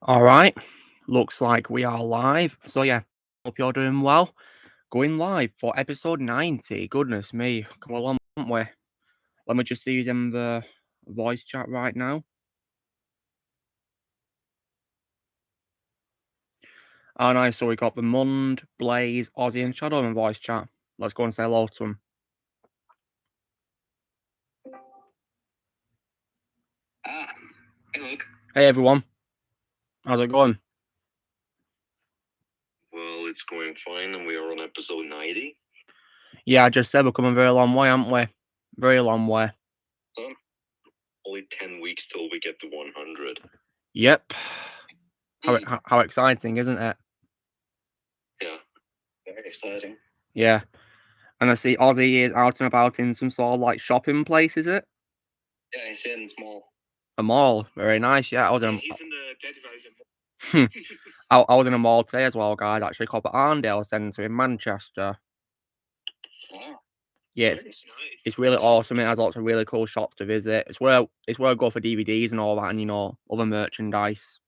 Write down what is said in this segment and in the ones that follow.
All right. Looks like we are live. So yeah, hope you're doing well. Going live for episode 90. Goodness me. Come along, haven't we? Let me just see who's in the voice chat right now. Oh nice, so we got the Mund, Blaze, Ozzy, and Shadow in voice chat. Let's go and say hello to them. Hey Luke. Hey everyone. How's it going? Well, it's going fine, and we are on episode 90. Yeah, I just said we're coming a very long way, haven't we? Very long way. So, only 10 weeks till we get to 100. Yep. How exciting, isn't it? Yeah, very exciting. Yeah. And I see Ozzy is out and about in some sort of like shopping place, is it? Yeah, he's in small. A mall. Very nice, yeah. I was in a, He's in the Dead Rising. I was in a mall today as well, guys, actually called the Arndale Centre in Manchester. Wow. Yeah, it's really awesome. It has lots of really cool shops to visit. It's where I go for DVDs and all that, and other merchandise.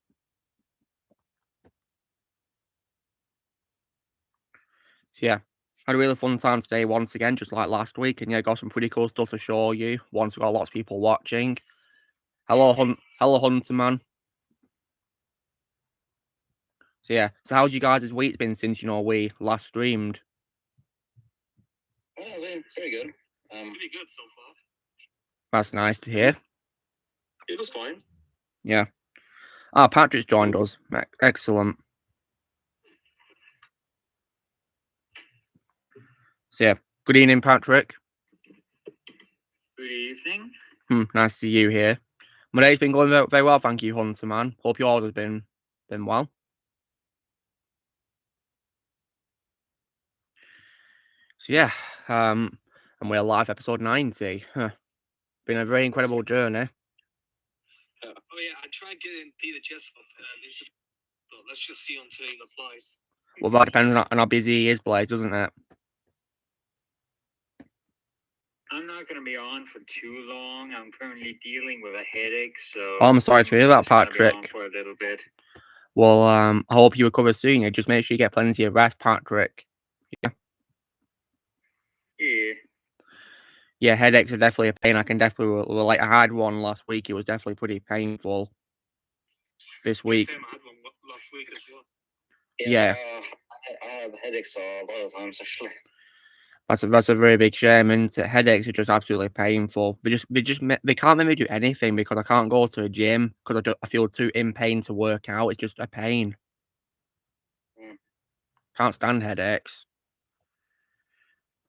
So yeah, had a really fun time today once again, just like last week, and yeah, got some pretty cool stuff to show you. Once we got lots of people watching. Hello, Hunter man. So yeah, so how's you guys' week been since we last streamed? Oh, very good. Pretty good so far. That's nice to hear. It was fine. Yeah. Ah, Patrick's joined us. Excellent. So yeah, good evening, Patrick. Good evening. Nice to see you here. My day's been going very, very well, thank you, Hunter man. Hope yours has been well. So yeah, and we're live episode 90. Been a very incredible journey. Oh yeah, I tried getting Peter Jessup into, but let's just see until he applies. Well, that depends on how busy he is, Blaze, doesn't it? I'm not going to be on for too long. I'm currently dealing with a headache, so... Oh, I'm sorry to hear that, Patrick. Be on for a little bit. Well, I hope you recover soon. Just make sure you get plenty of rest, Patrick. Yeah. Yeah. Yeah, headaches are definitely a pain. I can definitely relate. I had one last week. It was definitely pretty painful. This week. Same, I had one last week as well. Yeah. I have headaches a lot of times, actually. That's a very big shame, and headaches are just absolutely painful. They can't let me do anything because I can't go to a gym because I feel too in pain to work out. It's just a pain. Can't stand headaches.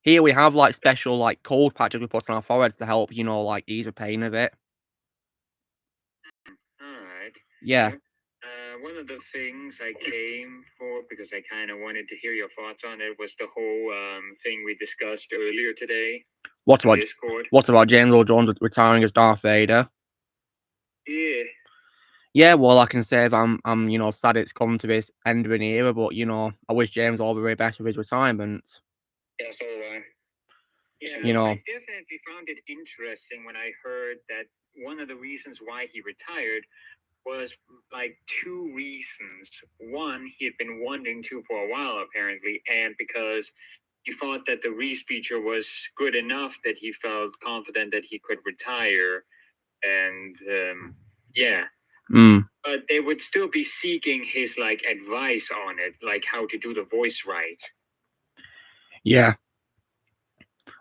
Here we have like special like cold patches we put on our foreheads to help ease the pain of it. All right. Yeah. One of the things I came for, because I kind of wanted to hear your thoughts on it, was the whole thing we discussed earlier today. What about James Earl Jones retiring as Darth Vader? Yeah. Yeah, well, I can say I'm sad it's come to this end of an era, but I wish James all the very best with his retirement. Yeah, so do I. Yeah, I definitely found it interesting when I heard that one of the reasons why he retired was like two reasons. One, he had been wanting to for a while, apparently, and because he thought that the Reese feature was good enough that he felt confident that he could retire. And yeah. But they would still be seeking his advice on it, like how to do the voice right. Yeah.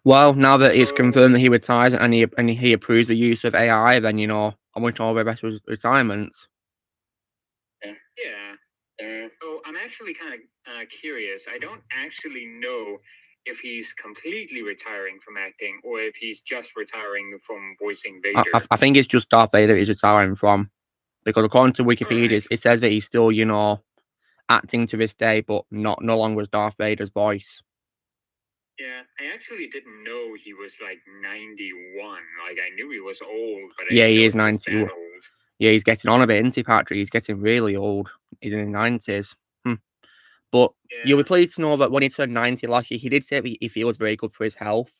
Well, now that it's confirmed that he retires and he approves the use of AI, then I wish all the best with his retirement. Yeah. So I'm actually kind of curious. I don't actually know if he's completely retiring from acting or if he's just retiring from voicing Vader. I think it's just Darth Vader he's retiring from, because according to Wikipedia, it says that he's still acting to this day, but no longer as Darth Vader's voice. Yeah, I actually didn't know he was 91. I knew he was old, but yeah, he is 90. Yeah, he's getting on a bit, isn't he, Patrick? He's getting really old. He's in his 90s. But you'll be pleased to know that when he turned 90 last year, he did say that he feels very good for his health.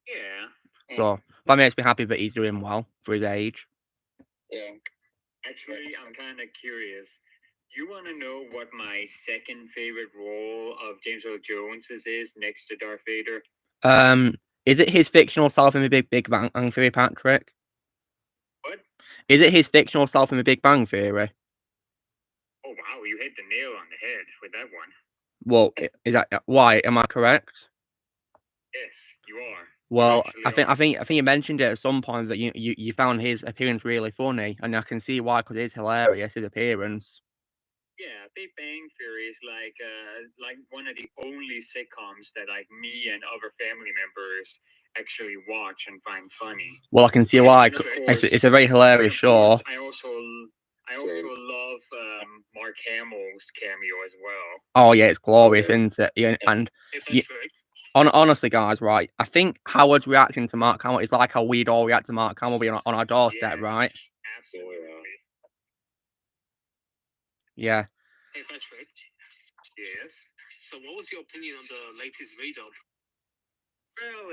Yeah. So that makes me happy that he's doing well for his age. Yeah. Actually, I'm kind of curious. You want to know what my second favorite role of James Earl Jones's is next to Darth Vader? Is it his fictional self in the Big Bang Theory, Patrick? What? Is it his fictional self in the Big Bang Theory? Oh wow, you hit the nail on the head with that one. Well, is that why? Am I correct? Yes, you are. Well, You I actually think are. you mentioned it at some point that you found his appearance really funny, and I can see why, because it's hilarious, his appearance. Yeah, Big Bang Theory is like one of the only sitcoms that like me and other family members actually watch and find funny. Well, I can see And why. of course, It's a very hilarious of course, show. I also love Mark Hamill's cameo as well. Oh yeah, it's glorious, isn't it? Yeah, and That's right. honestly, guys, right? I think Howard's reaction to Mark Hamill is like how we'd all react to Mark Hamill being on our doorstep, Yes, right? absolutely. Yeah. Hey Patrick, Yes. so what was your opinion on the latest redub? Well,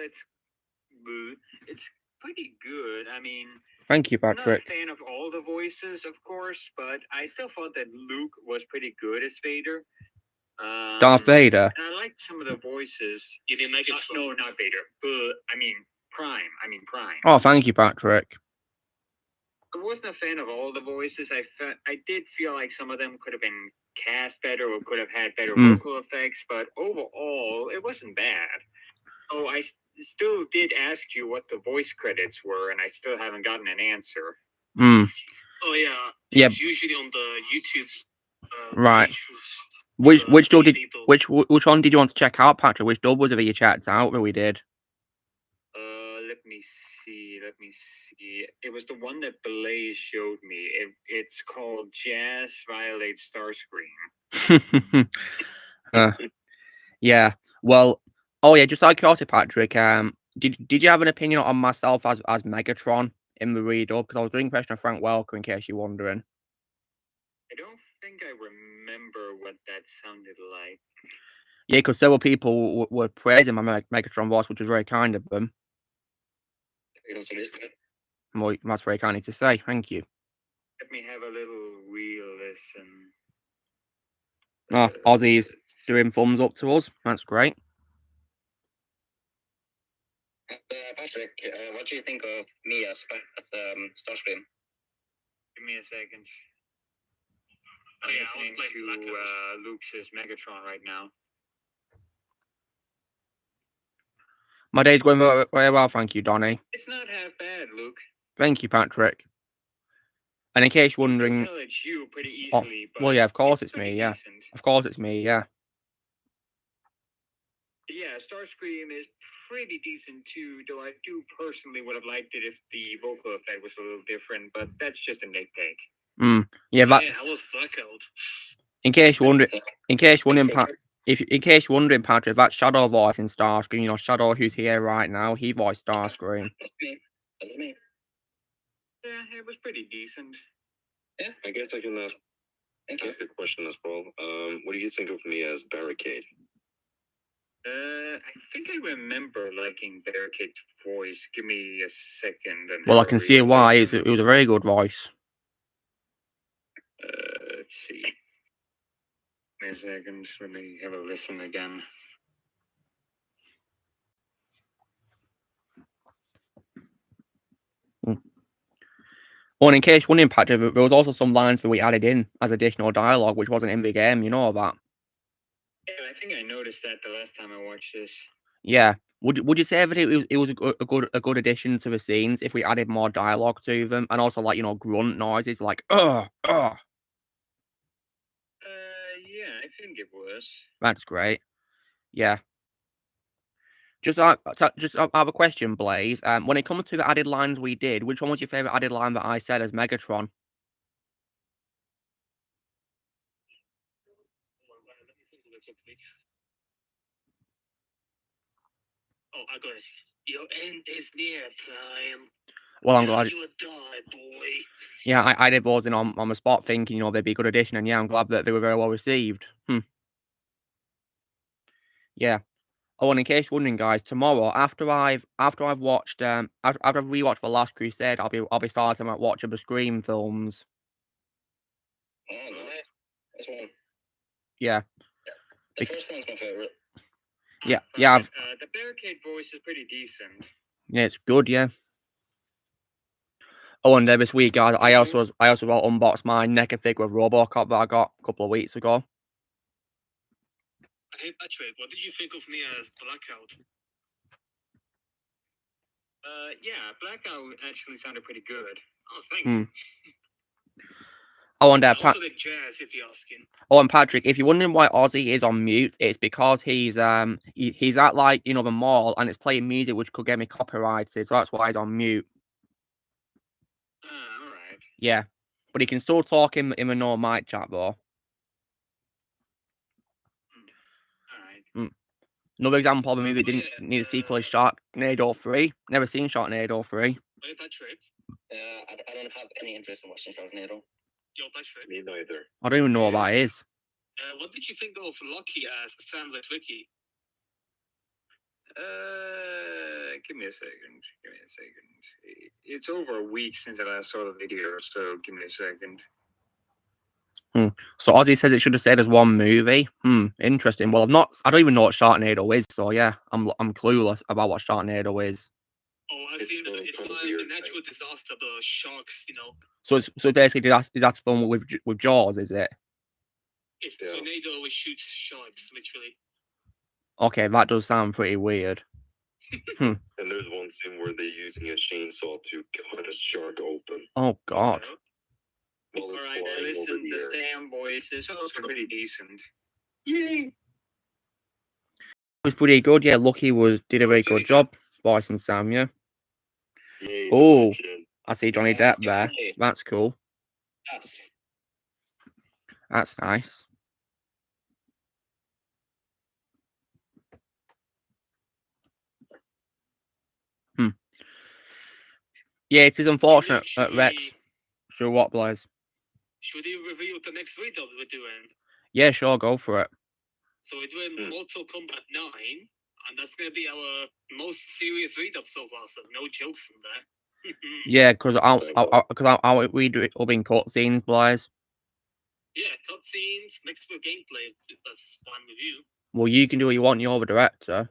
it's pretty good. I mean, Thank you, I'm not a Patrick. fan of all the voices, of course, but I still thought that Luke was pretty good as Vader. Darth Vader. And I liked some of the voices. You didn't make it. No, not Vader. But I mean Prime. Oh, thank you, Patrick. I wasn't a fan of all the voices. I did feel like some of them could have been cast better or could have had better vocal effects, but overall, it wasn't bad. Oh, I still did ask you what the voice credits were, and I still haven't gotten an answer. Oh yeah, Yeah. it's usually on the YouTube. Right. Page. Which dub did which one did you want to check out, Patrick? Which dub was it that you checked out that we did? Let me see. It was the one that Blaze showed me. It's called Jazz Violate Starscream. Yeah. Well. Oh yeah. Just out of curiosity, Patrick. Did you have an opinion on myself as Megatron in the redub? Because I was doing an impression of Frank Welker, in case you're wondering. I don't think I remember what that sounded like. Yeah, because several people were praising my Megatron voice, which was very kind of them. Well, that's very kind to say. Thank you. Let me have a little re-listen. Oh, Aussie's doing thumbs up to us. That's great. Patrick, what do you think of me as Starscream? Give me a second. I'm listening to Luke's Megatron right now. My day's going very, very well, thank you, Donnie. It's not half bad, Luke. Thank you, Patrick. And in case you're wondering, I can tell it's you pretty easily. Well, yeah, of course it's me. Yeah, of course it's me. Yeah. Yeah, Starscream is pretty decent too, though I do personally would have liked it if the vocal effect was a little different, but that's just a nitpick. Yeah, that. Yeah, how was that called? In case you're wondering, Patrick, that Shadow voice in Starscream, you know, Shadow who's here right now, he voiced Starscream. That's me. Yeah, it was pretty decent. Yeah, I guess I can ask a question as well. What do you think of me as Barricade? I think I remember liking Barricade's voice. Give me a second. Well, I can see why. It was a very good voice. Let's see. Give me a second. Let me have a listen again. Well, in case one impact, there was also some lines that we added in as additional dialogue, which wasn't in the game. You know that. Yeah, I think I noticed that the last time I watched this. Yeah. Would you say that it was a good addition to the scenes if we added more dialogue to them, and also, like, you know, grunt noises like Yeah, I think it was. That's great. Yeah. Just I have a question, Blaze. When it comes to the added lines we did, which one was your favorite added line that I said as Megatron? Oh, I got it. Your end is near, Prime. Well, I'm glad. You would die, boy. Yeah, I did those in on the spot, thinking, you know, they'd be a good addition, and yeah, I'm glad that they were very well received. Yeah. Oh, and in case you're wondering, guys, tomorrow after I've watched after I've rewatched The Last Crusade, I'll be starting watching the Scream films. Oh, nice. That's one. Yeah. The first one's my favorite. Yeah, But, yeah, the barricade voice is pretty decent. yeah, it's good, yeah. Oh, and this week, guys, I also unboxed my NECA figure of Robocop that I got a couple of weeks ago. Hey Patrick, what did you think of me as Blackout? Yeah, Blackout actually sounded pretty good. Oh, thanks. Hmm. Oh, and Also the jazz, if you're asking. Oh, and Patrick, if you're wondering why Ozzy is on mute, it's because he's at like the mall and it's playing music which could get me copyrighted, so that's why he's on mute. All right. Yeah, but he can still talk in a normal mic chat though. All right. Another example of a movie that didn't need a sequel is Sharknado 3. Never seen Sharknado 3. Hey Patrick. I don't have any interest in watching Sharknado. Yo Patrick. Me neither. I don't even know what that is. What did you think of Lucky as Sam the Twiki? Give me a second. It's over a week since I last saw the video, so give me a second. So Ozzy says it should have stayed as one movie. Interesting. Well, I don't even know what Sharknado is, so yeah, I'm clueless about what Sharknado is. Oh, I think it's like a natural disaster, the sharks, So basically that's fun with Jaws, is it? If tornado shoots sharks, literally. Okay, that does sound pretty weird. And there's one scene where they're using a chainsaw to cut a shark open. Oh God. All right, listen, the Sam voice is also pretty decent. Yay! It was pretty good, yeah. Lucky did a very good job voicing Sam, yeah. Yay, oh, I see Johnny Depp there. That's cool. Yes. That's nice. Yeah, it is unfortunate that Rex. Sure, what, Blaze? Should we reveal the next read we're doing? Yeah, sure, go for it. So we're doing Mortal Kombat 9, and that's going to be our most serious read-up so far, so no jokes in there. Yeah, because I'll read it up in cutscenes, Blaze. Yeah, cutscenes, mixed with gameplay, if that's fine with you. Well, you can do what you want, you're the director. Alright.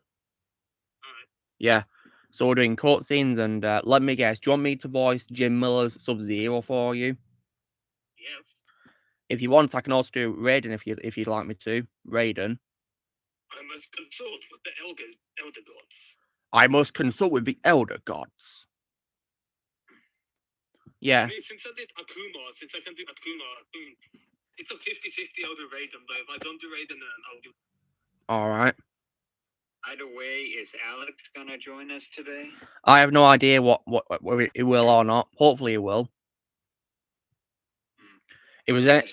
Yeah. So we're doing cutscenes, and let me guess, do you want me to voice Jim Miller's Sub-Zero for you? Yes. If you want, I can also do Raiden if you'd like me to. Raiden. I must consult with the elder gods. I must consult with the elder gods. Yeah. I mean, since I did Akuma, since I can do Akuma, it's a 50-50 I'll do Raiden, but if I don't do Raiden, then I'll do... Alright. Either way, is Alex gonna join us today? I have no idea whether it will or not. Hopefully it will. Is there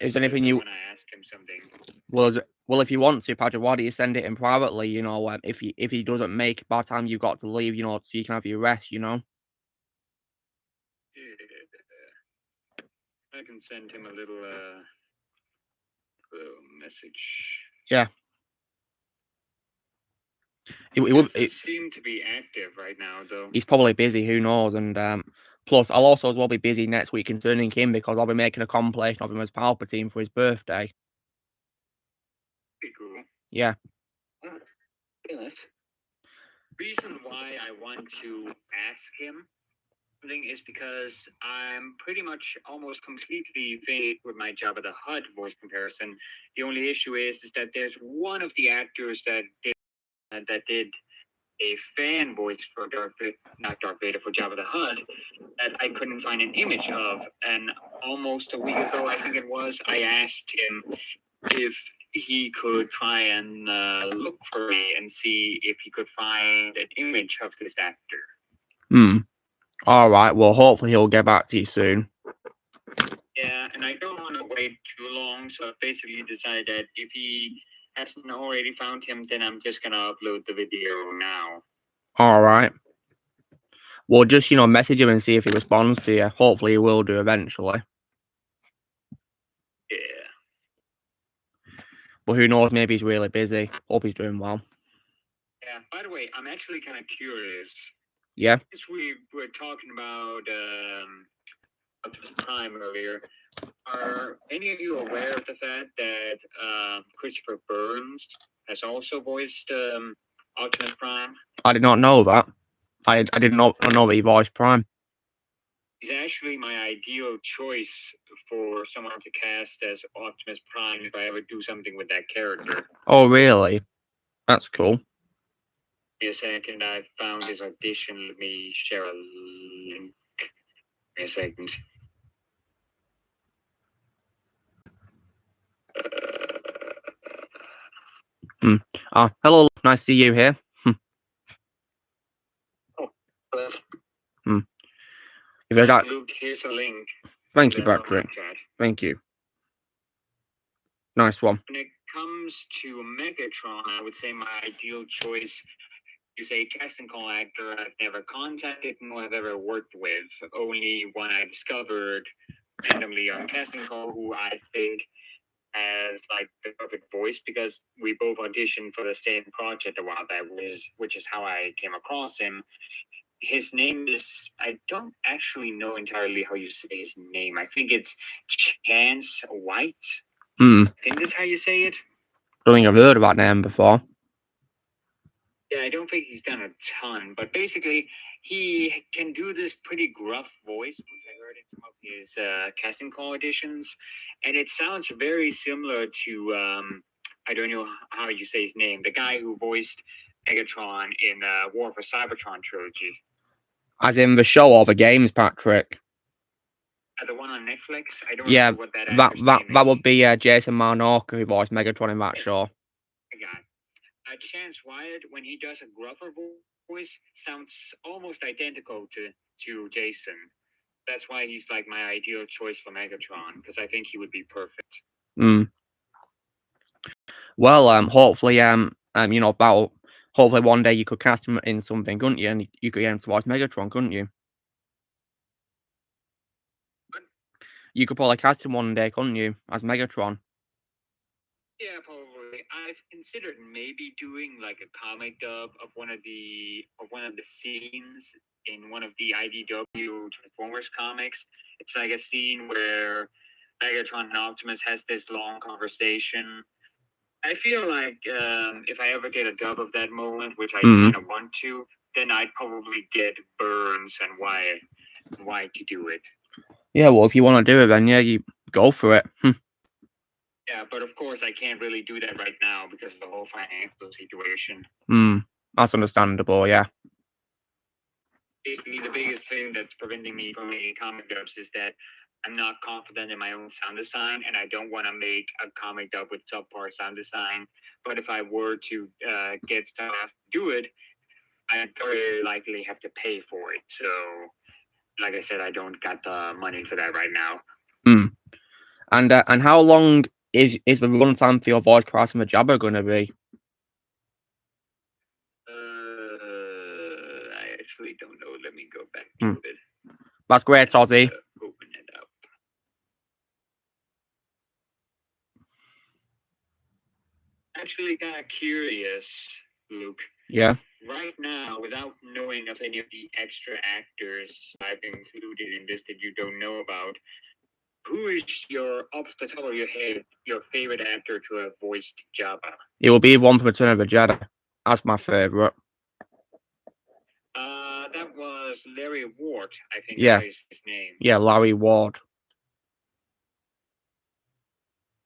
anything you... When I ask him something. Well, if you want to, Patrick, why don't you send it in privately, if he doesn't make it by the time you've got to leave, so you can have your rest, I can send him a little message. Yeah. He doesn't seem to be active right now, though. He's probably busy, who knows, and plus I'll also as well be busy next week concerning him because I'll be making a compilation of him as Palpatine for his birthday. Pretty cool. Yeah. Yes. Reason why I want to ask him something is because I'm pretty much almost completely vague with my Jabba the Hutt voice comparison. The only issue is that there's one of the actors that did a fan voice for not Darth Vader, for Jabba the Hutt, that I couldn't find an image of. And almost a week ago, I think it was, I asked him if he could try and look for me and see if he could find an image of this actor. All right. Well, hopefully he'll get back to you soon. Yeah, and I don't want to wait too long, so I basically decided that if he hasn't already found him, then I'm just gonna upload the video now. All right. Well, just message him and see if he responds to you. Hopefully he will do eventually. Yeah. But who knows? Maybe he's really busy. Hope he's doing well. Yeah. By the way, I'm actually kind of curious. Yeah. Since we were talking about Optimus Prime earlier. Are any of you aware of the fact that Christopher Burns has also voiced Optimus Prime? I did not know that. I did not know that he voiced Prime. He's actually my ideal choice for someone to cast as Optimus Prime if I ever do something with that character. Oh, really? That's cool. In a second, I found his audition. Let me share a link. In a second. Hello, nice to see you here. Hello. If you got, Luke, here's a link. thank you, Patrick. Thank you. Nice one. When it comes to Megatron, I would say my ideal choice is a casting call actor I've never contacted nor have ever worked with. Only one I discovered randomly on casting call who I think has like the perfect voice because we both auditioned for the same project a while back, which is how I came across him. His name is, I don't actually know entirely how you say his name. I think it's Chance White. I think that's how you say it. Don't think I've heard of that name before. Yeah, I don't think he's done a ton, but basically he can do this pretty gruff voice, which I heard in some of his casting call auditions, and it sounds very similar to I don't know how you say his name, the guy who voiced Megatron in War for Cybertron trilogy. As in the show or the games, Patrick? The one on Netflix. I don't remember what that actor's name is. That would be Jason Marnocha who voiced Megatron in that show. I got it. Chance Wyatt, when he does a gruffer voice, sounds almost identical to Jason. That's why he's like my ideal choice for Megatron, because I think he would be perfect. Well, hopefully, hopefully one day you could cast him in something, couldn't you? And you could get him to voice Megatron, couldn't you? What? You could probably cast him one day, couldn't you, as Megatron? Yeah, probably. I've considered maybe doing like a comic dub of one of the scenes in one of the IDW Transformers comics. It's like a scene where Megatron and Optimus has this long conversation. I feel like if I ever get a dub of that moment, which I kind of want to, then I'd probably get Burns and Wyatt to do it. Yeah, well, if you want to do it, then yeah, you go for it. Yeah, but of course I can't really do that right now because of the whole financial situation. That's understandable, yeah. Basically, the biggest thing that's preventing me from making comic dubs is that I'm not confident in my own sound design, and I don't want to make a comic dub with subpar sound design. But if I were to get staff to do it, I'd very likely have to pay for it. So, like I said, I don't got the money for that right now. And how long is the runtime for your voice casting for Jabba going to be? I actually don't know. Let me go back to it. That's great, Ozzy. Open it up. Actually, kind of curious, Luke. Yeah. Right now, without knowing of any of the extra actors I've included in this that you don't know about, who is off the top of your head, your favorite actor to have voiced Jabba? It will be one from Return of the Jedi. That's my favorite. That was Larry Ward, I think that is his name. Yeah, Larry Ward.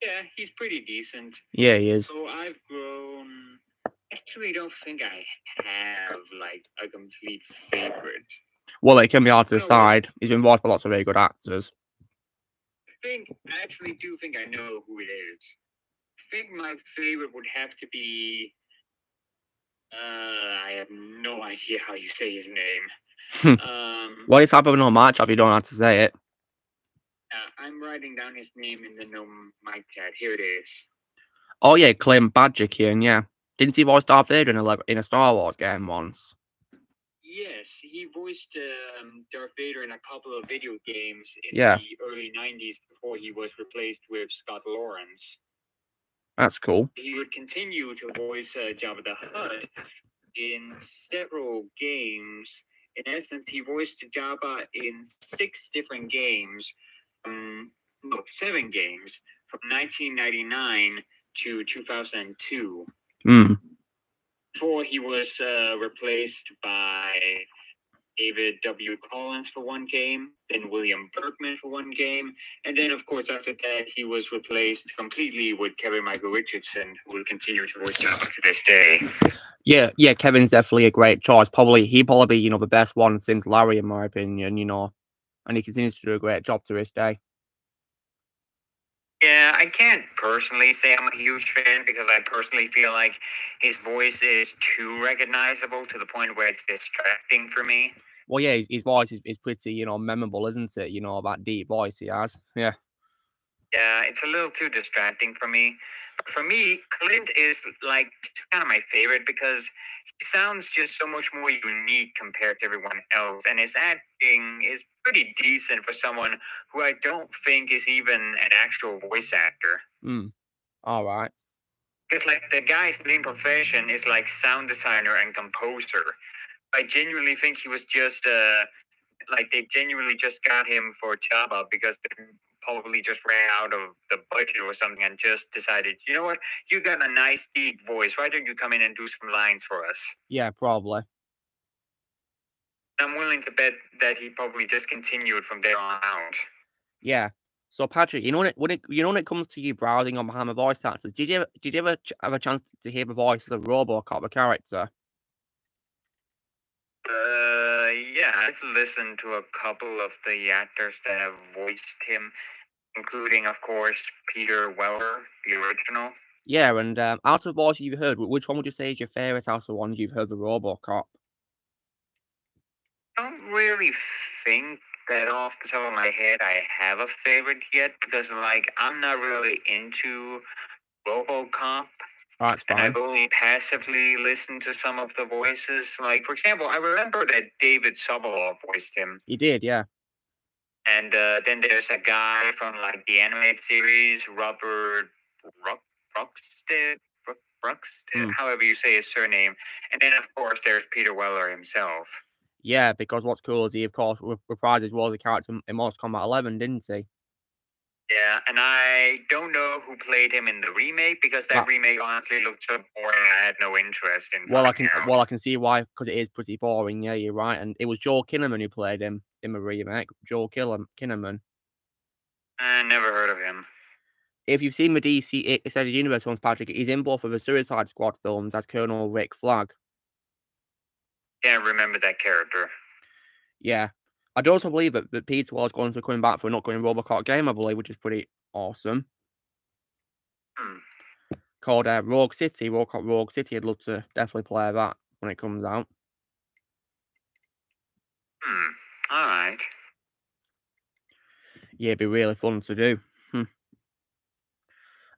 Yeah, he's pretty decent. Yeah, he is. So I've grown. Actually, don't think I have like a complete favorite. Well, it can be hard to decide. He's been voiced by lots of very good actors. I actually do think I know who it is. I think my favorite would have to be. I have no idea how you say his name. What is happening on March if you don't have to say it? I'm writing down his name in the no mic chat. Here it is. Oh yeah, Clint Badgerkin, yeah. Didn't he voice Darth Vader in a Star Wars game once? Yes, he voiced Darth Vader in a couple of video games in the early 90s before he was replaced with Scott Lawrence. That's cool. He would continue to voice Jabba the Hutt in several games in essence, he voiced Jabba in 6 different games, 7 games from 1999 to 2002. Before he was replaced by David W. Collins for 1 game, then William Bergman for 1 game, and then, of course, after that, he was replaced completely with Kevin Michael Richardson, who will continue to voice Jabba to this day. Yeah, Kevin's definitely a great choice. He'd probably be, the best one since Larry, in my opinion, and he continues to do a great job to this day. Yeah, I can't personally say I'm a huge fan because I personally feel like his voice is too recognizable to the point where it's distracting for me. Well, yeah, his voice is pretty, memorable, isn't it? That deep voice he has. Yeah. Yeah, it's a little too distracting for me. But for me, Clint is just kind of my favorite because he sounds just so much more unique compared to everyone else, and his acting is pretty decent for someone who I don't think is even an actual voice actor. All right. Because the guy's main profession is sound designer and composer. I genuinely think he was just they genuinely just got him for Jabba because they probably just ran out of the budget or something and just decided, you know what, you got a nice deep voice. Why don't you come in and do some lines for us? Yeah, probably. I'm willing to bet that he probably just continued from there on out. Yeah. So Patrick, when it comes to you browsing on Bahama voice actors, did you ever have a chance to hear the voice of the RoboCop, the character? Yeah, I've listened to a couple of the actors that have voiced him, including, of course, Peter Weller, the original. Yeah, and out of the voices you've heard, which one would you say is your favourite out of the ones you've heard the RoboCop? I don't really think that off the top of my head I have a favorite yet because, I'm not really into RoboCop. That's fine. And I've only passively listened to some of the voices. For example, I remember that David Sobolov voiced him. He did, yeah. And then there's a guy from, the animated series, Robert Ruckstead, however you say his surname. And then, of course, there's Peter Weller himself. Yeah, because what's cool is he, of course, reprised his role as a character in Mortal Kombat 11, didn't he? Yeah, and I don't know who played him in the remake because that remake honestly looked so boring. I had no interest in. Well, I can see why, because it is pretty boring. Yeah, you're right, and it was Joel Kinnaman who played him in the remake. Joel Kinnaman. I never heard of him. If you've seen the DC Extended Universe ones, Patrick, he's in both of the Suicide Squad films as Colonel Rick Flag. Can't remember that character. Yeah. I do also believe that Peter Well's going to be coming back for an upcoming RoboCop game, I believe, which is pretty awesome. Called Rogue City, RoboCop Rogue City. I'd love to definitely play that when it comes out. All right. Yeah, it'd be really fun to do.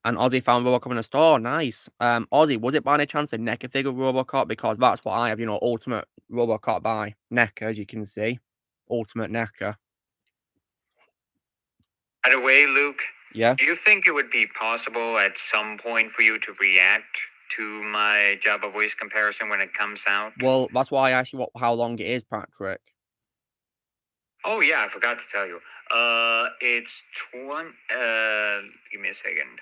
And Ozzy found RoboCop in a store. Nice. Ozzy, was it by any chance a NECA figure RoboCop? Because that's what I have, Ultimate RoboCop by NECA, as you can see. Ultimate NECA. By the way, Luke, yeah. Do you think it would be possible at some point for you to react to my Jabba voice comparison when it comes out? Well, that's why I asked you how long it is, Patrick. Oh yeah, I forgot to tell you. It's give me a second.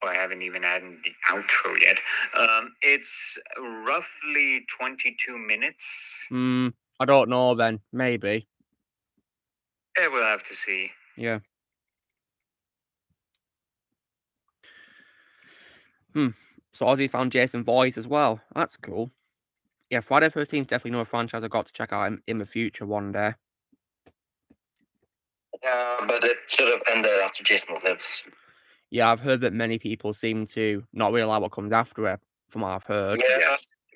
Oh, I haven't even added the outro yet. It's roughly 22 minutes. I don't know then. Maybe. Yeah, we'll have to see. Yeah. So Ozzy found Jason Voorhees as well. That's cool. Yeah, Friday the 13th is definitely another franchise I've got to check out in the future one day. Yeah, but it should have ended after Jason Lives. Yeah, I've heard that many people seem to not really like what comes after it, from what I've heard.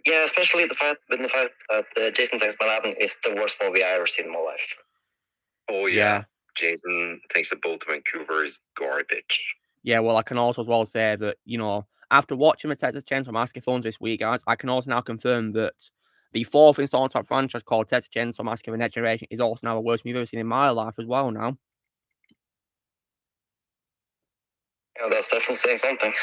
Yeah, especially the fact that Jason Takes Manhattan is the worst movie I ever seen in my life. Oh yeah. Jason Takes a Boat to Vancouver is garbage. Yeah, well, I can also as well say that, after watching the Texas Chainsaw Massacre films this week, guys, I can also now confirm that the 4th installment of franchise called Texas Chainsaw Massacre: The Next Generation is also now the worst movie I've ever seen in my life as well now. Yeah, that's definitely saying something.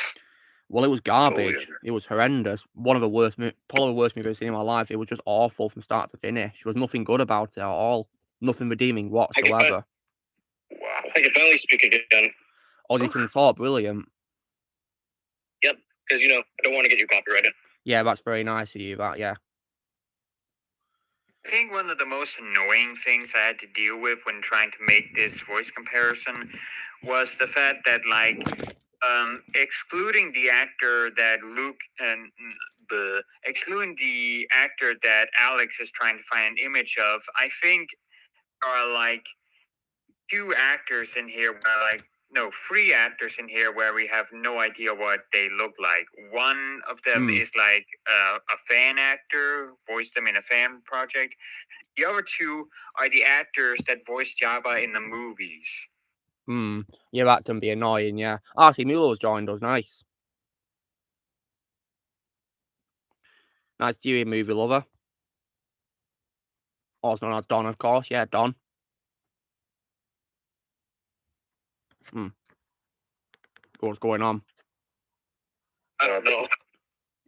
Well, it was garbage. It was horrendous. One of the worst, probably the worst movie I've seen in my life. It was just awful from start to finish. There was nothing good about it at all. Nothing redeeming whatsoever. Wow. I can finally speak again. Ozzy can talk brilliant. Yep, because, I don't want to get you copyrighted. Yeah, that's very nice of you, that, yeah. I think one of the most annoying things I had to deal with when trying to make this voice comparison was the fact that, excluding the actor that excluding the actor that Alex is trying to find an image of, I think there are, two actors in here where, three actors in here where we have no idea what they look like. One of them is a fan actor, voiced them in a fan project. The other two are the actors that voiced Jabba in the movies. Yeah, that can be annoying, yeah. R.C. Mueller's joined us, nice. Nice to you, movie lover. Also known as Don, of course. Yeah, Don. What's going on? I don't know.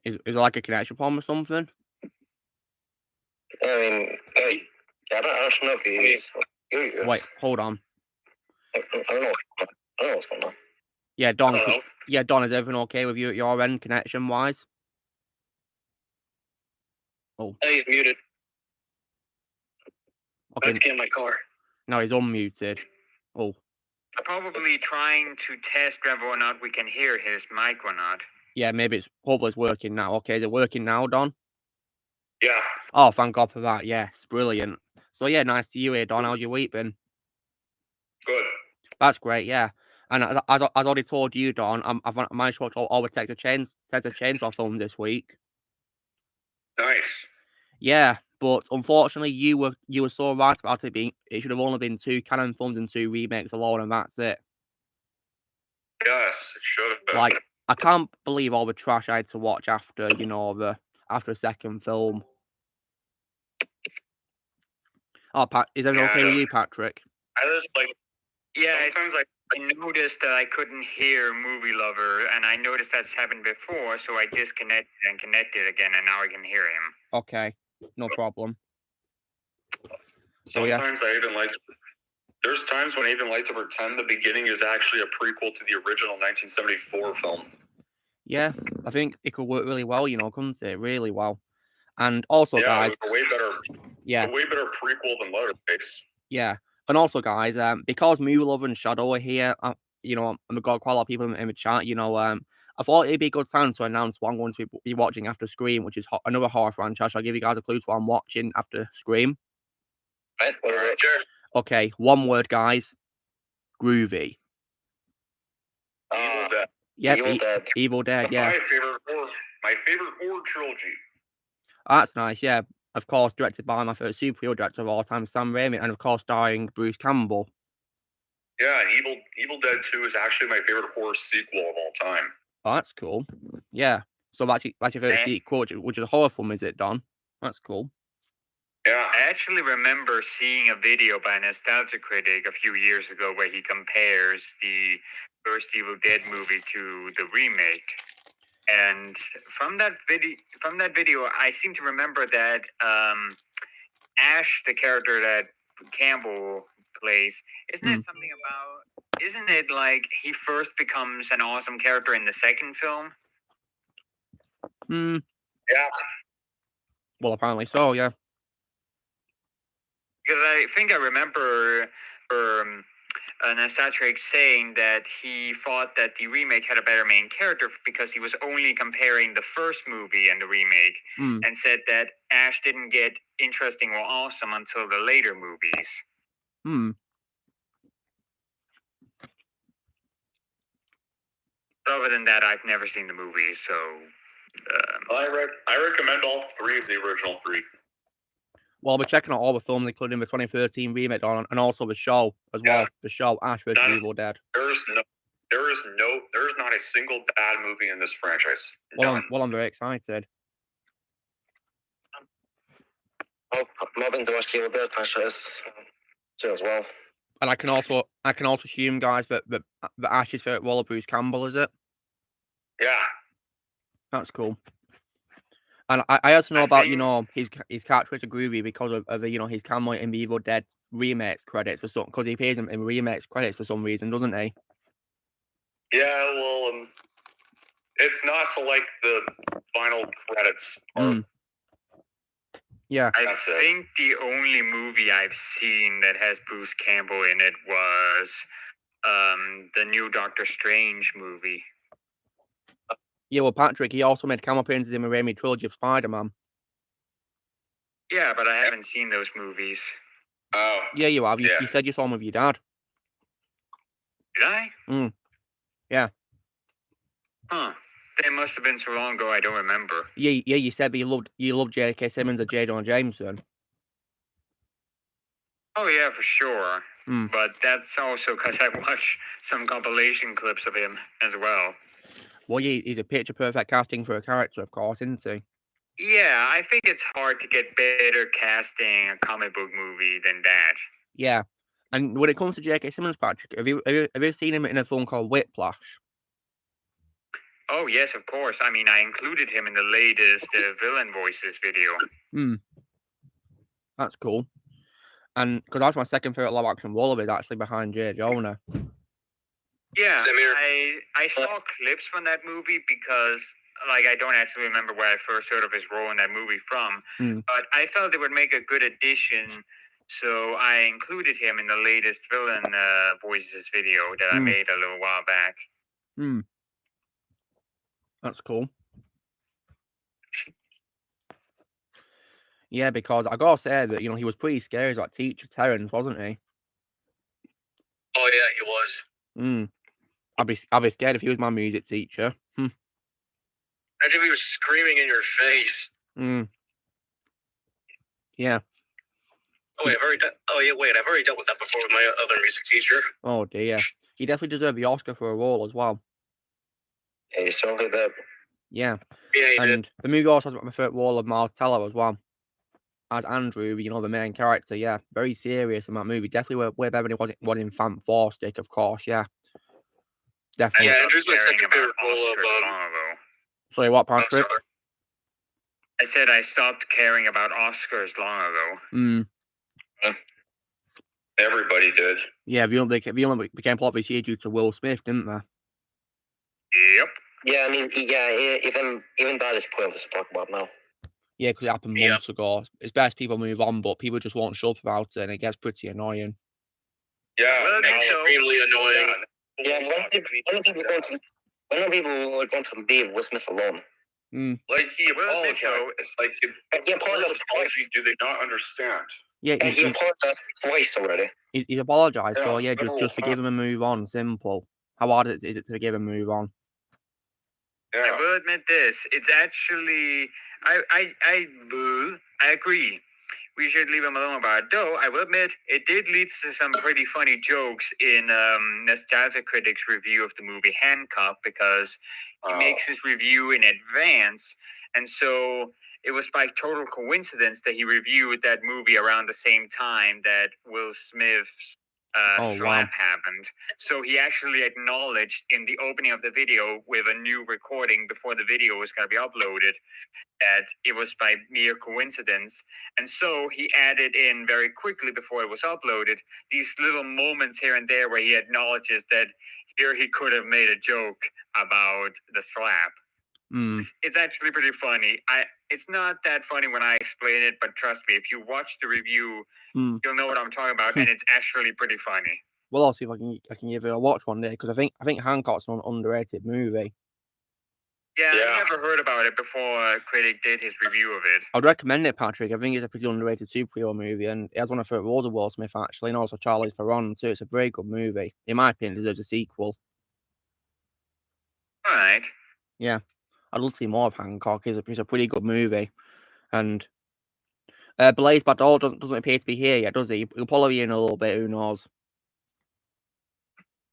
Is there like a connection problem or something? I mean, I don't know if he's... Wait, hold on. I don't know what's going on. Yeah, Don. Yeah, Don, is everything okay with you at your end, connection-wise? Oh. Hey, he's muted. Okay. Let's get in my car. No, he's unmuted. Oh. I'm probably trying to test whether or not we can hear his mic or not. Yeah, maybe hopefully it's working now. Okay, is it working now, Don? Yeah. Oh, thank God for that. Yes, brilliant. So yeah, nice to you here, Don. How's your week been? Good. That's great, yeah. And as I already told you, Don, I've managed to watch all the Texas Chainsaw films this week. Nice. Yeah, but unfortunately, you were so right about it should have only been 2 canon films and 2 remakes alone, and that's it. Yes, it should have been. Like, I can't believe all the trash I had to watch after, after a second film. Oh, Pat, is everything okay with you, Patrick? I just sometimes I noticed that I couldn't hear Movie Lover, and I noticed that's happened before, so I disconnected and connected again, and now I can hear him. Okay, no problem. Sometimes there's times when I even like to pretend the beginning is actually a prequel to the original 1974 film. Yeah, I think it could work really well, couldn't it? Really well. And also, guys, it was a way better prequel than Leatherface. Yeah, and also, guys, because Movie Lover and Shadow are here, and we've got quite a lot of people in the chat, I thought it'd be a good time to announce what I'm going to be watching after Scream, which is another horror franchise. I'll give you guys a clue to what I'm watching after Scream. Right, what is it? Sure. Okay, one word, guys. Groovy. Evil Dead. Yep, Evil Dead, yeah. My favorite horror trilogy. That's nice, yeah. Of course, directed by my favorite superhero director of all time, Sam Raimi, and of course, starring Bruce Campbell. Yeah, and Evil Dead 2 is actually my favorite horror sequel of all time. Oh, that's cool. Yeah. So that's your favorite sequel, which is a horror film, is it, Don? That's cool. Yeah, I actually remember seeing a video by a Nostalgia Critic a few years ago where he compares the first Evil Dead movie to the remake. And from that video, I seem to remember that Ash, the character that Campbell plays, isn't it like he first becomes an awesome character in the second film? Yeah. Well, apparently so, yeah. Because I think I remember Nostalgic saying that he thought that the remake had a better main character because he was only comparing the first movie and the remake, and said that Ash didn't get interesting or awesome until the later movies. Other than that, I've never seen the movies, so... I recommend all 3 of the original 3. Well, we're checking out all the films, including the 2013 remake, and also the show as well. The show, Ash vs. Evil Dead. There is not a single bad movie in this franchise. Well, I'm very excited. I'm hoping to watch the Evil Dead franchise too as well. And I can also assume, guys, that Ash's favorite role of Bruce Campbell, is it? Yeah. That's cool. And I also know I about, think- you know, his character Groovy because of you know, his cameo in the Evil Dead remakes credits for some, because he appears in remakes credits for some reason, doesn't he? Yeah, well, it's not to like the final credits part. Yeah. I That's it. think the only movie I've seen that has Bruce Campbell in it was the new Doctor Strange movie. Yeah, well, Patrick, he also made cameo appearances in the Raimi trilogy of Spider-Man. Yeah, but I haven't seen those movies. Oh. Yeah, you have. You Yeah. said you saw them with your dad. Did I? Yeah. Huh. They must have been so long ago I don't remember. Yeah, you said that you loved J.K. Simmons or J. Jonah Jameson. Oh yeah, for sure. Hmm. But that's also because I watched some compilation clips of him as well. Well, yeah, he's a picture-perfect casting for a character, of course, isn't he? Yeah, I think it's hard to get better casting a comic book movie than that. Yeah. And when it comes to J.K. Simmons, Patrick, have you seen him in a film called Whiplash? Oh yes, of course. I mean, I included him in the latest Villain Voices video. That's cool. And because that's my second favorite live-action role of it, actually, behind J. Jonah. Yeah, Same here. I saw clips from that movie because, like, I don't actually remember where I first heard of his role in that movie from. But I felt it would make a good addition, so I included him in the latest Villain Voices video that I made a little while back. That's cool. Yeah, because I gotta say that, you know, he was pretty scary as that teacher, Terrence, wasn't he? Oh yeah, he was. I'd be scared if he was my music teacher. Imagine if he was screaming in your face. Yeah. Oh wait, I've already dealt with that before with my other music teacher. Oh dear. He definitely deserved the Oscar for a role as well. Yeah, he certainly did. Yeah. Yeah, he did. And the movie also has my favorite role of Miles Teller as well. As Andrew, you know, the main character, yeah. Very serious in that movie. Definitely way better than it was in Fantastic, of course, yeah. Definitely. Yeah, Andrew's my second favorite role of Sorry, what, Patrick? I said I stopped caring about Oscars long ago. Everybody did. Yeah, the Olympic became popular this year due to Will Smith, didn't they? Yep. Yeah, I mean, even that is pointless to talk about now. Yeah, because it happened months ago. It's best people move on, but people just won't shut up about it, and it gets pretty annoying. Yeah, Well, extremely annoying. Yeah, when are people going to leave Will Smith alone? Like he apologized. It's like he apologized twice. Do they not understand? Yeah, he apologized twice already. He's apologised, so Yeah, yeah, just forgive him and move on. Simple. How hard is it to forgive and move on? Yeah. I will admit this. It's actually I agree. We should leave him alone about it. Though I will admit it did lead to some pretty funny jokes in Nostalgia Critic's review of the movie Hancock, because he makes his review in advance, and so it was by total coincidence that he reviewed that movie around the same time that Will Smith's slap happened. So he actually acknowledged in the opening of the video with a new recording before the video was going to be uploaded that it was by mere coincidence. And so he added in very quickly before it was uploaded these little moments here and there where he acknowledges that here he could have made a joke about the slap. It's actually pretty funny. It's not that funny when I explain it, but trust me, if you watch the review, you'll know what I'm talking about, and it's actually pretty funny. Well, I'll see if I can give it a watch one day, because I think Hancock's an underrated movie. Yeah, I never heard about it before Critic did his review of it. I'd recommend it, Patrick. I think it's a pretty underrated superhero movie, and it has one of the favorite roles of Will Smith, actually, and also Charlize Theron too. It's a very good movie. In my opinion, it deserves a sequel. All right. Yeah, I'd love to see more of Hancock. It's a pretty good movie, and Blaise Badeau doesn't appear to be here yet, does he? He'll probably be in a little bit. Who knows?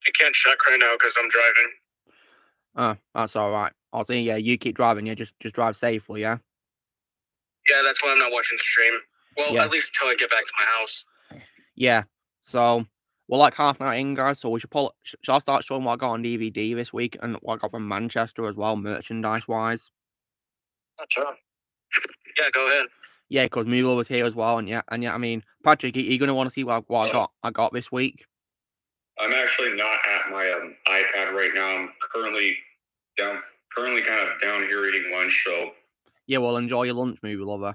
I can't check right now because I'm driving. That's all right. I'll say, yeah, you keep driving. Yeah, just drive safely. Yeah. Yeah, that's why I'm not watching the stream. Well, at least until I get back to my house. Yeah. So we're like half an hour in, guys. So we shall I start showing what I got on DVD this week and what I got from Manchester as well, merchandise wise. Sure. Yeah, go ahead. Yeah, because Mula was here as well, and yeah, I mean, Patrick, are you gonna want to see what I got this week? I'm actually not at my iPad right now. I'm currently kind of down here eating lunch, so Yeah, well, enjoy your lunch, movie lover.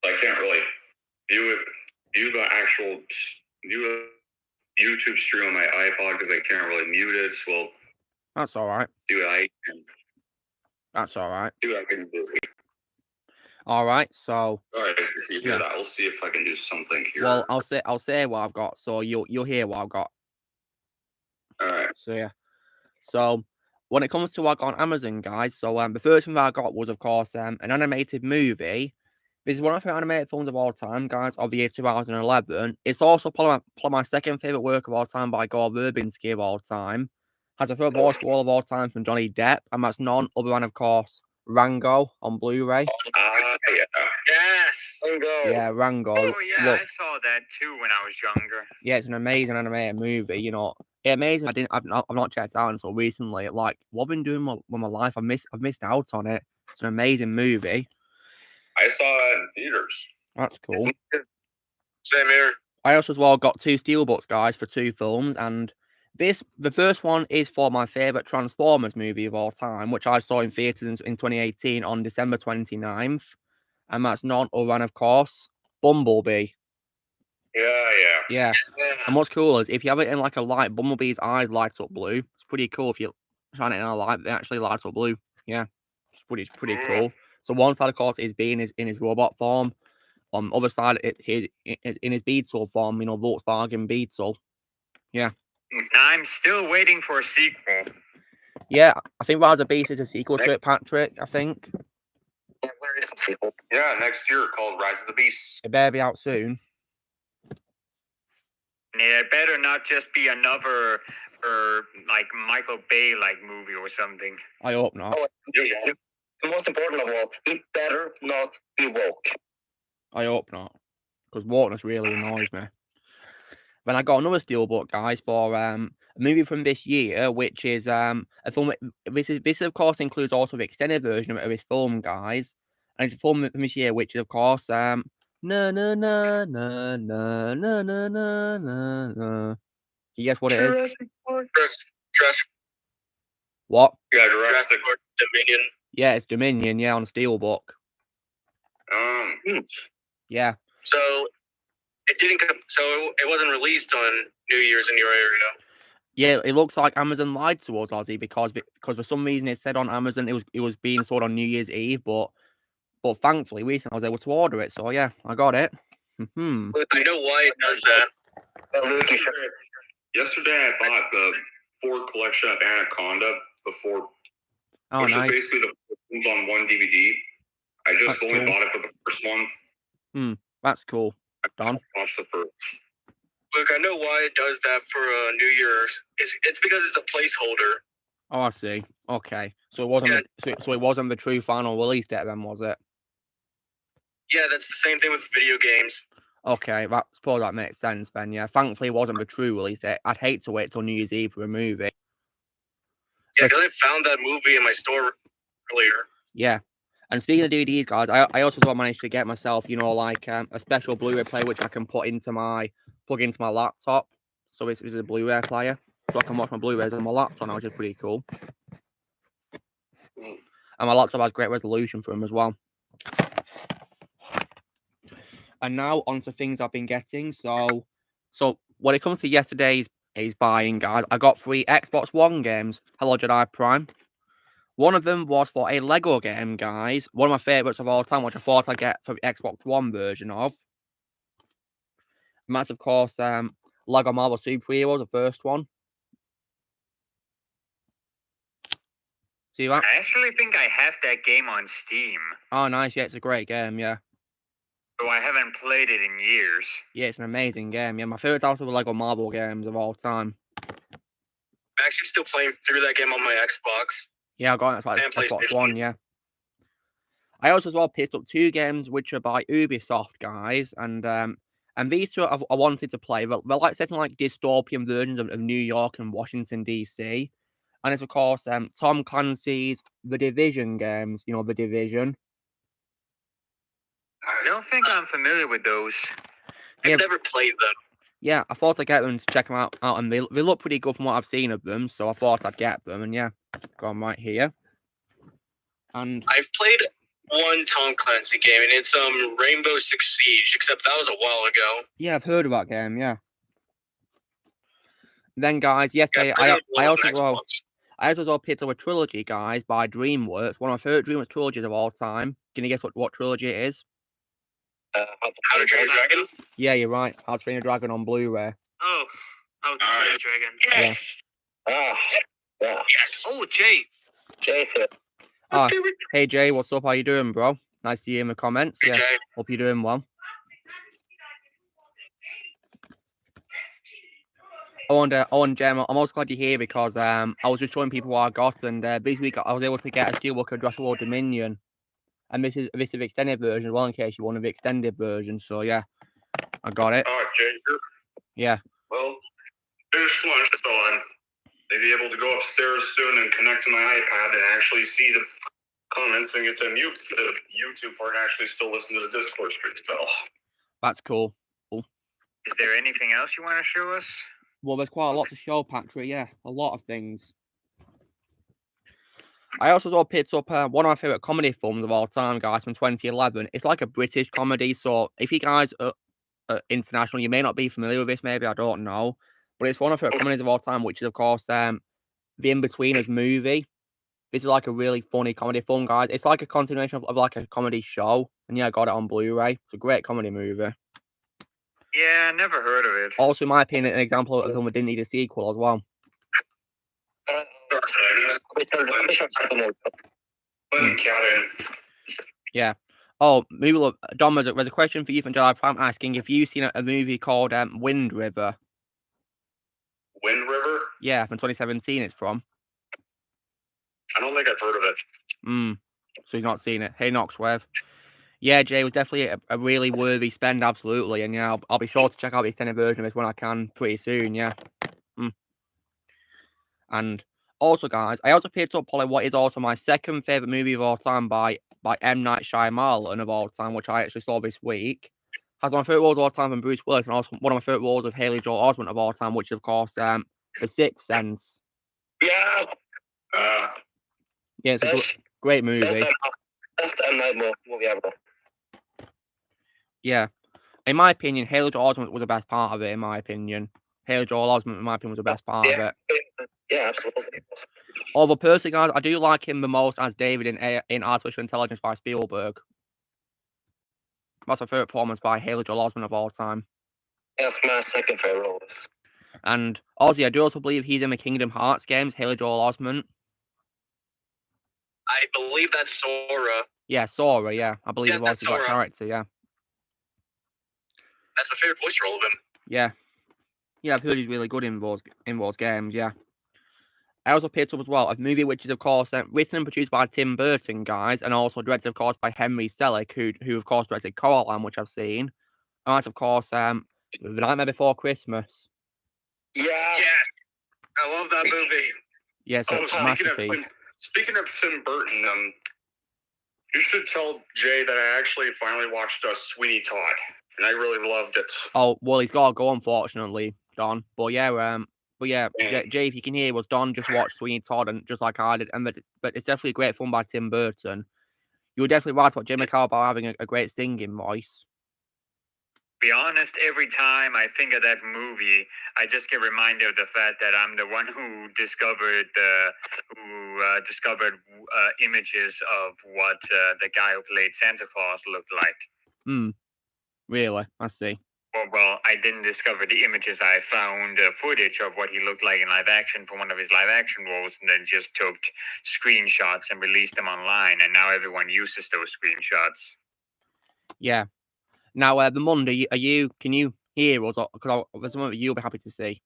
I can't really view the actual YouTube stream on my iPod because I can't really mute it. So That's all right. do what That's all right. do what I can do. All right, so All right, if you hear yeah. that, I'll see if I can do something here. Well, I'll say what I've got, so you'll hear what I've got. All right. So yeah. So when it comes to what I got on Amazon, guys, so the first thing that I got was, of course, an animated movie. This is one of my favorite animated films of all time, guys, of the year 2011. It's also probably my second favorite work of all time by Gore Verbinski of all time. Has a third voice role of all time from Johnny Depp, and that's none other than, of course, Rango on Blu-ray. Yeah. Yes, Rango. Yeah, Rango. Oh yeah, Look, I saw that too when I was younger. yeah, it's an amazing animated movie. You know, it's amazing. I've not checked it out until recently. Like, what I've been doing with my life, I've missed out on it. It's an amazing movie. I saw it in theaters. That's cool. Same here. I also as well got 2 steelbooks, guys, for 2 films, and the first one is for my favorite Transformers movie of all time, which I saw in theaters in 2018 on December 29th, and that's none other than, of course, Bumblebee. Yeah. And what's cool is if you have it in like a light, Bumblebee's eyes light up blue. It's pretty cool if you shine it in a light; they actually light up blue. Yeah, it's pretty cool. So one side, of course, is being in his robot form. On the other side, in his Beetle form, you know, Volkswagen Beetle. Yeah. I'm still waiting for a sequel. Yeah, I think Rise of Beast is a sequel to it, Patrick, I think. Where is the sequel? Yeah, next year called Rise of the Beasts. It better be out soon. Yeah, it better not just be another like Michael Bay like movie or something. I hope not. The most important of all, it better not be woke. I hope not. Because wokeness really annoys me. Then I got another steelbook, guys, for a movie from this year, which is a film. This of course includes also the extended version of this film, guys, and it's a film from this year, which is of course na na na na na na na na na. You guess what it is? Jurassic. What? Yeah, Jurassic Dominion. Yeah, it's Dominion. Yeah, on steelbook. Yeah. So it didn't. So it wasn't released on New Year's in your area. Yeah, it looks like Amazon lied to us, Ozzy, because for some reason it said on Amazon it was being sold on New Year's Eve, but thankfully recently I was able to order it, so yeah, I got it. I know why it does that. Yesterday I bought the Ford collection of Anaconda before, which nice. is basically the films on one DVD. I just only bought it for the first one. That's cool. Don? Watch the first. Look, I know why it does that for New Year's. It's because it's a placeholder. Oh, I see. Okay, so it wasn't. So it wasn't the true final release date then, was it? Yeah, that's the same thing with video games. Okay, I suppose that makes sense then. Yeah, thankfully it wasn't the true release date. I'd hate to wait till New Year's Eve for a movie. Yeah, because I found that movie in my store earlier. Yeah. And speaking of DVDs, guys, I also managed to get myself, you know, like a special Blu-ray player which I can plug into my laptop. So this is a Blu-ray player, so I can watch my Blu-rays on my laptop now, which is pretty cool. And my laptop has great resolution for them as well. And now onto things I've been getting. So when it comes to yesterday's buying, guys, I got 3 Xbox One games. Hello, Jedi Prime. One of them was for a Lego game, guys. One of my favourites of all time, which I thought I'd get for the Xbox One version of. And that's, of course, Lego Marvel Superheroes, the first one. See that? I actually think I have that game on Steam. Oh, nice. Yeah, it's a great game, yeah. So I haven't played it in years. Yeah, it's an amazing game. Yeah, my favourite's also the Lego Marvel games of all time. I'm actually still playing through that game on my Xbox. Yeah, I got it on Xbox One, yeah. I also as well picked up 2 games which are by Ubisoft, guys, and these 2 I wanted to play. They're like setting like dystopian versions of New York and Washington DC, And it's, of course, Tom Clancy's The Division games. You know, The Division. I don't think I'm familiar with those. Yeah. I've never played them. Yeah, I thought I'd get them to check them out, and they look pretty good from what I've seen of them, so I thought I'd get them, and yeah, got them right here. And I've played one Tom Clancy game, and it's Rainbow Six Siege, except that was a while ago. yeah, I've heard of that game, yeah. Then, guys, yesterday, Yeah, I also picked up a Trilogy, guys, by DreamWorks, one of my favourite DreamWorks trilogies of all time. Can you guess what trilogy it is? How to Train Your Dragon? Yeah, you're right. How to Train Your Dragon on Blu-ray. Oh, How to Train Your Dragon. Yes. Yeah. Yes. Oh, Jay. Hey, Jay, what's up? How you doing, bro? Nice to see you in the comments. Hey, Yeah, Jay. hope you're doing well. Oh, and Jem, I'm also glad you're here because I was just showing people what I got, and this week I was able to get a Steelbook of Jurassic World Dominion, and this is the extended version as well, in case you wanted the extended version. So yeah, I got it. Oh, Jay, Yeah. well, finished lunch, so I'm maybe able to go upstairs soon and connect to my iPad and actually see the comments and get to mute the YouTube part and actually still listen to the Discord stream. So That's cool. Is there anything else you want to show us? Well, there's quite a lot to show, Patrick. Yeah, a lot of things. I also picked up one of my favourite comedy films of all time, guys, from 2011. It's like a British comedy, so if you guys are international, you may not be familiar with this, maybe, I don't know. But it's one of my favourite comedies of all time, which is, of course, The In-Betweeners movie. This is like a really funny comedy film, guys. It's like a continuation of like a comedy show. And yeah, I got it on Blu-ray. It's a great comedy movie. Yeah, never heard of it. Also, in my opinion, an example of a film that didn't need a sequel as well. Yeah. Oh, movie. Dom, there's a question for you from July Prime asking if you've seen a movie called Wind River. Wind River? Yeah, from 2017 it's from. I don't think I've heard of it. So he's not seen it. Hey, Knoxwave. Yeah, Jay, it was definitely a really worthy spend, absolutely. And yeah, I'll be sure to check out the extended version of this when I can pretty soon, yeah. And also, guys, I also picked up probably what is also my second favourite movie of all time by M. Night Shyamalan of all time, which I actually saw this week. Has one of my favourite roles of all time from Bruce Willis, and also one of my favourite roles of Haley Joel Osment of all time, which is, of course, The Sixth Sense. Yeah. Yeah, it's a great movie. That's the M. Night movie ever. Yeah. In my opinion, Haley Joel Osment was the best part of it, in my opinion. Haley Joel Osment, in my opinion, was the best part of it. Yeah, absolutely. Although, personally, guys, I do like him the most as David in Artificial Intelligence by Spielberg. That's my favourite performance by Haley Joel Osment of all time. That's my second favourite role. And also, I do also believe he's in the Kingdom Hearts games, Haley Joel Osment. I believe that's Sora. Yeah, Sora, yeah. I believe he voices that character, yeah. That's my favourite voice role of him. Yeah. Yeah, I've heard he's really good in those games, yeah. I also picked up as well a movie which is, of course, written and produced by Tim Burton, guys, and also directed, of course, by Henry Selick, who of course, directed Coraline, which I've seen. And that's, of course, The Nightmare Before Christmas. Yeah. I love that movie. Yes, it's a masterpiece. Speaking of Tim Burton, you should tell Jay that I actually finally watched Sweeney Todd, and I really loved it. Oh, well, he's got to go, unfortunately, Don. But yeah, Jay, if you can hear, was Don just watched Sweeney Todd, and just like I did, but it's definitely great fun by Tim Burton. You were definitely right about Jim McCall about having a great singing voice. To be honest, every time I think of that movie, I just get reminded of the fact that I'm the one who discovered images of what the guy who played Santa Claus looked like. Really? I see. Well, I didn't discover the images. I found footage of what he looked like in live action for one of his live action roles, and then just took screenshots and released them online. And now everyone uses those screenshots. Yeah. Now, the Monday, can you hear us? Because there's something that you'll be happy to see.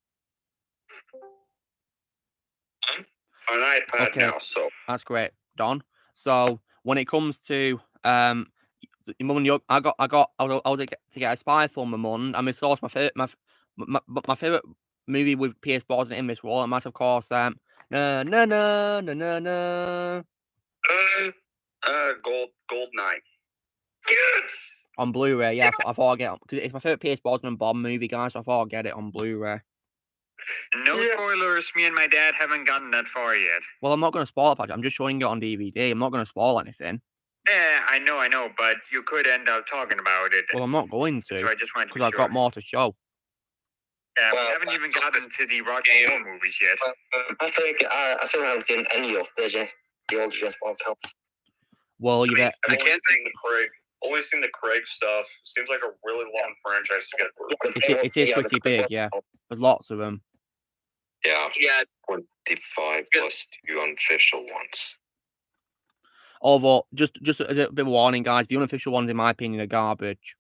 On an iPad now, so that's great, Don. So when it comes to I was to get a spy film the Mund, and my favorite movie with Pierce Brosnan in this role, and that's of course Na na na na na na. Goldeneye. Yes. On Blu-ray, yeah, I thought I'd get it because it's my favorite Pierce Brosnan Bond movie, guys. So I thought I'd get it on Blu-ray. No spoilers. Me and my dad haven't gotten that far yet. Well, I'm not going to spoil it, Patrick. I'm just showing it on DVD. I'm not going to spoil anything. Yeah, I know, but you could end up talking about it. Well, I'm not going So to I just wanted to be because I've got sure. more to show. Yeah, we Well, haven't even gotten to the Rocky Horror movies yet. I think I still haven't seen any of the old James Bond films. Well, you bet. I've only seen the Craig stuff. Seems like a really long franchise to get through. It is pretty big, yeah. There's lots of them. Yeah, 25 plus 2 unofficial ones. Although, just as a bit of warning, guys, the unofficial ones, in my opinion, are garbage.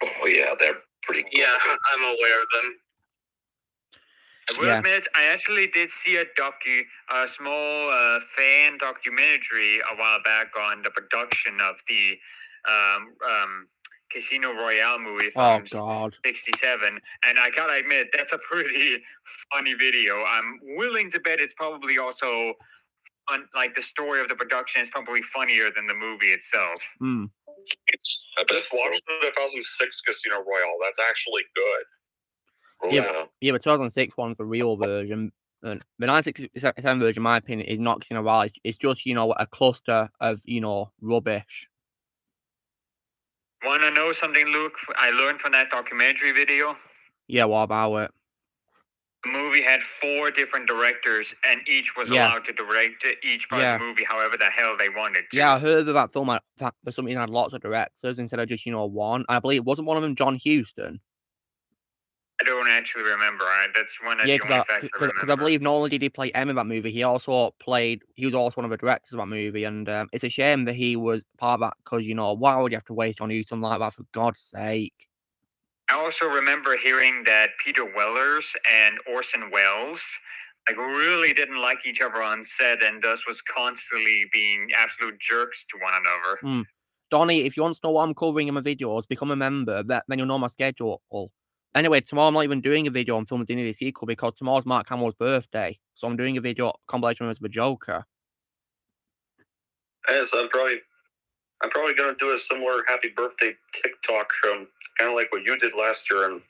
Oh yeah, they're pretty. Yeah, I'm aware of them. I will admit, I actually did see a small fan documentary a while back on the production of the Casino Royale movie from '67, and I gotta admit, that's a pretty funny video. I'm willing to bet it's probably also like the story of the production is probably funnier than the movie itself. I just watched the 2006 Casino Royale. That's actually good. Yeah, but 2006 one's the real version. The 1967 version, in my opinion, is not Casino Royale. It's just, a cluster of, rubbish. Want to know something, Luke? I learned from that documentary video. Yeah, what about it? The movie had 4 different directors, and each was allowed to direct each part of the movie however the hell they wanted to. Yeah, I heard that film for some reason had lots of directors instead of just, one. And I believe, wasn't one of them John Huston? I don't actually remember. That's one of the only facts I remember. Because I believe not only did he play M in that movie, he was also one of the directors of that movie. And it's a shame that he was part of that because, why would you have to waste John Huston like that, for God's sake? I also remember hearing that Peter Wellers and Orson Welles really didn't like each other on set and thus was constantly being absolute jerks to one another. Donnie, if you want to know what I'm covering in my videos, become a member, then you'll know my schedule. Anyway, tomorrow I'm not even doing a video on filming the sequel because tomorrow's Mark Hamill's birthday. So I'm doing a video compilation of the Joker. Yes, I'm probably gonna do a similar happy birthday TikTok, kind of like what you did last year. And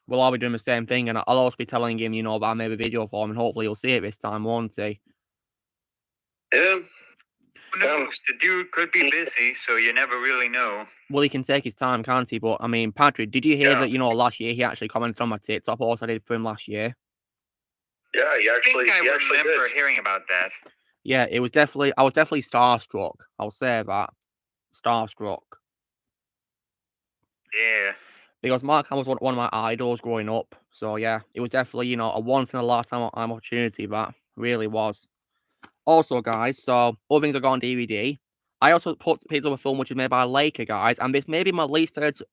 well, I'll be doing the same thing, and I'll also be telling him, that I made a video for him, and hopefully he'll see it this time, won't he? Yeah. Who knows? The dude could be busy, so you never really know. Well, he can take his time, can't he? But, I mean, Patrick, did you hear that, last year he actually commented on my TikTok post I did for him last year? Yeah, I remember hearing about that. Yeah, I was definitely starstruck. I'll say that. Starstruck. Yeah. Because Mark Hamill was one of my idols growing up. So, yeah, it was definitely, a once-in-a-lifetime opportunity, that really was. Also, guys, so other things I got on DVD. I also picked up a film which was made by Leica, guys, and this may be my least favorite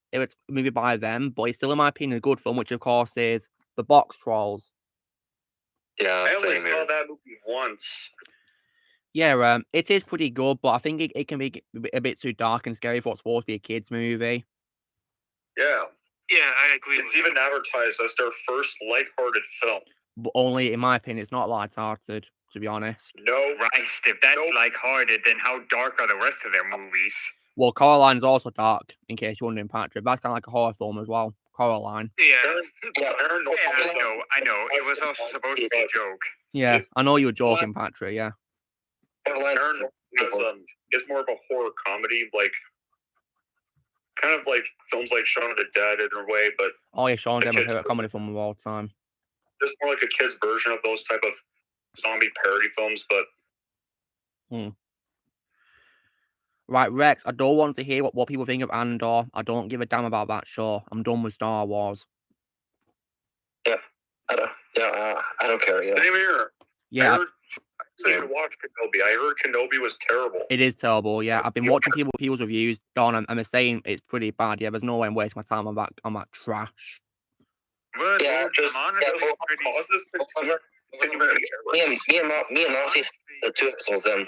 movie by them, but it's still, in my opinion, a good film, which, of course, is The Box Trolls. Yeah, I only saw that movie once. Yeah, it is pretty good, but I think it can be a bit too dark and scary for what's supposed to be a kid's movie. Yeah. Yeah, I agree. It's even advertised as their first lighthearted film. But only, in my opinion, it's not lighthearted, to be honest. No. Christ, if that's lighthearted, then how dark are the rest of their movies? Well, Coraline's also dark, in case you're wondering, Patrick. That's kind of like a horror film as well. Coraline. Yeah. I know. It was also supposed to be a joke. Yeah, I know you were joking, Patrick, yeah. It's more of a horror comedy, kind of like films like Shaun of the Dead in a way, but... Oh, yeah, Shaun of the Dead, my favorite comedy film of all time. Just more like a kid's version of those type of zombie parody films, but... Right, Rex, I don't want to hear what people think of Andor. I don't give a damn about that show. I'm done with Star Wars. Yeah, I don't care. Yeah. Same here. Yeah. I didn't watch Kenobi. I heard Kenobi was terrible. It is terrible, yeah. I've been watching people's reviews, Don, and they're saying it's pretty bad. Yeah, there's no way I'm wasting my time on that trash. Well, yeah, just me and Nancy, the 2 episodes then.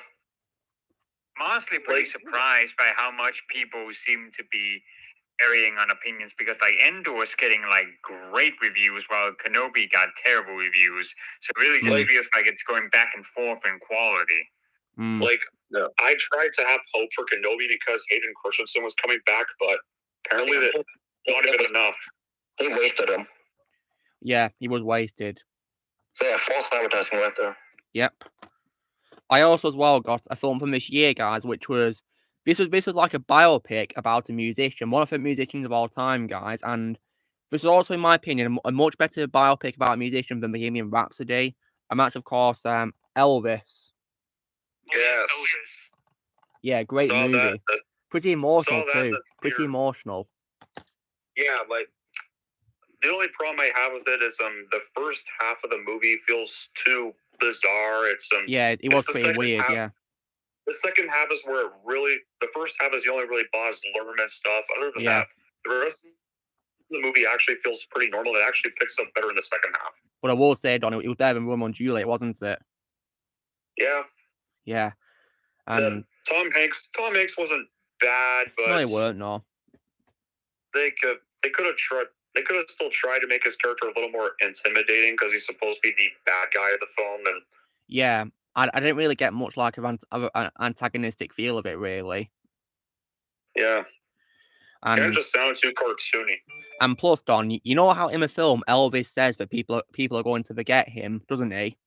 I'm honestly pretty surprised by how much people seem to be varying on opinions because like Endor's getting like great reviews while Kenobi got terrible reviews. So it really just feels like it's going back and forth in quality. Like, I tried to have hope for Kenobi because Hayden Christensen was coming back, but apparently that's not even enough. They wasted him. Yeah, he was wasted. So yeah, false advertising right there. Yep. I also as well got a film from this year, guys, which was this was like a biopic about a musician, one of the musicians of all time, guys, and this is also, in my opinion, a much better biopic about a musician than Bohemian Rhapsody, and that's of course Elvis. Yes. Yeah, great movie. Pretty emotional too. Pretty emotional. Yeah, like the only problem I have with it is the first half of the movie feels too bizarre. It's yeah, it was pretty weird. Yeah. The second half is where it really. The first half is the only really Baz Luhrmann stuff. Other than that, the rest of the movie actually feels pretty normal. It actually picks up better in the second half. But I will say, Don, it was better than Romeo and Juliet, wasn't it? Yeah. Yeah. And Tom Hanks wasn't bad, but no, he weren't. No. They could have tried. They could have still tried to make his character a little more intimidating because he's supposed to be the bad guy of the film. And yeah, I didn't really get much like of an antagonistic feel of it, really. Yeah. And it just sounded too cartoony. And plus, Don, you know how in the film Elvis says that people are going to forget him, doesn't he?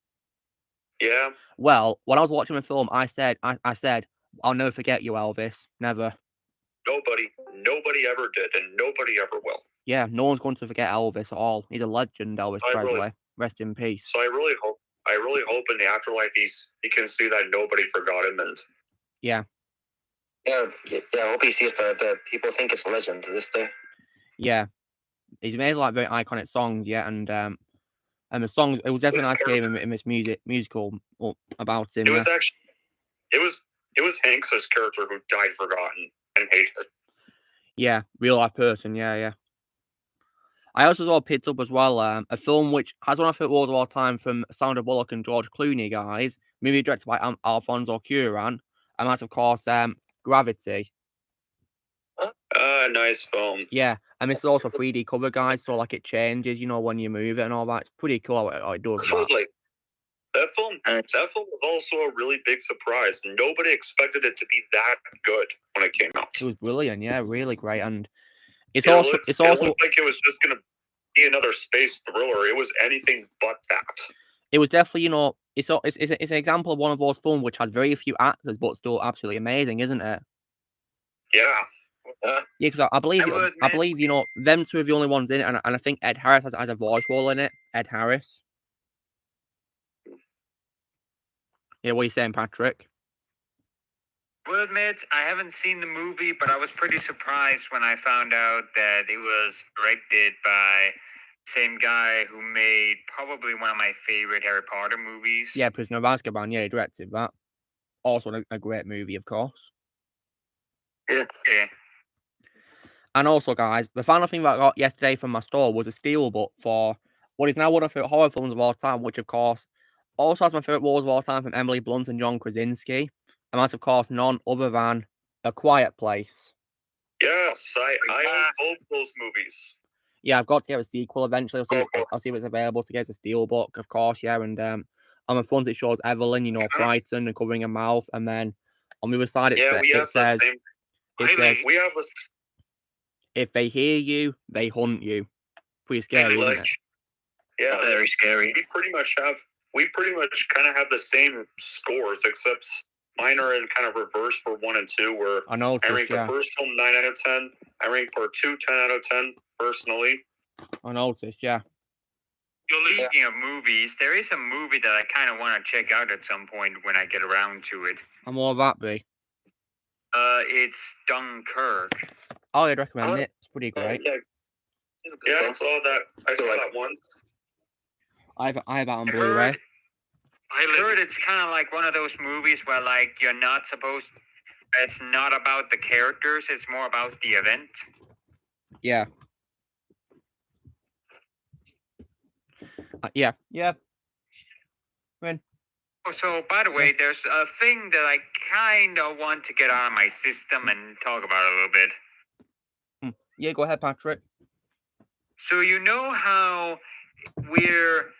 Yeah. Well, when I was watching the film, I said, I'll never forget you, Elvis. Never. Nobody ever did, and nobody ever will. Yeah, no one's going to forget Elvis at all. He's a legend, Elvis Presley. Rest in peace. So I really hope in the afterlife he can see that nobody forgot him. And yeah. I hope he sees that people think it's a legend to this day. Yeah, he's made like very iconic songs, yeah, and the songs, it was definitely nice to hear him in this musical about him. It was actually, it was Hanks' character who died forgotten and hated. Yeah, real life person, yeah. I also picked up as well a film which has one of the awards of all time from Sandra Bullock and George Clooney, guys. Movie directed by Alfonso Cuarón, and that's of course Gravity. Nice film. Yeah, and this is also 3D cover, guys, so like it changes, when you move it and all that. It's pretty cool how it does that. That film was also a really big surprise. Nobody expected it to be that good when it came out. It was brilliant, yeah, really great, and it looked like it was just gonna be another space thriller. It was anything but that. It was definitely, it's an example of one of those films which has very few actors but still absolutely amazing, isn't it? Yeah. Yeah, because I believe them two are the only ones in it, and I think Ed Harris has a voice role in it. Ed Harris. Yeah, what are you saying, Patrick? I will admit, I haven't seen the movie, but I was pretty surprised when I found out that it was directed by the same guy who made probably one of my favorite Harry Potter movies. Yeah, Prisoner of Azkaban. Yeah, he directed that. Also a great movie, of course. Yeah. And also, guys, the final thing that I got yesterday from my store was a steelbook for what is now one of the horror films of all time, which, of course, also has my favorite roles of all time from Emily Blunt and John Krasinski. And that's, of course, none other than A Quiet Place. Yes, I own both those movies. Yeah, I've got to get a sequel eventually. I'll see if it's available to get a steelbook, of course, yeah. And on the front, it shows Evelyn, frightened and covering her mouth. And then on the other side, it says, we have this. If they hear you, they hunt you. Pretty scary, isn't it? Yeah, very scary. We pretty much kind of have the same scores, except mine are in kind of reverse for 1 and 2, where I ranked the first film 9 out of 10. I ranked part 2 10 out of 10, personally. I noticed, yeah. Speaking of movies, there is a movie that I kind of want to check out at some point when I get around to it. And what will that be? It's Dunkirk. Oh, I'd recommend it. It's pretty great. Yeah, I saw that. I saw that once. I have that on Blu-ray. I heard it's kind of like one of those movies where, like, you're not supposed. It's not about the characters. It's more about the event. Yeah. Yeah. When? Oh, so by the way, there's a thing that I kind of want to get out of my system and talk about a little bit. Yeah, go ahead, Patrick. So you know how we're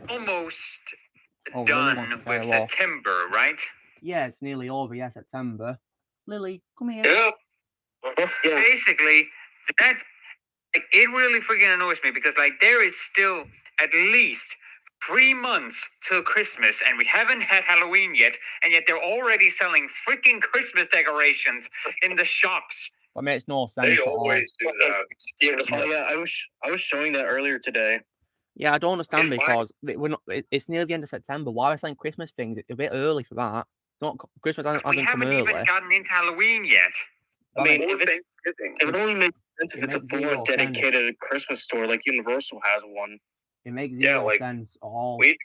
almost Lily done wants to with say hello. September, right? Yeah, it's nearly over. Yeah, September. Lily, come here. Yeah. Yeah. Basically, that it really freaking annoys me because there is still at least 3 months till Christmas, and we haven't had Halloween yet, and yet they're already selling freaking Christmas decorations in the shops. That makes no sense They at all. always do that. Yeah, I was showing that earlier today. Yeah, I don't understand In my- because we're not. It's near the end of September. Why are we saying Christmas things? It's a bit early for that. It's not Christmas hasn't We come haven't early. even gotten into Halloween yet. I mean, Or if it's, Thanksgiving. it would only make sense if It it's a makes zero full dedicated Christmas store like Universal has one. It makes Yeah, zero like, sense at all. We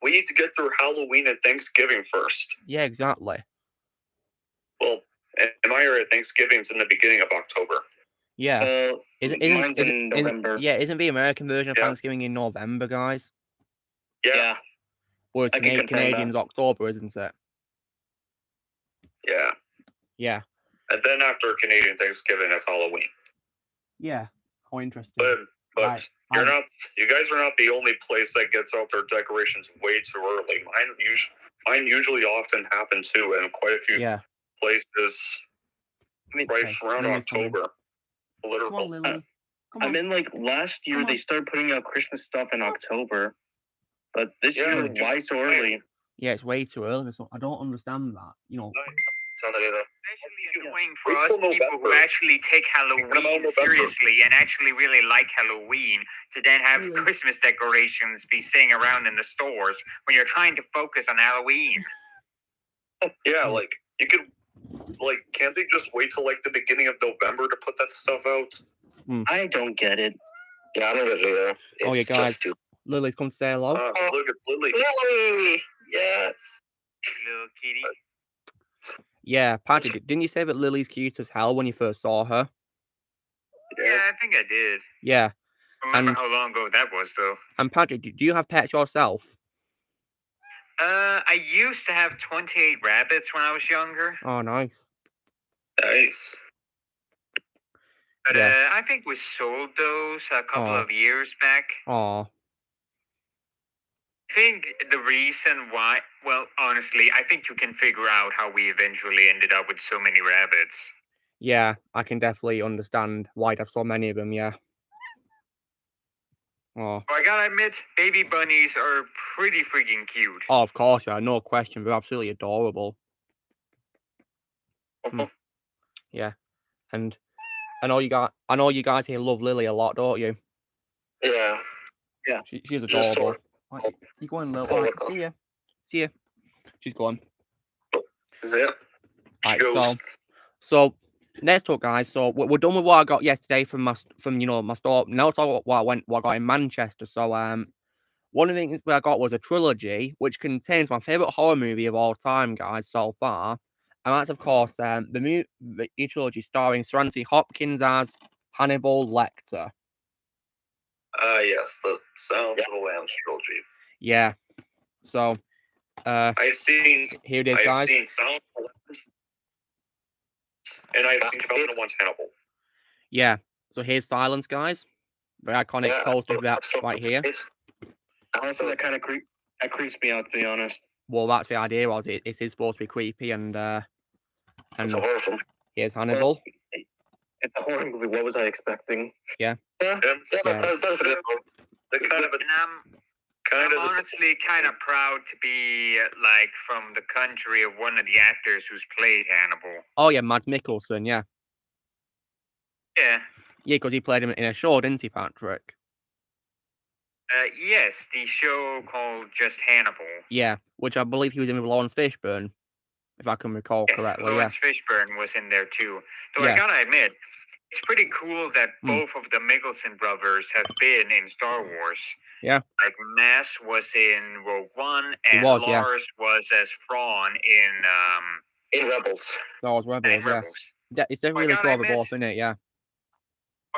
need to get through Halloween and Thanksgiving first. Yeah, exactly. Well, am I right? Thanksgiving's in the beginning of October. Yeah. Mine's in November. Isn't the American version of Yeah. Thanksgiving in November, guys? Yeah. Whereas I can confirm Canadian's October, isn't it? Yeah. Yeah. And then after Canadian Thanksgiving, that's Halloween. Yeah. How interesting. But Right. you guys are not the only place that gets out their decorations way too early. Mine usually often happen too, and quite a few places right around Lily's October. Come on, Literal. Lily. Come I on. mean, like last year they started putting out Christmas stuff in October, but this year, why so early? Yeah, it's way too early. So I don't understand that. You know. Especially annoying for Wait us till people who November. actually take Halloween seriously and actually really like Halloween to then have Christmas decorations be sitting around in the stores when you're trying to focus on Halloween. Yeah, like you could, like, can't they just wait till like the beginning of November to put that stuff out? I don't get it. Yeah, I don't get it either. Oh yeah, guys. Lily's come to say hello. Look, it's Lily. Lily, yes. Little kitty. Yeah, Patrick, didn't you say that Lily's cute as hell when you first saw her? Yeah, I think I did. Yeah. I remember how long ago that was, though. And Patrick, do you have pets yourself? I used to have 28 rabbits when I was younger. Oh, nice. Nice. But I think we sold those a couple of years back. Aw. I think the reason why, well, honestly, I think you can figure out how we eventually ended up with so many rabbits. Yeah, I can definitely understand why I'd have so many of them, yeah. Oh. I gotta admit, baby bunnies are pretty freaking cute. Oh, of course, yeah, no question. They're absolutely adorable. Yeah. And I know you guys here love Lily a lot, don't you? Yeah. Yeah. She's adorable. Right, you going, Lil? Right, see ya. She's gone. Yeah. Right, so next up, guys. So we're done with what I got yesterday from my store. Now let's talk about what I got in Manchester. So one of the things I got was a trilogy, which contains my favorite horror movie of all time, guys, so far, and that's of course the trilogy starring Sir Anthony Hopkins as Hannibal Lecter. Yes, the Silence of the Lambs trilogy. Yeah. So I've seen here it is, guys. I've seen Silence of the Lambs, and I've seen 2001's Hannibal. Yeah. So here's Silence, guys. Very iconic poster of that right here. Honestly, that kind of creeps me out, to be honest. Well, that's the idea. Was it is supposed to be creepy and It's a horror film. Here's Hannibal. It's a horror movie. What was I expecting? Yeah. That's I'm honestly kind of proud to be from the country of one of the actors who's played Hannibal. Oh yeah, Mads Mikkelsen. Yeah. Yeah. Yeah, because he played him in a show, didn't he, Patrick? Yes, the show called just Hannibal. Yeah, which I believe he was in with Lawrence Fishburne, if I can recall correctly. Lawrence Fishburne was in there too. Though I gotta admit, it's pretty cool that both of the Mikkelsen brothers have been in Star Wars. Yeah. Like Mass was in Rogue One, and Lars was as Thrawn in Rebels. Star Wars Rebels, yes. It's definitely really cool they're both in it, yeah.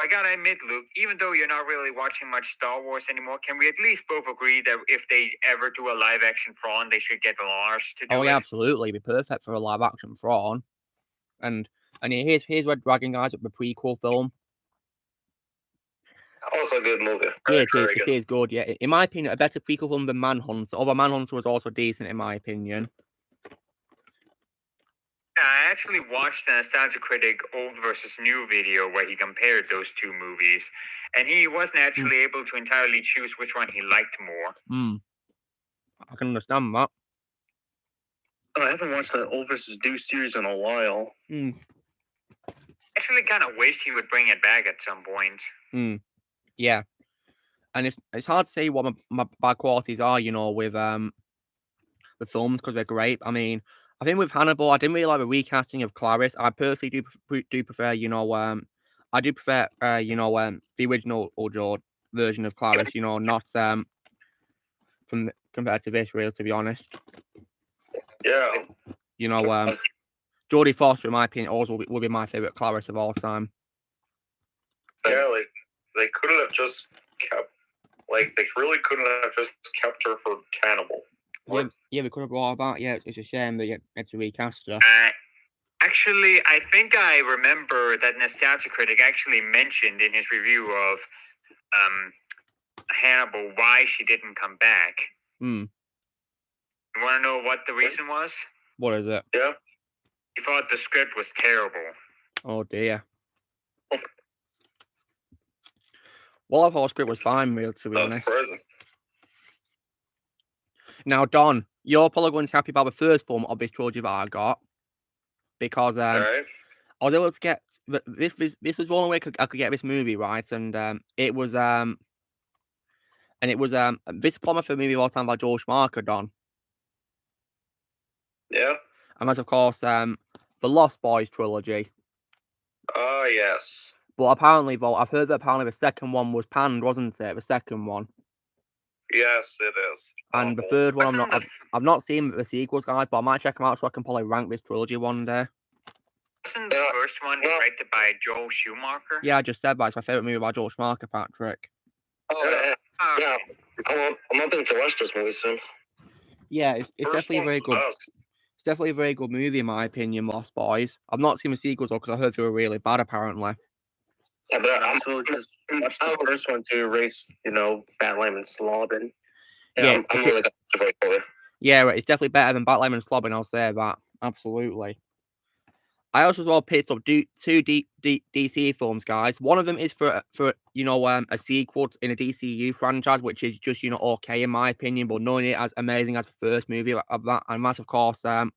I gotta admit, Luke, even though you're not really watching much Star Wars anymore, can we at least both agree that if they ever do a live-action Thrawn, they should get Lars to do it? Oh, yeah, absolutely. It'd be perfect for a live-action Thrawn. And And here's Red Dragon, guys, the prequel film. Also a good movie. Yeah, it is good. Yeah, in my opinion, a better prequel film than Manhunt. Although Manhunt was also decent, in my opinion. Yeah, I actually watched the Nostalgia Critic old versus new video where he compared those two movies, and he wasn't actually able to entirely choose which one he liked more. I can understand that. Oh, I haven't watched that old versus new series in a while. Actually, kind of wish he would bring it back at some point. Yeah, and it's hard to say what my bad qualities are, you know, with films because they're great. I mean, I think with Hannibal, I didn't really like the recasting of Clarice. I personally do prefer, you know, I do prefer, you know, the original version of Clarice. You know, not compared to this, really, to be honest. Yeah. You know, Jodie Foster, in my opinion, also will be my favorite Clarice of all time. Yeah, like they couldn't have just kept, like they really couldn't have just kept her for Cannibal. Yeah, we could have brought her back. Yeah, it's a shame that you had to recast her. Actually, I think I remember that Nostalgia Critic actually mentioned in his review of Hannibal why she didn't come back. You want to know what the reason was? What is it? Yeah. He thought the script was terrible. Oh dear. Well, I thought the script was fine, real, to be honest. Present. Now, Don, you're probably going to be happy about the first film of this trilogy that I got. Because right. I was able to get this was the only way I could get this movie, right? And it was this plumber for movie of all time by Joel Schumacher, Don. Yeah. And that's of course the Lost Boys trilogy. Oh yes. But apparently, though, I've heard that apparently the second one was panned, wasn't it? The second one. Yes, it is. And the third one, I've not seen the sequels, guys, but I might check them out so I can probably rank this trilogy one day. Wasn't the first one directed by Joel Schumacher? Yeah, I just said that. It's my favourite movie by Joel Schumacher, Patrick. Oh, yeah. I'm hoping to watch this movie soon. Yeah, it's definitely a very good... It's definitely a very good movie, in my opinion, Lost Boys. I've not seen the sequels, though, because I heard they were really bad, apparently. Yeah, but I'm also just watch the first one to erase, you know, Bat Lime and Slobbin. Yeah, I'm really going to vote for it. Yeah, it's definitely better than Bat Lime and Slobbin, I'll say that. Absolutely. I also saw picked up two DC films, guys. One of them is for you know, a sequel in a DCU franchise, which is just, you know, okay in my opinion, but not as amazing as the first movie of that. And that's of course Wonder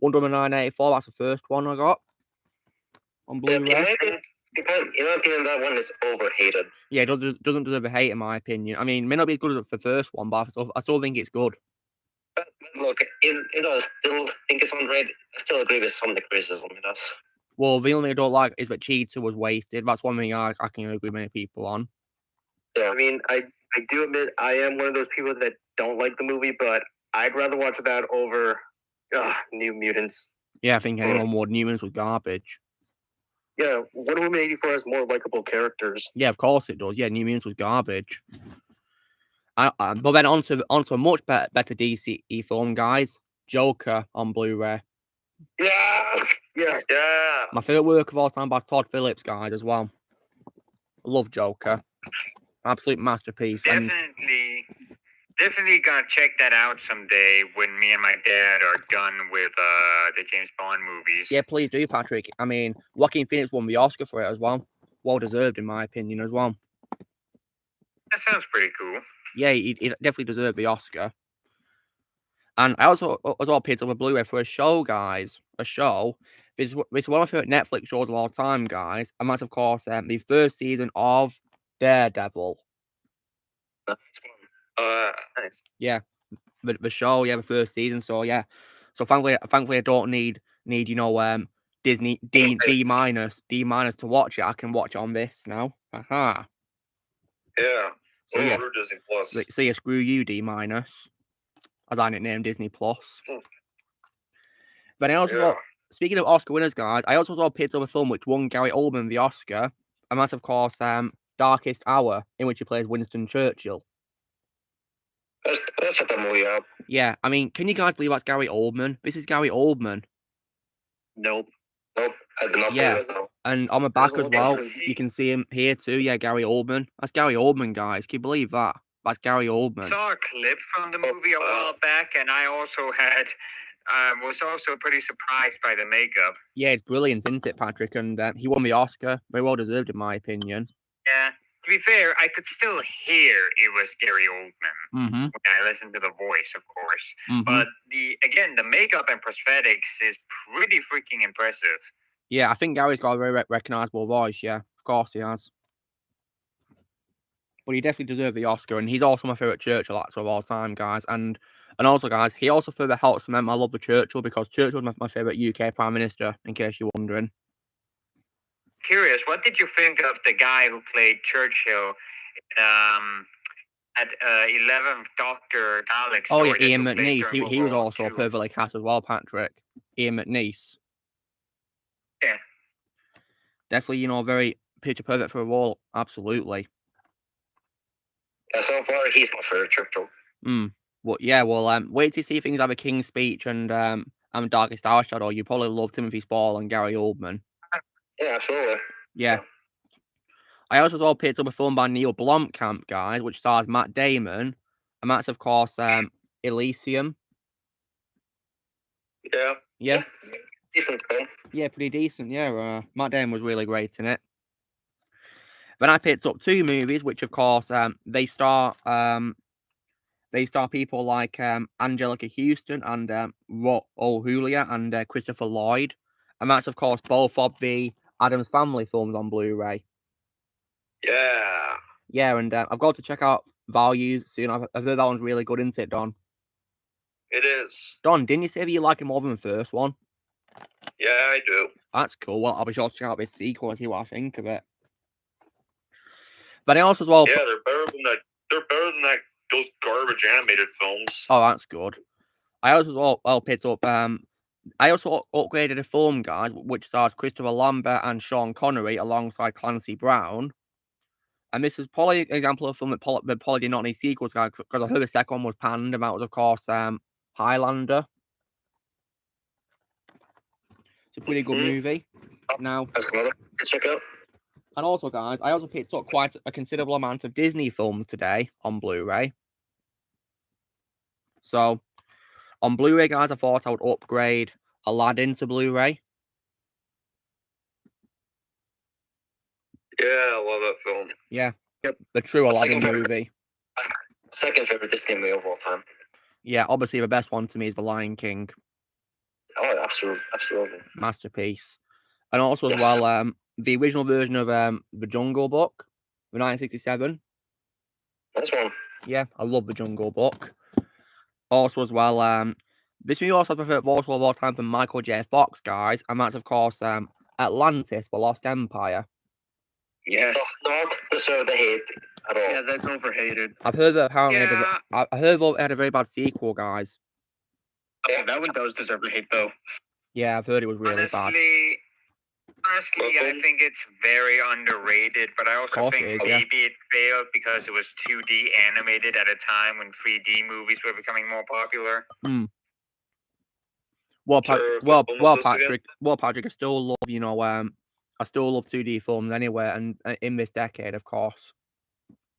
Woman 1984. That's the first one I got on Blu-ray. In my opinion, that one is overhated. Yeah, it doesn't deserve a hate in my opinion. I mean, it may not be as good as the first one, but I still think it's good. But look, I still think it's underrated. I still agree with some of the criticism it does. Well, the only thing I don't like is that Cheetah was wasted. That's one thing I can agree with many people on. Yeah, I mean, I do admit I am one of those people that don't like the movie, but I'd rather watch that over New Mutants. Yeah, I think anyone would. New Mutants was garbage. Yeah, Wonder Woman 84 has more likable characters. Yeah, of course it does. Yeah, New Mutants was garbage. But then onto a much better DC film, guys. Joker on Blu-ray. Yes. Yeah. My favorite work of all time by Todd Phillips, guys, as well. I love Joker. Absolute masterpiece. Definitely gonna check that out someday when me and my dad are done with the James Bond movies. Yeah, please do, Patrick. I mean, Joaquin Phoenix won the Oscar for it as well. Well deserved, in my opinion, as well. That sounds pretty cool. Yeah, he definitely deserved the Oscar. And I also picked up a Blu-ray for a show, guys. A show. This is one of my favorite Netflix shows of all time, guys. And that's, of course, the first season of Daredevil. Nice. Yeah, the show, yeah, the first season. So yeah, so thankfully I don't need you know Disney D minus to watch it. I can watch it on this now. Aha. Yeah. So yeah, Disney Plus. So yeah, screw you D minus, as I nicknamed Disney Plus. But I also speaking of Oscar winners, guys, I also picked up a film which won Gary Oldman the Oscar, and that's of course Darkest Hour, in which he plays Winston Churchill. That's what the movie up. Yeah, I mean, can you guys believe that's Gary Oldman? This is Gary Oldman. Nope. Nope, I did not. Yeah, and on the back as well, you can see him here too. Yeah, Gary Oldman. That's Gary Oldman, guys. Can you believe that? That's Gary Oldman. I saw a clip from the movie a while back, and I also was also pretty surprised by the makeup. Yeah, it's brilliant, isn't it, Patrick? And he won the Oscar. Very well deserved, in my opinion. Yeah. To be fair, I could still hear it was Gary Oldman when I listened to the voice, of course. But the makeup and prosthetics is pretty freaking impressive. Yeah, I think Gary's got a very recognizable voice. Yeah, of course he has. But he definitely deserved the Oscar, and he's also my favorite Churchill actor of all time, guys. And also, guys, he also further helped cement my love for Churchill because Churchill was my favorite UK Prime Minister, in case you're wondering. Curious, what did you think of the guy who played Churchill at 11th Doctor Dalek's? Oh yeah, Ian McNeice. He was also perfectly cast as well, Patrick. Ian McNeice. Yeah. Definitely, very picture perfect for a role. Absolutely. Yeah, so far he's my favorite Churchill. Well, wait to see things like The King's Speech and Darkest Hour Shadow. You probably love Timothy Spall and Gary Oldman. Yeah, absolutely. Yeah. I also saw picked up a film by Neil Blomkamp, guys, which stars Matt Damon, and that's of course Elysium. Yeah. Yeah. Decent film. Yeah, pretty decent. Yeah, Matt Damon was really great in it. Then I picked up two movies, which of course they star people like Angelica Houston and Julia and Christopher Lloyd, and that's of course both of the Addams Family films on Blu-ray. Yeah. Yeah, and I've got to check out Values soon. I've heard that one's really good, isn't it, Don? It is. Don, didn't you say that you like it more than the first one? Yeah, I do. That's cool. Well, I'll be sure to check out this sequel and see what I think of it. But I also as well. Yeah, they're better than that. They're better than that. Those garbage animated films. Oh, that's good. I also as well picked up. I also upgraded a film, guys, which stars Christopher Lambert and Sean Connery alongside Clancy Brown. And this is probably an example of a film that probably did not need sequels, guys, because I heard the second one was panned, and that was, of course, Highlander. It's a pretty good movie. Now, check out. And also, guys, I also picked up quite a considerable amount of Disney films today on Blu-ray. So, on Blu-ray, guys, I thought I would upgrade Aladdin to Blu-ray. Yeah, I love that film. Yeah. Yep. The true Aladdin movie. Second favorite Disney movie of all time. Yeah, obviously the best one to me is The Lion King. Oh, absolutely. Masterpiece. And also as well, the original version of The Jungle Book, the 1967. Nice one. Yeah, I love The Jungle Book. Also as well, this movie also has my favorite voice of all time from Michael J. Fox, guys, and that's of course Atlantis: The Lost Empire. Yes. Not deserve the hate at all. Yeah, that's overhated. I've heard that apparently I heard it had a very bad sequel, guys. Yeah, that one does deserve the hate, though. Yeah, I've heard it was really bad. Honestly, I think it's very underrated, but I also think maybe it failed because it was 2D animated at a time when 3D movies were becoming more popular. Well, Patrick, I still love, I still love 2D films anyway, and in this decade, of course.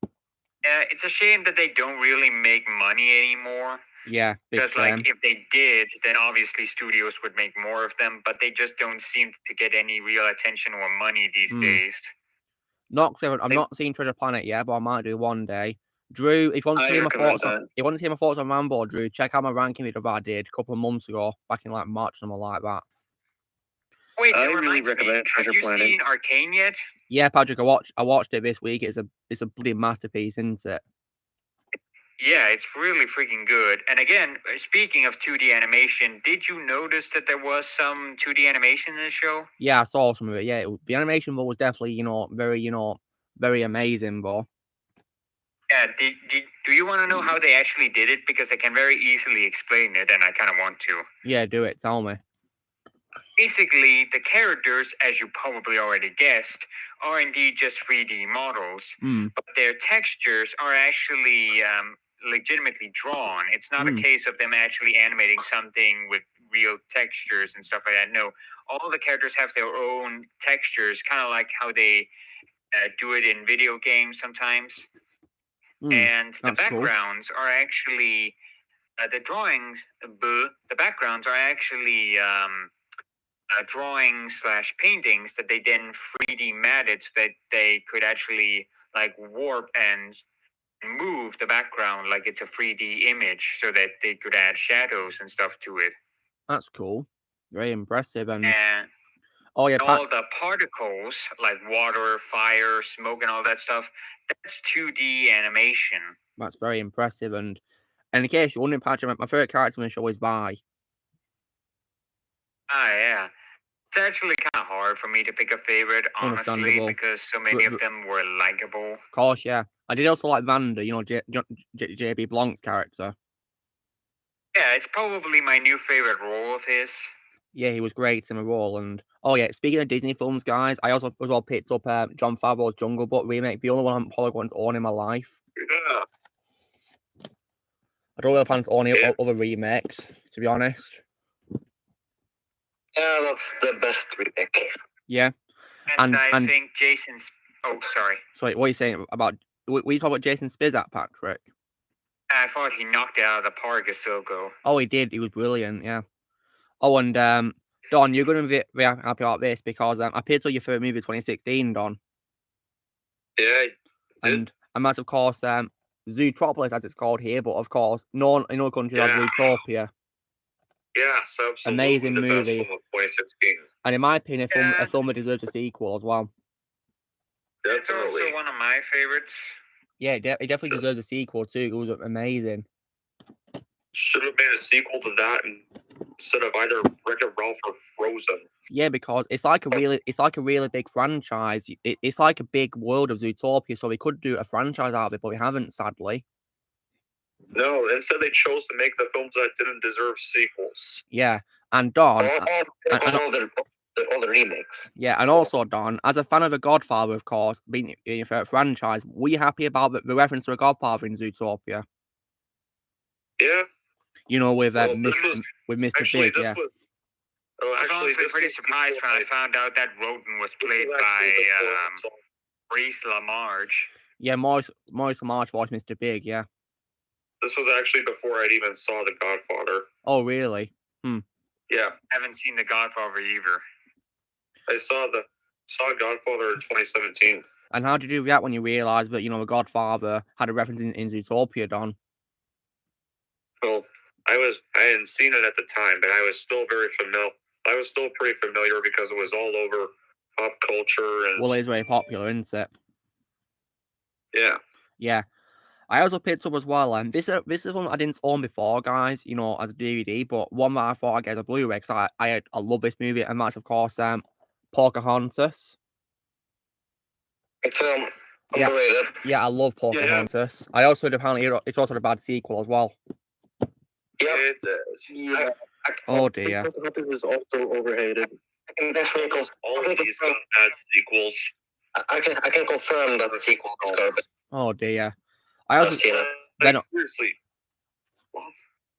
Yeah, it's a shame that they don't really make money anymore. Yeah, because if they did, then obviously studios would make more of them, but they just don't seem to get any real attention or money these days. I'm not seeing Treasure Planet yet, but I might do one day. Drew, if you want to hear my thoughts on Rambo, Drew, check out my ranking video that I did a couple of months ago, back in March, something like that. Wait, I really recommend Treasure Planet. Have you seen Arcane yet? Yeah, Patrick, I watched it this week. It's a bloody masterpiece, isn't it? Yeah, it's really freaking good. And again, speaking of 2D animation, did you notice that there was some 2D animation in the show? Yeah, I saw some of it. Yeah, the animation was definitely, very amazing, bro. Yeah, do you want to know how they actually did it? Because I can very easily explain it, and I kind of want to. Yeah, do it. Tell me. Basically, the characters, as you probably already guessed, are indeed just 3D models, but their textures are actually legitimately drawn. It's not a case of them actually animating something with real textures and stuff like that. No, all the characters have their own textures, kind of like how they do it in video games sometimes. And the backgrounds are actually the drawings. The backgrounds are actually drawings/paintings that they then 3D matted so that they could actually like warp and move the background like it's a 3D image, so that they could add shadows and stuff to it. That's cool. Very impressive. And all the particles like water, fire, smoke, and all that stuff, that's 2D animation. That's very impressive. And in case you're wondering, Patrick, my favorite character in the show is Vi. Yeah. It's actually kind of hard for me to pick a favorite, honestly, because so many of them were likable. Of course, yeah. I did also like Vander, you know, J.B. Blanc's character. Yeah, it's probably my new favorite role of his. Yeah, he was great in the role. And speaking of Disney films, guys, I also as well picked up Jon Favreau's Jungle Book remake, the only one I'm probably going to own in my life. Yeah. I don't really plan to own any other remakes, to be honest. Yeah, that's the best remake. Yeah. And I think Jason's... Oh, sorry. Sorry, what are you saying about... Were you talking about Jason Spizak, Patrick? I thought he knocked it out of the park a Silco. Oh, he did. He was brilliant, yeah. Oh, and Don, you're going to be very happy about this because I picked up your favorite movie 2016, Don. Yeah, and that's, of course, Zootropolis, as it's called here, but, of course, in other countries, Zootopia. Yes, absolutely. Amazing the movie. Best film of 2016. And in my opinion, a film that deserves a sequel as well. Definitely. It's also one of my favorites. Yeah, it definitely deserves a sequel too. It was amazing. Should have made a sequel to that instead of either Wreck-It Ralph or Frozen. Yeah, because it's like a really big franchise. It's like a big world of Zootopia, so we could do a franchise out of it, but we haven't, sadly. No, instead they chose to make the films that didn't deserve sequels. Yeah, and Don... all the remakes. Yeah, and also, Don, as a fan of The Godfather, of course, being your favorite franchise, were you happy about the reference to a Godfather in Zootopia? Yeah. You know, with Mr. Big, yeah. I was actually pretty surprised when I found out that Rodin was played by Maurice LaMarche. Yeah, Maurice LaMarche voiced Mr. Big, yeah. This was actually before I'd even saw The Godfather. Oh, really? Yeah. I haven't seen The Godfather either. I saw Godfather in 2017. And how did you react when you realised that, The Godfather had a reference in Zootopia, Don? Well, I hadn't seen it at the time, but I was still very familiar. I was still pretty familiar because it was all over pop culture. And well, it is very popular, isn't it? Yeah. Yeah. I also picked up as well, and this is one I didn't own before, guys, as a DVD, but one that I thought I'd get as a Blu-ray, because I love this movie, and that's, of course, Pocahontas. It's underrated. Yeah, I love Pocahontas. I also heard apparently it's also a bad sequel as well. Yeah, it is. Yeah. Oh dear. Pocahontas is also overhated. I can definitely all of these got bad sequels. I can confirm that the sequel is garbage. Oh dear. I also seriously.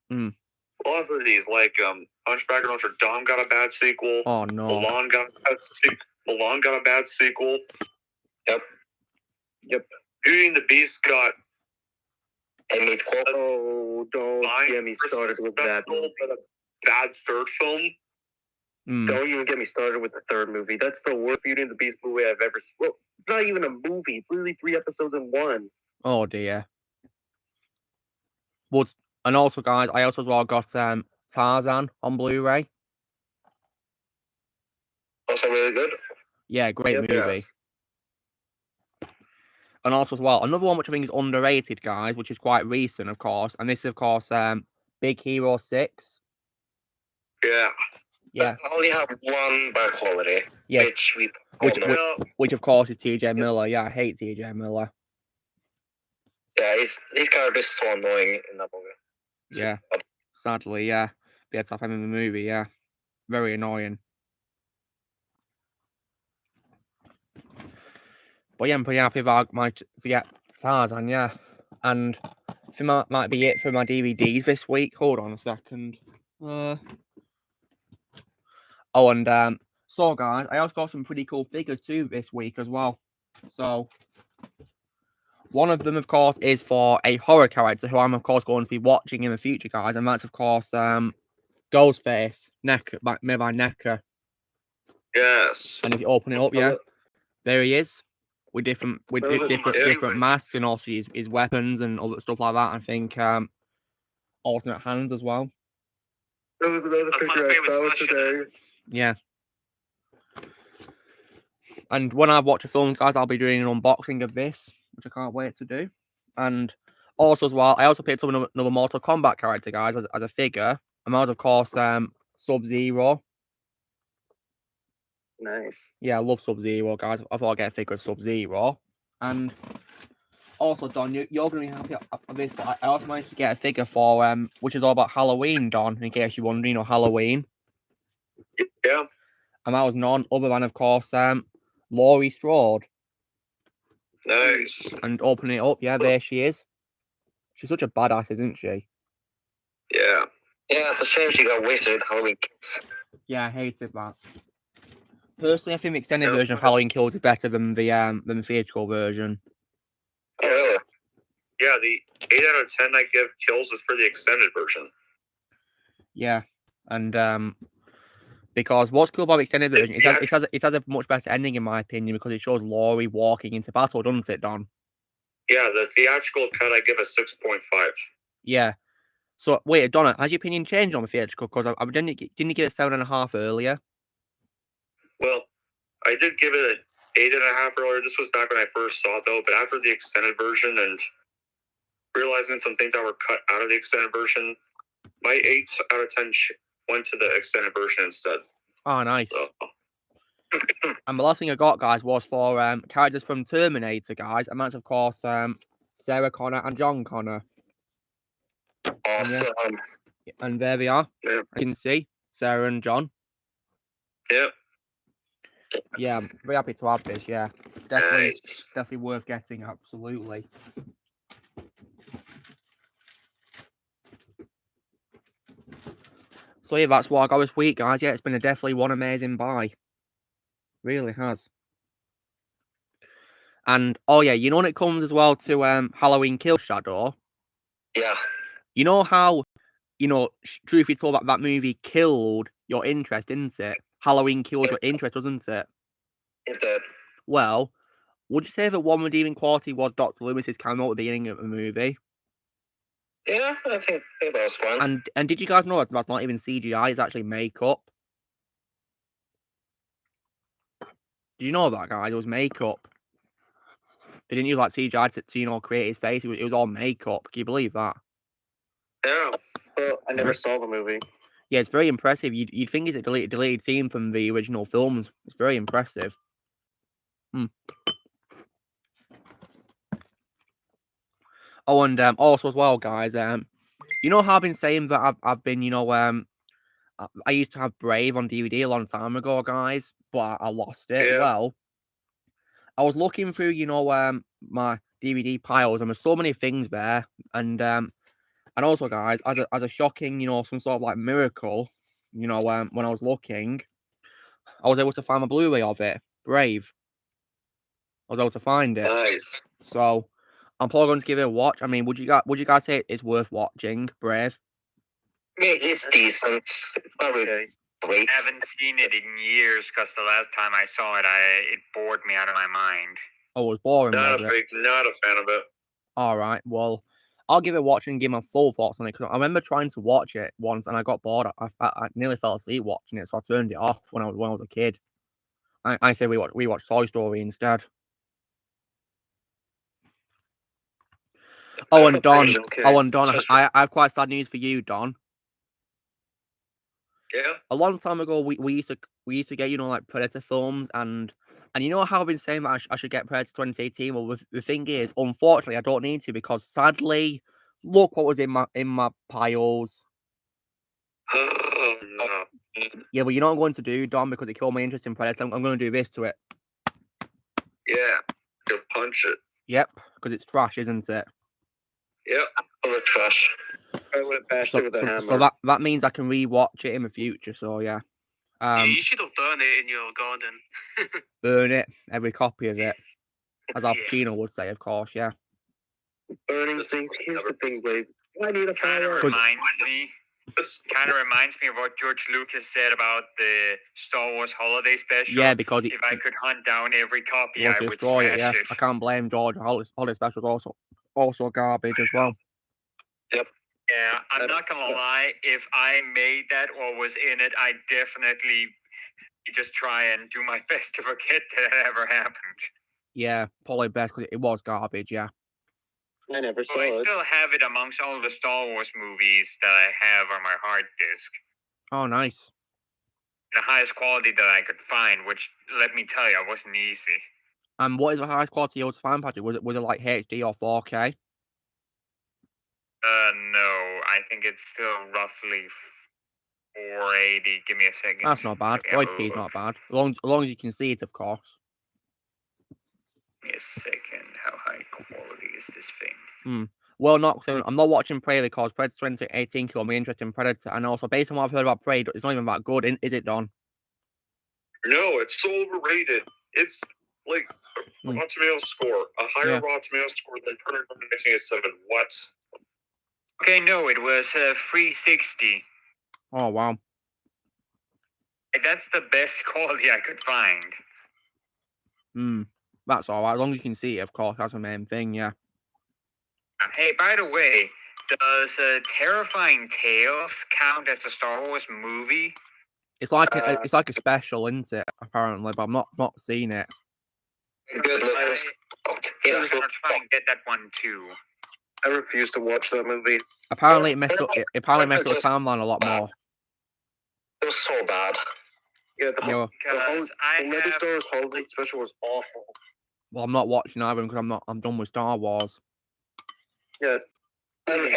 Lots of these, like Hunchback of Notre Dame got a bad sequel. Oh no. Milan got a bad sequel. Yep. Beauty and the Beast got. Oh, don't get me started with that. A bad third film. Don't even get me started with the third movie. That's the worst Beauty and the Beast movie I've ever seen. Well, it's not even a movie. It's literally 3 episodes in one. Oh dear. But and also, guys, I also as well got Tarzan on Blu-ray. Also really good. Yeah, great movie. Yes. And also as well, another one which I think is underrated, guys, which is quite recent, of course, and this is, of course, Big Hero 6. Yeah. Yeah. I only have one bad quality. Yeah. Which of course is T.J. Miller. Yeah, I hate T.J. Miller. Yeah, his character is so annoying in that movie. Yeah. Sadly, yeah. We had to have him in the movie, yeah. Very annoying. But yeah, I'm pretty happy about Tarzan, yeah. And I think that might be it for my DVDs this week. Hold on a second. Oh, and so guys, I also got some pretty cool figures too this week as well. So one of them, of course, is for a horror character who I'm, of course, going to be watching in the future, guys, and that's, of course, Ghostface, made by NECA. Yes. And if you open it up, yeah, there he is, with different masks and also his weapons and other stuff like that. I think alternate hands as well. That was another picture I found today. Yeah. And when I watch a film, guys, I'll be doing an unboxing of this, which I can't wait to do. And also as well, I also picked up another Mortal Kombat character, guys, as a figure. And that was, of course, Sub-Zero. Nice. Yeah, I love Sub-Zero, guys. I thought I'd get a figure of Sub-Zero. And also, Don, you're going to be happy of this, but I also managed to get a figure for, which is all about Halloween, Don, in case you're wondering, Halloween. Yeah. And that was none other than, of course, Laurie Strode. Nice. And opening it up, yeah, there she is. She's such a badass, isn't she? Yeah. Yeah, it's a shame she got wasted with Halloween Kills. Yeah, I hated that. Personally, I think the extended version of Halloween Kills is better than the theatrical version. Oh, really? Yeah, the 8 out of 10 I give Kills is for the extended version. Yeah, and because what's cool about the extended version, it has a much better ending in my opinion because it shows Laurie walking into battle, doesn't it, Don? Yeah, the theatrical cut I give a 6.5. Yeah. So wait, Donna, has your opinion changed on the theatrical? Because I didn't give it 7.5 earlier. Well, I did give it an 8.5 earlier. This was back when I first saw it, though. But after the extended version and realizing some things that were cut out of the extended version, my 8 out of 10 went to the extended version instead. Oh, nice. So. And the last thing I got, guys, was for characters from Terminator, guys, and that's of course Sarah Connor and John Connor. Awesome. And there they are. Yeah. You can see Sarah and John. Yep. Yeah, I'm very happy to have this. Yeah, definitely, nice. Definitely worth getting. Absolutely. So yeah, that's what I got this week, guys. Yeah, it's been definitely one amazing buy. Really has. And oh yeah, when it comes as well to Halloween Kill Shadow. Yeah. You know how, truth be told, that movie killed your interest, didn't it? Halloween kills your interest, doesn't it? It did. Well, would you say that one redeeming quality was Dr. Lewis's cameo at the beginning of the movie? Yeah, I think that was fun. And did you guys know that's not even CGI, it's actually makeup? Did you know that, guys? It was makeup. They didn't use like CGI to create his face. It was all makeup. Can you believe that? Yeah. Well, I never saw the movie. Yeah, it's very impressive. You'd think it's a deleted scene from the original films. It's very impressive. Oh, and also as well, guys. You know how I've been saying that I've been, I used to have Brave on DVD a long time ago, guys, but I lost it. Yeah. Well, I was looking through, my DVD piles, and there's so many things there, and also, guys, as a shocking, some sort of like miracle, when I was looking, I was able to find a Blu-ray of it, Brave. I was able to find it. Nice. So I'm probably going to give it a watch. I mean, would you guys say it's worth watching, Brave? It's decent. It's not really great. I haven't seen it in years because the last time I saw it, it bored me out of my mind. Oh, it was boring. Not a fan of it. All right, well, I'll give it a watch and give my full thoughts on it because I remember trying to watch it once and I got bored. I nearly fell asleep watching it, so I turned it off when I was a kid. I say we watch Toy Story instead. Oh, and Don. I have quite sad news for you, Don. Yeah. A long time ago, we used to get like Predator films, and you know how I've been saying that I should get Predator 2018. Well, the thing is, unfortunately, I don't need to because sadly, look what was in my piles. Oh no. Yeah, but you know what I'm going to do, Don, because it killed my interest in Predator. I'm going to do this to it. Yeah. You punch it. Yep, because it's trash, isn't it? Yep. Full of trash. I would have bashed it with a hammer. So that means I can rewatch it in the future. So yeah, You should have burned it in your garden. Burn it, every copy of it. As Al Yeah. Pacino would say, of course, yeah. Burning things. Here's the thing, Blaze. I need a Kind of fire. reminds me of what George Lucas said about the Star Wars Holiday Special. Yeah, because if I could hunt down every copy, he wants I to would destroy it, smash yeah. it. I can't blame George. Holiday Special was also garbage as well. Yep. Yeah, I'm not gonna lie. If I made that or was in it, I'd definitely just try and do my best to forget that ever happened. Yeah, probably best because it was garbage, yeah. I never saw I it. still have it amongst all the Star Wars movies that I have on my hard disk. Oh, nice. The highest quality that I could find, which, let me tell you, wasn't easy. And what is the highest quality you was find, Patrick? Was it like HD or 4K? No, I think it's still roughly 480. Give me a second. That's not bad. 480p is not bad. As long as you can see it, of course. Give me a second. How high quality is this thing? Well, I'm not watching Prey because Predator 2018 killed me interest in Predator, and also based on what I've heard about Prey, it's not even that good, is it, Don? No, it's so overrated. It's like a Rotten Tomatoes score, a higher Rotten Tomatoes score than Predator 1987. What? Okay, no, it was 360. Oh, wow. That's the best quality I could find. That's all right. As long as you can see it, of course. That's the main thing, yeah. Hey, by the way, does Terrifying Tales count as a Star Wars movie? It's like a special, isn't it? Apparently, but I'm not seen it. Good. I'm gonna try and get that one too. I refuse to watch that movie. Apparently, it messed up the timeline a lot more. It was so bad. Yeah, the Yeah. Lego Star Wars Holiday Special was awful. Well, I'm not watching either because I'm done with Star Wars. Yeah. Look,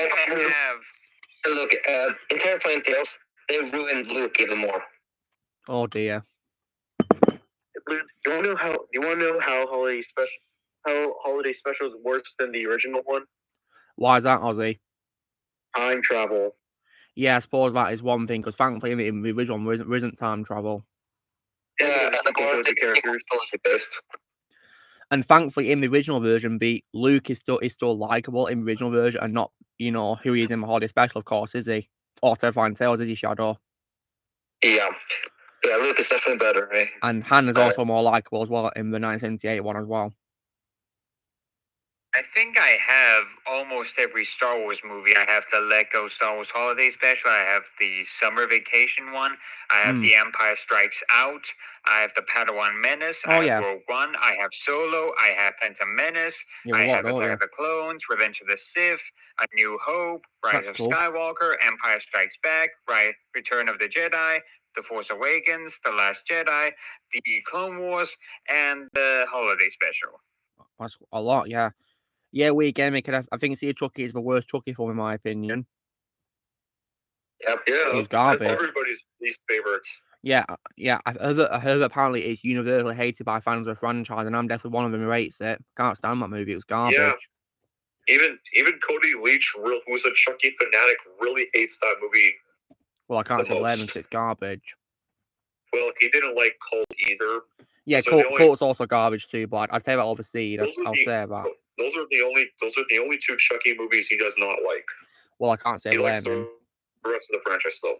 in Terrifying Tales, they ruined Luke even more. Oh dear. Do you want to know how Holiday Special is worse than the original one? Why is that, Ozzy? Time travel. Yeah, I suppose that is one thing because thankfully in the original one there isn't time travel. Yeah, the characters based. And thankfully in the original version, Luke is still likable in the original version and not who he is in the Holiday Special, of course, is he? Or Terrifying Tales, is he, Shadow? Yeah. Yeah, Luke is definitely better, right? And Han is also more likable as well in the 1978 one as well. I think I have almost every Star Wars movie. I have the Lego Star Wars Holiday Special. I have the Summer Vacation one. I have the Empire Strikes Out. I have the Padawan Menace. I have Rogue One. I have Solo. I have Phantom Menace. I have Attack of the Clones, Revenge of the Sith, A New Hope, Rise of Skywalker, Empire Strikes Back, Return of the Jedi, The Force Awakens, The Last Jedi, The Clone Wars, and the Holiday Special. That's a lot, yeah. Yeah, we again, I think Sea of Chucky is the worst Chucky film in my opinion. Yep, yeah. It was garbage. That's everybody's least favorite. Yeah. I heard that apparently it's universally hated by fans of the franchise, and I'm definitely one of them who hates it. Can't stand that movie. It was garbage. Yeah. Even Cody Leach, who's a Chucky fanatic, really hates that movie. Well, I can't say blame him because it's garbage. Well, he didn't like Cult either. Yeah, so Cult's also garbage too, but I'd say that over Seed. I'll say that. Those are the only two Chucky movies he does not like. Well, I can't say he blame likes him. The rest of the franchise though.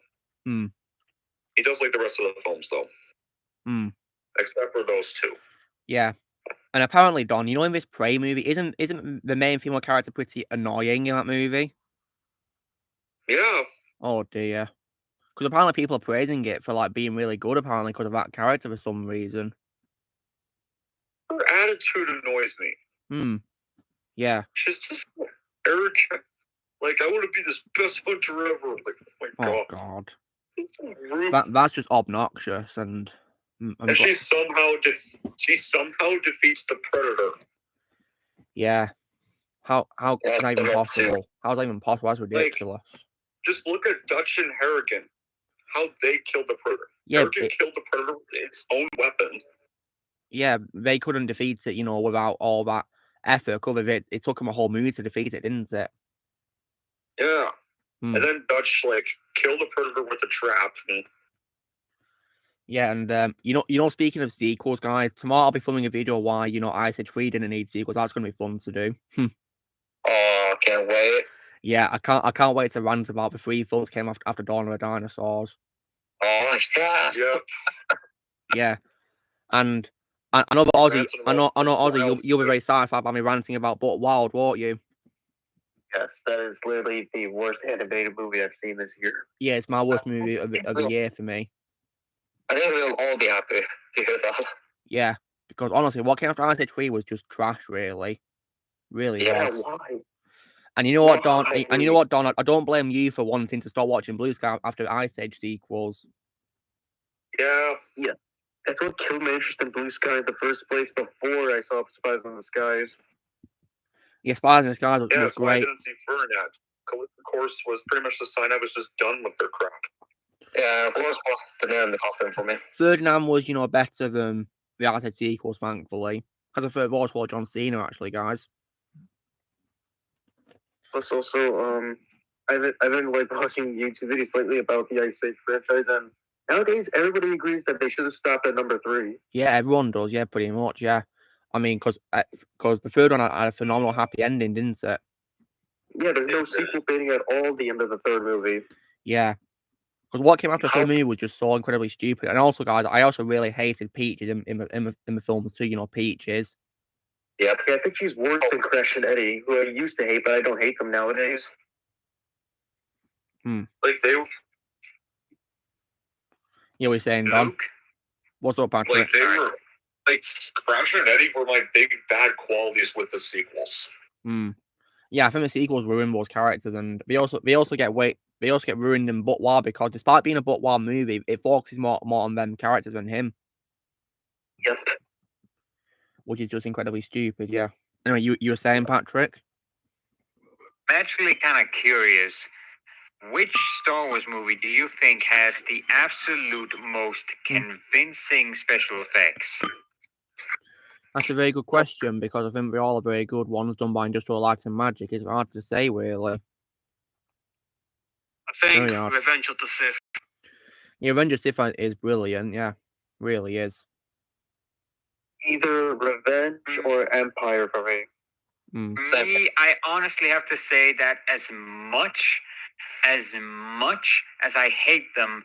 He does like the rest of the films though. Except for those two. Yeah. And apparently, Don, in this Prey movie, isn't the main female character pretty annoying in that movie? Yeah. Oh dear. Because apparently people are praising it for like being really good, apparently, because of that character for some reason. Her attitude annoys me. Yeah. She's just arrogant. Like, I want to be this best hunter ever. Like, oh my God. It's so rude. That's just obnoxious and she somehow defeats the Predator. Yeah. How is that even possible? How's that even possible? That's ridiculous. Just look at Dutch and Harrigan. How they killed the Predator. Yeah, Harrigan killed the Predator with its own weapon. Yeah, they couldn't defeat it, without all that effort. It took them a whole movie to defeat it, didn't it? Yeah. And then Dutch, killed the Predator with a trap. Yeah, and you know, speaking of sequels, guys, tomorrow I'll be filming a video why Ice Age 3 didn't need sequels. That's gonna be fun to do. Oh, can't wait. Yeah, I can't wait to rant about the 3 films came after Dawn of the Dinosaurs. Oh, yes. Yeah. Yeah, and I know Ozzy, Ransom I know Ozzy, Wild you'll be very satisfied by me ranting about Butt Wild, won't you? Yes, that is literally the worst animated movie I've seen this year. Yeah, it's my worst movie of the year for me. I think we'll all be happy to hear that. Yeah, because honestly, what came after Ice Age 3 was just trash, really. Really Yeah, was. why? And you know what, Don? Why? And you know what, Don? I don't blame you for wanting to stop watching Blue Sky after Ice Age sequels. Yeah. That's what killed my interest in Blue Sky in the first place before I saw Spies in the Skies. Yeah, Spies in the Skies was That's why I great. didn't see Fern yet. Of course, was pretty much the sign I was just done with their crap. Yeah, of course, was the nail in the coffin for me. Ferdinand was, better than the Ice Age sequels, thankfully. Has a third voice for John Cena, actually, guys. Plus, also, I've been like watching YouTube videos lately about the Ice Age franchise, and nowadays everybody agrees that they should have stopped at number 3. Yeah, everyone does. Yeah, pretty much. Yeah, I mean, because the third one had a phenomenal happy ending, didn't it? Yeah, there's no sequel baiting at all the end of the third movie. Yeah, because what came after the third movie was just so incredibly stupid. And also, guys, I also really hated Peaches in the films too. Peaches. Yeah, I think she's worse than Crash and Eddie, who I used to hate, but I don't hate them nowadays. Like they Yeah, we're saying, Don. Luke? What's up, Patrick? like they were like Crash and Eddie were like big bad qualities with the sequels. Yeah, I think the sequels ruin those characters, and they also get ruined in Butt Wild because despite being a Butt Wild movie, it focuses more on them characters than him, Yep. which is just incredibly stupid. Yeah. Anyway, you were saying, Patrick? I'm actually kind of curious. Which Star Wars movie do you think has the absolute most convincing special effects? That's a very good question because I think they all are very good ones done by Industrial Light and Magic. It's hard to say, really. I think Very hard. Revenge of the Sith. Yeah, Revenge of the Sith is brilliant. Yeah, really is. Either Revenge or Empire for me. Me, I honestly have to say that as much as I hate them,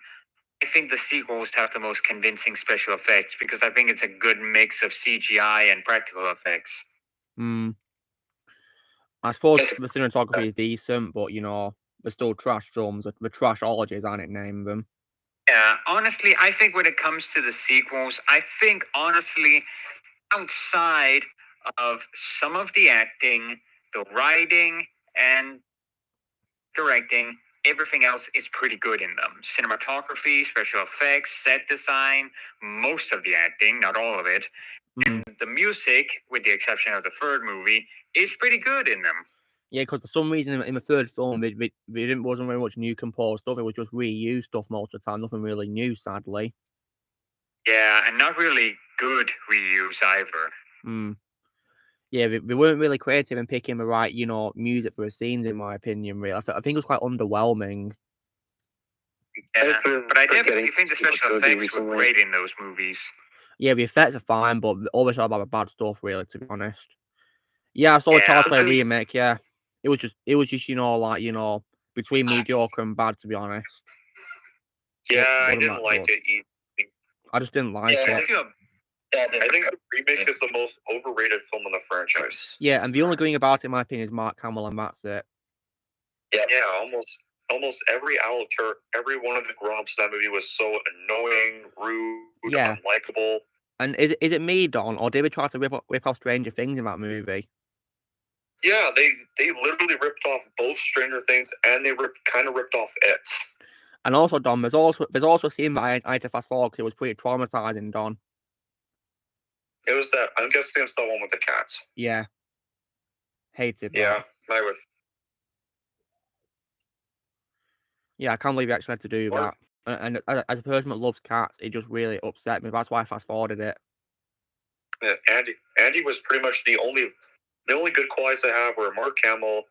I think the sequels have the most convincing special effects because I think it's a good mix of CGI and practical effects. I suppose the cinematography is decent, but they're still trash films. The trashologies, I nickname them. Yeah, honestly, I think when it comes to the sequels, I think honestly, outside of some of the acting, the writing, and directing, everything else is pretty good in them. Cinematography, special effects, set design, most of the acting, not all of it. And the music, with the exception of the third movie, is pretty good in them. Yeah, because for some reason in the third film, wasn't very much new composed stuff. It was just reused stuff most of the time. Nothing really new, sadly. Yeah, and not really good reuse either. Yeah, they weren't really creative in picking the right, music for the scenes, in my opinion, really. I think it was quite underwhelming. Yeah, but I definitely think the special effects were great in those movies. Yeah, the effects are fine, but all the about the bad stuff, really, to be honest. Yeah, I saw a Child's Play remake, yeah. It was just, between mediocre and bad, to be honest. Yeah, I didn't like it either. I just didn't like it. I think the remake is the most overrated film in the franchise. Yeah, and the only good thing about it, in my opinion, is Mark Hamill, and that's it. Yeah, almost every every one of the grown-ups in that movie was so annoying, rude, unlikable. And is it me, Don, or did we try to rip off Stranger Things in that movie? Yeah, they literally ripped off both Stranger Things, and they kind of ripped off it. And also, Don, there's also a scene that I had to fast forward because it was pretty traumatizing, Don. It was that, I'm guessing it's the one with the cats. Yeah. Hated that. Yeah, I would. Yeah, I can't believe you actually had to do that. And as a person that loves cats, it just really upset me. That's why I fast forwarded it. Yeah, Andy was pretty much the only good qualities I have were Mark Hamill.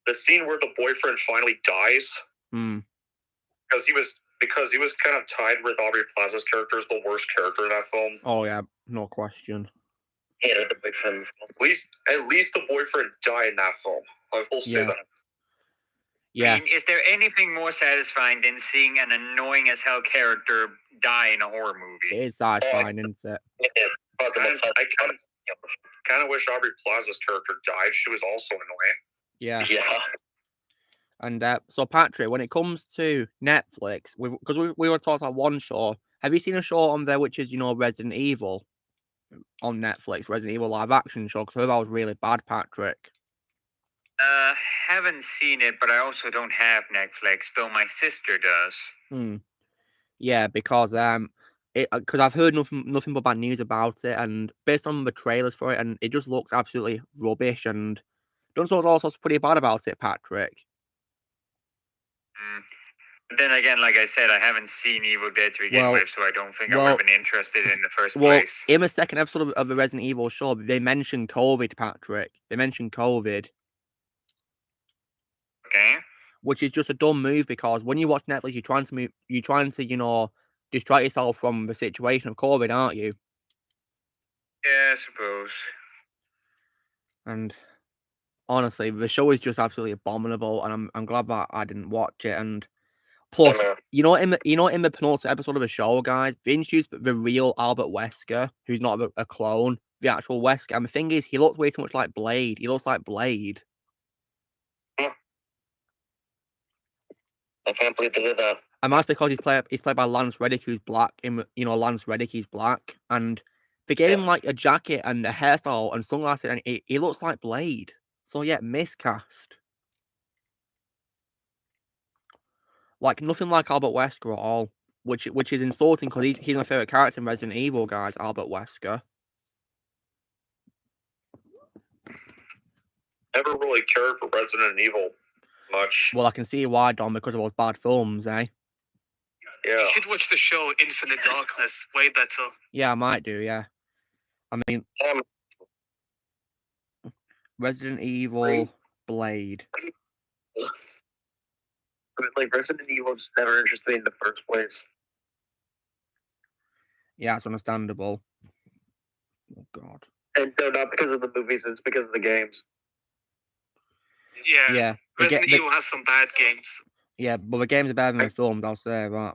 The scene where the boyfriend finally dies. Because he was because he was kind of tied with Aubrey Plaza's character as the worst character in that film. Oh yeah, no question. Hated the boyfriend. At least the boyfriend died in that film. I will say that. Yeah. I mean, is there anything more satisfying than seeing an annoying as hell character die in a horror movie? It is satisfying, isn't it? It is. I kind of wish Aubrey Plaza's character died. She was also annoying. Yeah. Yeah. And so, Patrick, when it comes to Netflix, because we were talking about one show, have you seen a show on there which is, Resident Evil on Netflix, Resident Evil live action show? Because I heard that was really bad, Patrick. Haven't seen it, but I also don't have Netflix, though my sister does. Yeah, because I've heard nothing but bad news about it, and based on the trailers for it, and it just looks absolutely rubbish, and don't know also pretty bad about it, Patrick. Then again, like I said, I haven't seen Evil Dead to begin with, so I don't think I would have been interested in the first place. In the second episode of the Resident Evil show, they mentioned COVID, Patrick. They mentioned COVID. Okay. Which is just a dumb move, because when you watch Netflix, you're trying to distract yourself from the situation of COVID, aren't you? Yeah, I suppose. And honestly, the show is just absolutely abominable, and I'm glad that I didn't watch it. And plus, in the penultimate episode of the show, guys, they introduced the real Albert Wesker, who's not a clone, the actual Wesker. And the thing is, he looks way too much like Blade. He looks like Blade. I can't believe they did that. And that's because he's played by Lance Reddick, who's black. Lance Reddick, he's black, and they gave him like a jacket and a hairstyle and sunglasses, and he looks like Blade. So yeah, miscast. Like nothing like Albert Wesker at all, which is insulting, because he's my favorite character in Resident Evil, guys. Albert Wesker. Never really cared for Resident Evil much. Well, I can see why, Don, because of those bad films, eh? Yeah. You should watch the show Infinite Darkness. Way better. Yeah, I might do. Yeah, I mean, Resident Evil Blade. Like, Resident Evil just never interested me in the first place. Yeah, it's understandable. Oh God. And no, not because of the movies, it's because of the games. Yeah. Yeah. Resident Evil has some bad games. Yeah, but the games are better than the films, I'll say that.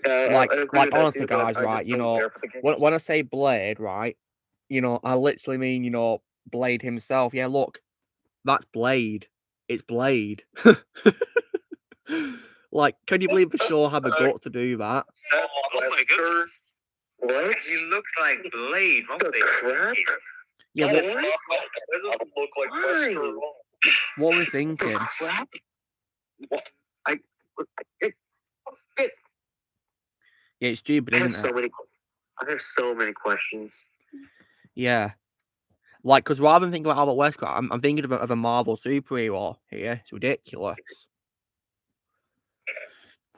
I agree with that honestly, too, but guys, I right, just don't care for the games. when I say Blade, right, I literally mean, Blade himself. Yeah, look, that's Blade. It's Blade. Like, can you believe the show had the guts to do that? That's Oh my goodness. What? He looks like Blade. What The crap? Yeah, That doesn't look like Wesker at all. what are we thinking? Crap? What? Yeah, it's stupid, isn't it? I have so many questions. Yeah. Like, because rather than thinking about Albert Wesker, I'm thinking of a Marvel superhero here. It's ridiculous.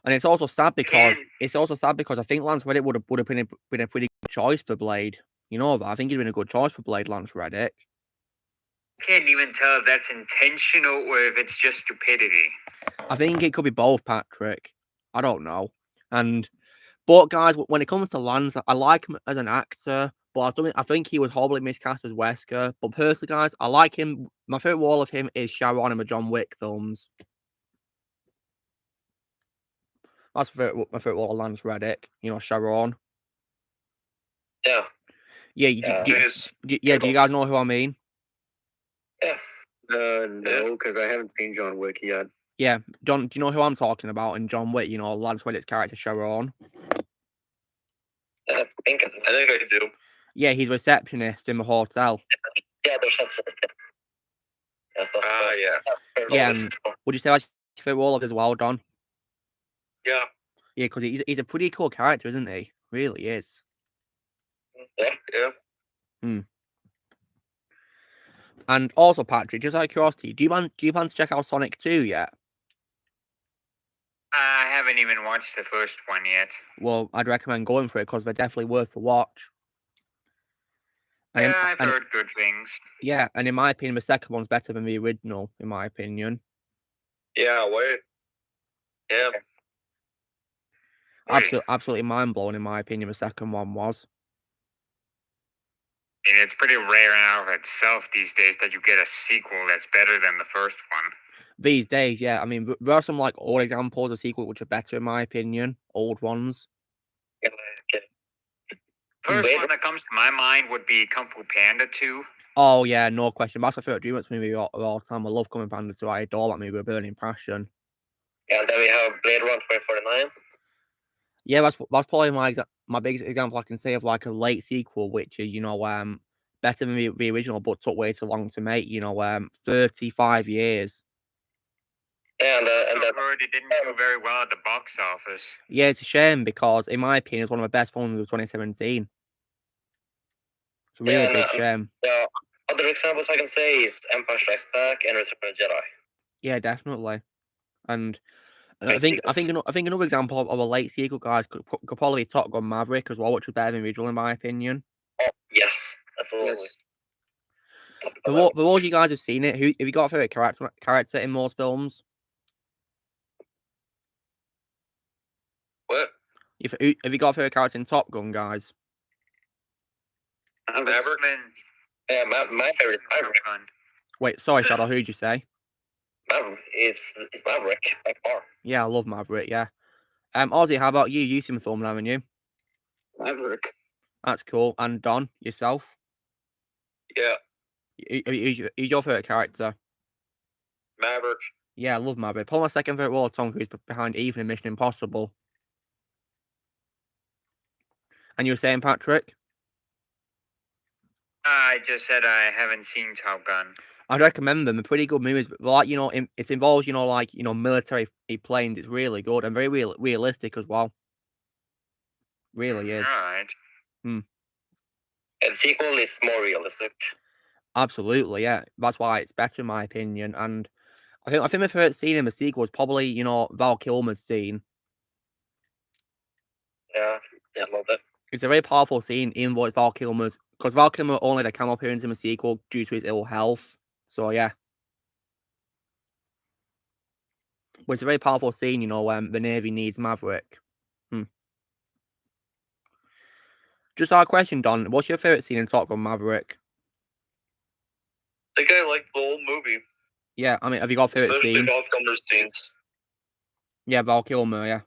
And it's also sad because I think Lance Reddick would have been a pretty good choice for Blade. You know that? I think he'd been a good choice for Blade, Lance Reddick. Can't even tell if that's intentional or if it's just stupidity. I think it could be both, Patrick. I don't know. But guys, when it comes to Lance, I like him as an actor, but I think he was horribly miscast as Wesker. But personally, guys, I like him. My favorite role of him is Sharon in the John Wick films. That's my favorite role of Lance Reddick. Sharon. Yeah. Yeah. Do you guys know who I mean? Yeah. No, because I haven't seen John Wick yet. Yeah, John. Do you know who I'm talking about in John Wick? Lance Reddick's character Sharon. I think I do. Yeah, he's a receptionist in the hotel. Yeah, the receptionist. Yes, that's yeah. Yeah, and would you say that's your favorite role of as well, Don? Yeah. Yeah, because he's a pretty cool character, isn't he? Really is. Yeah. And also, Patrick, just out of curiosity, do you plan to check out Sonic 2 yet? I haven't even watched the first one yet. Well, I'd recommend going for it because they're definitely worth a watch. I've heard good things. Yeah, and in my opinion, the second one's better than the original, in my opinion. Yeah, wait. Yeah. Absolutely mind blowing in my opinion. The second one was. And it's pretty rare in of itself these days that you get a sequel that's better than the first one. These days, yeah. I mean, there are some like old examples of sequels which are better in my opinion. Old ones. First one that comes to my mind would be Kung Fu Panda 2. Oh yeah, no question. That's my favorite DreamWorks movie of all time. I love Kung Fu Panda 2. I adore that movie with burning passion. Yeah, and then we have Blade Runner 2049. Yeah, that's probably my biggest example I can say of like a late sequel, which is better than the original, but took way too long to make. 35 years. Yeah, and I heard it didn't do very well at the box office. Yeah, it's a shame because, in my opinion, it's one of the best films of 2017. It's a really big shame. Yeah, other examples I can say is Empire Strikes Back and Return of the Jedi. Yeah, definitely. And I think another example of a late sequel, guys, could probably be Top Gun Maverick as well, which was better than the original, in my opinion. Oh, yes, absolutely. Yes. For all you guys have seen it, have you got a favorite character in most films? What? Have you got a favorite character in Top Gun, guys? Maverick. Yeah, my favorite is Maverick. Wait, sorry, Shadow. Who'd you say? Maverick. It's Maverick by far. Yeah, I love Maverick. Yeah. Ozzy, how about you? You've seen the film, haven't you? Maverick. That's cool. And Don, yourself? Yeah. Who's your favorite character? Maverick. Yeah, I love Maverick. Probably my second favorite role, Tom Cruise, behind Ethan in Mission Impossible. And you were saying, Patrick? I just said I haven't seen Top Gun. I'd recommend them. They're pretty good movies. But like, it involves, military planes. It's really good and very realistic as well. Really is. Right. And the sequel is more realistic. Absolutely, yeah. That's why it's better in my opinion. And I think my favorite scene in the sequel is probably, Val Kilmer's scene. Yeah, I love it. It's a very powerful scene, even though it's Val Kilmer's, because Val Kilmer only had a cameo appearance in the sequel due to his ill health. So yeah. But it's a very powerful scene, the Navy needs Maverick. Just our question, Don. What's your favorite scene in Top Gun Maverick? I think I liked the whole movie. Yeah, I mean, have you got a favorite Especially scene? Val Kilmer's scenes. Yeah, Val Kilmer, yeah.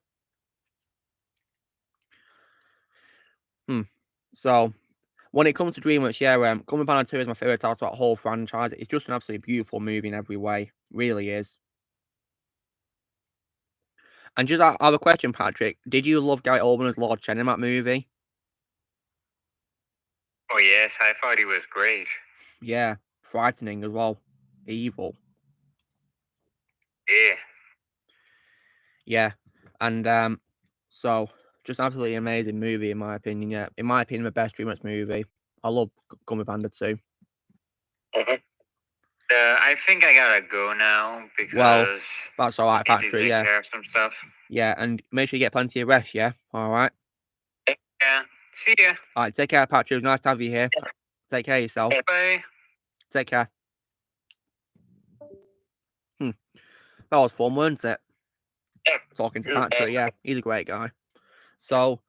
So, when it comes to DreamWorks, yeah, Kung Fu Panda 2 is my favorite out of that whole franchise. It's just an absolutely beautiful movie in every way. Really is. And just I have a question, Patrick. Did you love Gary Oldman as Lord Chen in that movie? Oh, yes. I thought he was great. Yeah. Frightening as well. Evil. Yeah. Yeah. And, so, just absolutely amazing movie, in my opinion. Yeah. In my opinion, the best DreamWorks movie. I love Kung Fu Panda 2. I think I gotta go now because. Well, that's all right, I need to Patrick. take Yeah. care of some stuff. Yeah, and make sure you get plenty of rest. Yeah. All right. Yeah. See ya. All right. Take care, Patrick. It was nice to have you here. Take care of yourself. Bye. Take care. That was fun, wasn't it? Yeah. Talking to Patrick, yeah, he's a great guy. So,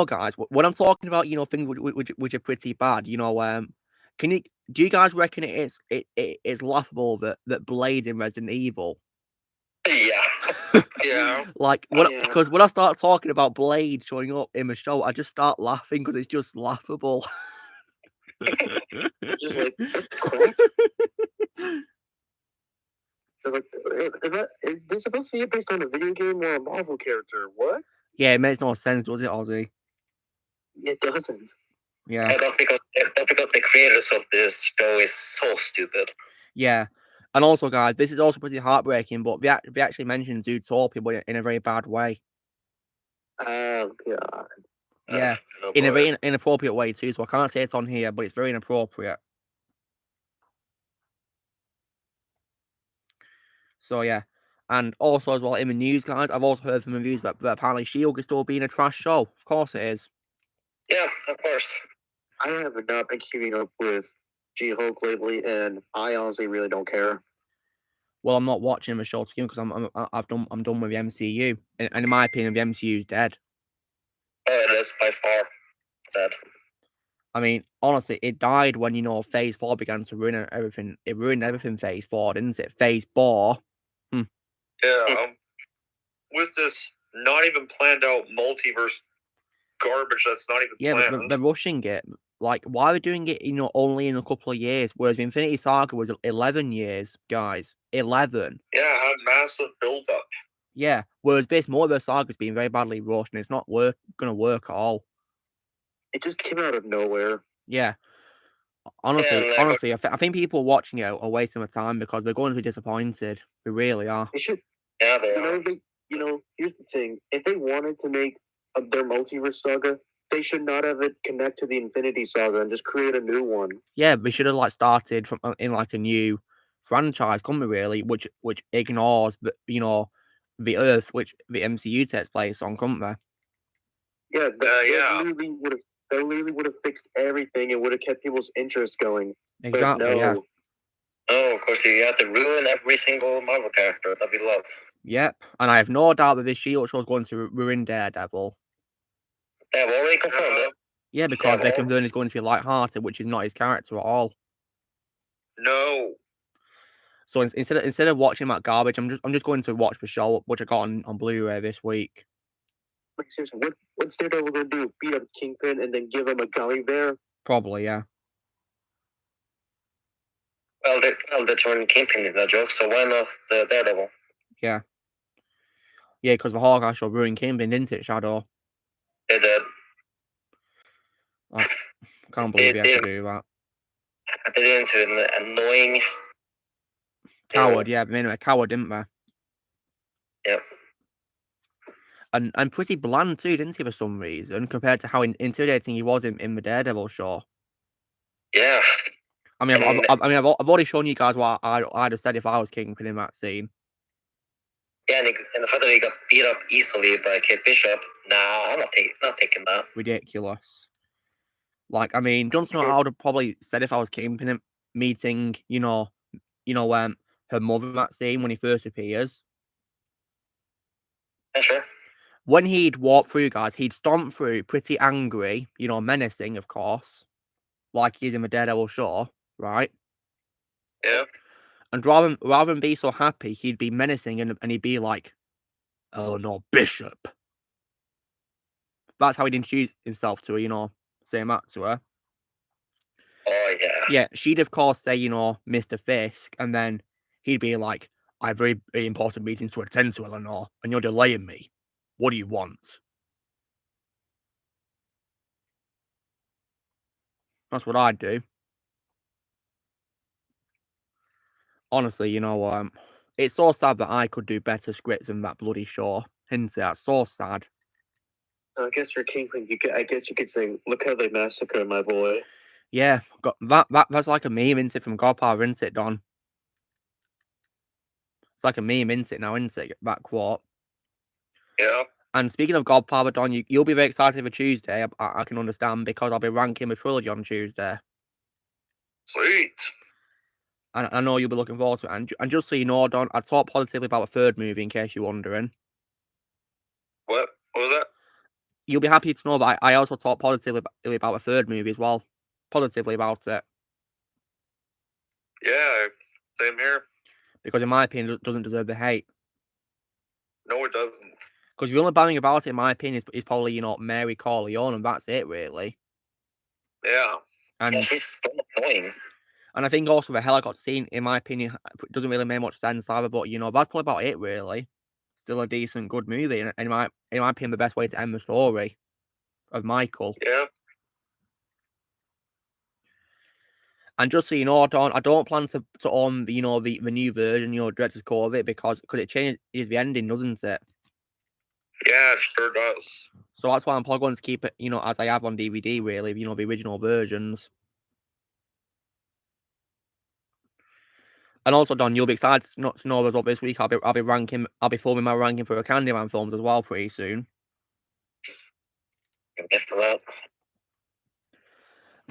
guys, when I'm talking about, things which are pretty bad, do you guys reckon it's laughable that Blade's in Resident Evil? Yeah. Yeah. Because when I start talking about Blade showing up in the show, I just start laughing because it's just laughable. Just like, crap. Is this supposed to be based on a video game or a Marvel character? What? Yeah, it makes no sense, does it, Ozzy? It doesn't. Yeah. That's because the creators of this show is so stupid. Yeah. And also, guys, this is also pretty heartbreaking, but they actually mentioned Zootopia, but in a very bad way. Oh, God. Yeah. In a very inappropriate way, too, so I can't say it's on here, but it's very inappropriate. So, yeah. And also, as well, in the news, guys, I've also heard from the news that apparently She-Hulk is still being a trash show. Of course it is. Yeah, of course. I have not been keeping up with She-Hulk lately, and I honestly really don't care. Well, I'm not watching the show to begin because I'm done with the MCU, and in my opinion, the MCU is dead. Oh, it is by far dead. I mean, honestly, it died when, Phase 4 began to ruin everything. It ruined everything Phase 4, didn't it? Phase 4. Yeah, with this not even planned out multiverse garbage that's not even Yeah, planned. they're rushing it. Like, why are they doing it, only in a couple of years? Whereas the Infinity Saga was 11 years, guys. 11. Yeah, it had massive build-up. Yeah, whereas this Multiverse Saga's been very badly rushed, and it's not gonna work at all. It just came out of nowhere. Yeah. Honestly, I think people watching it are wasting their time because they're going to be disappointed. They really are. They should. Yeah, they are. Here's the thing: if they wanted to make their multiverse saga, they should not have it connect to the Infinity Saga and just create a new one. Yeah, we should have started from in a new franchise, couldn't we? Really, which ignores the Earth, which the MCU takes place on, couldn't they? Yeah, that literally would have fixed everything and would have kept people's interest going. Exactly. But no. Yeah. Oh, of course, you have to ruin every single Marvel character that we love. Yep, and I have no doubt that this Shield show is going to ruin Daredevil. Yeah, we've already confirmed it. Yeah, because they confirmed he's going to be light-hearted, which is not his character at all. No. So instead of watching that garbage, I'm just going to watch the show, which I got on Blu-ray this week. Like seriously, what's Daredevil gonna do? Beat up Kingpin and then give him a gummy bear? Probably, yeah. Well, they turned Kingpin into a joke, so why not the Daredevil? Yeah. Yeah, because the Hawkeye show ruined Kingpin, didn't it, Shadow? It did. I can't believe he had to do that. They did into an annoying coward. Yeah, they made him a coward, didn't they? Yep. And pretty bland too, didn't he, for some reason, compared to how intimidating he was in the Daredevil show. Yeah. I mean, I've already shown you guys what I'd have said if I was Kingpin in that scene. Yeah, and the fact that he got beat up easily by Kate Bishop, nah, I'm not taking that. Ridiculous. Like, I mean, Jon Snow, I would have probably said if I was Kingpin meeting, her mother in that scene when he first appears. Yeah, sure. When he'd walk through, guys, he'd stomp through pretty angry, menacing, of course, like he's in the Daredevil show, right? Yeah. And rather than be so happy, he'd be menacing and he'd be like, "Oh no, Bishop." That's how he'd introduce himself to her, saying that to her. Oh yeah. Yeah, she'd of course say, Mr. Fisk, and then he'd be like, "I have very, very important meetings to attend to, Eleanor, and you're delaying me. What do you want?" That's what I'd do. Honestly, it's so sad that I could do better scripts than that bloody show. Isn't it? That's so sad. I guess for Kingpin, I guess you could say, "Look how they massacred my boy." Yeah, that's like a meme, isn't it, from Godfather, isn't it, Don? It's like a meme, isn't it, now, isn't it, that quote? Yeah. And speaking of Godfather, Don, you'll be very excited for Tuesday, I can understand, because I'll be ranking the trilogy on Tuesday. Sweet. And I know you'll be looking forward to it. And just so you know, Don, I talked positively about the third movie, in case you're wondering. What was that? You'll be happy to know that I also talked positively about the third movie as well. Positively about it. Yeah, same here. Because in my opinion, it doesn't deserve the hate. No, it doesn't. Because the only bad thing about it, in my opinion, is probably, Mary Corleone, and that's it, really. Yeah. And yeah, she's annoying. And I think also the helicopter scene, in my opinion, doesn't really make much sense either. But that's probably about it, really. Still a decent, good movie, and in my opinion, the best way to end the story of Michael. Yeah. And just so you know, I don't plan to own the new version, director's cut of it, because it changes the ending, doesn't it? Yeah, it sure does. So that's why I'm probably going to keep it, as I have on DVD, really, the original versions. And also, Don, you'll be excited to know as well this week. I'll be filming my ranking for the Candyman films as well pretty soon. Yes, for that.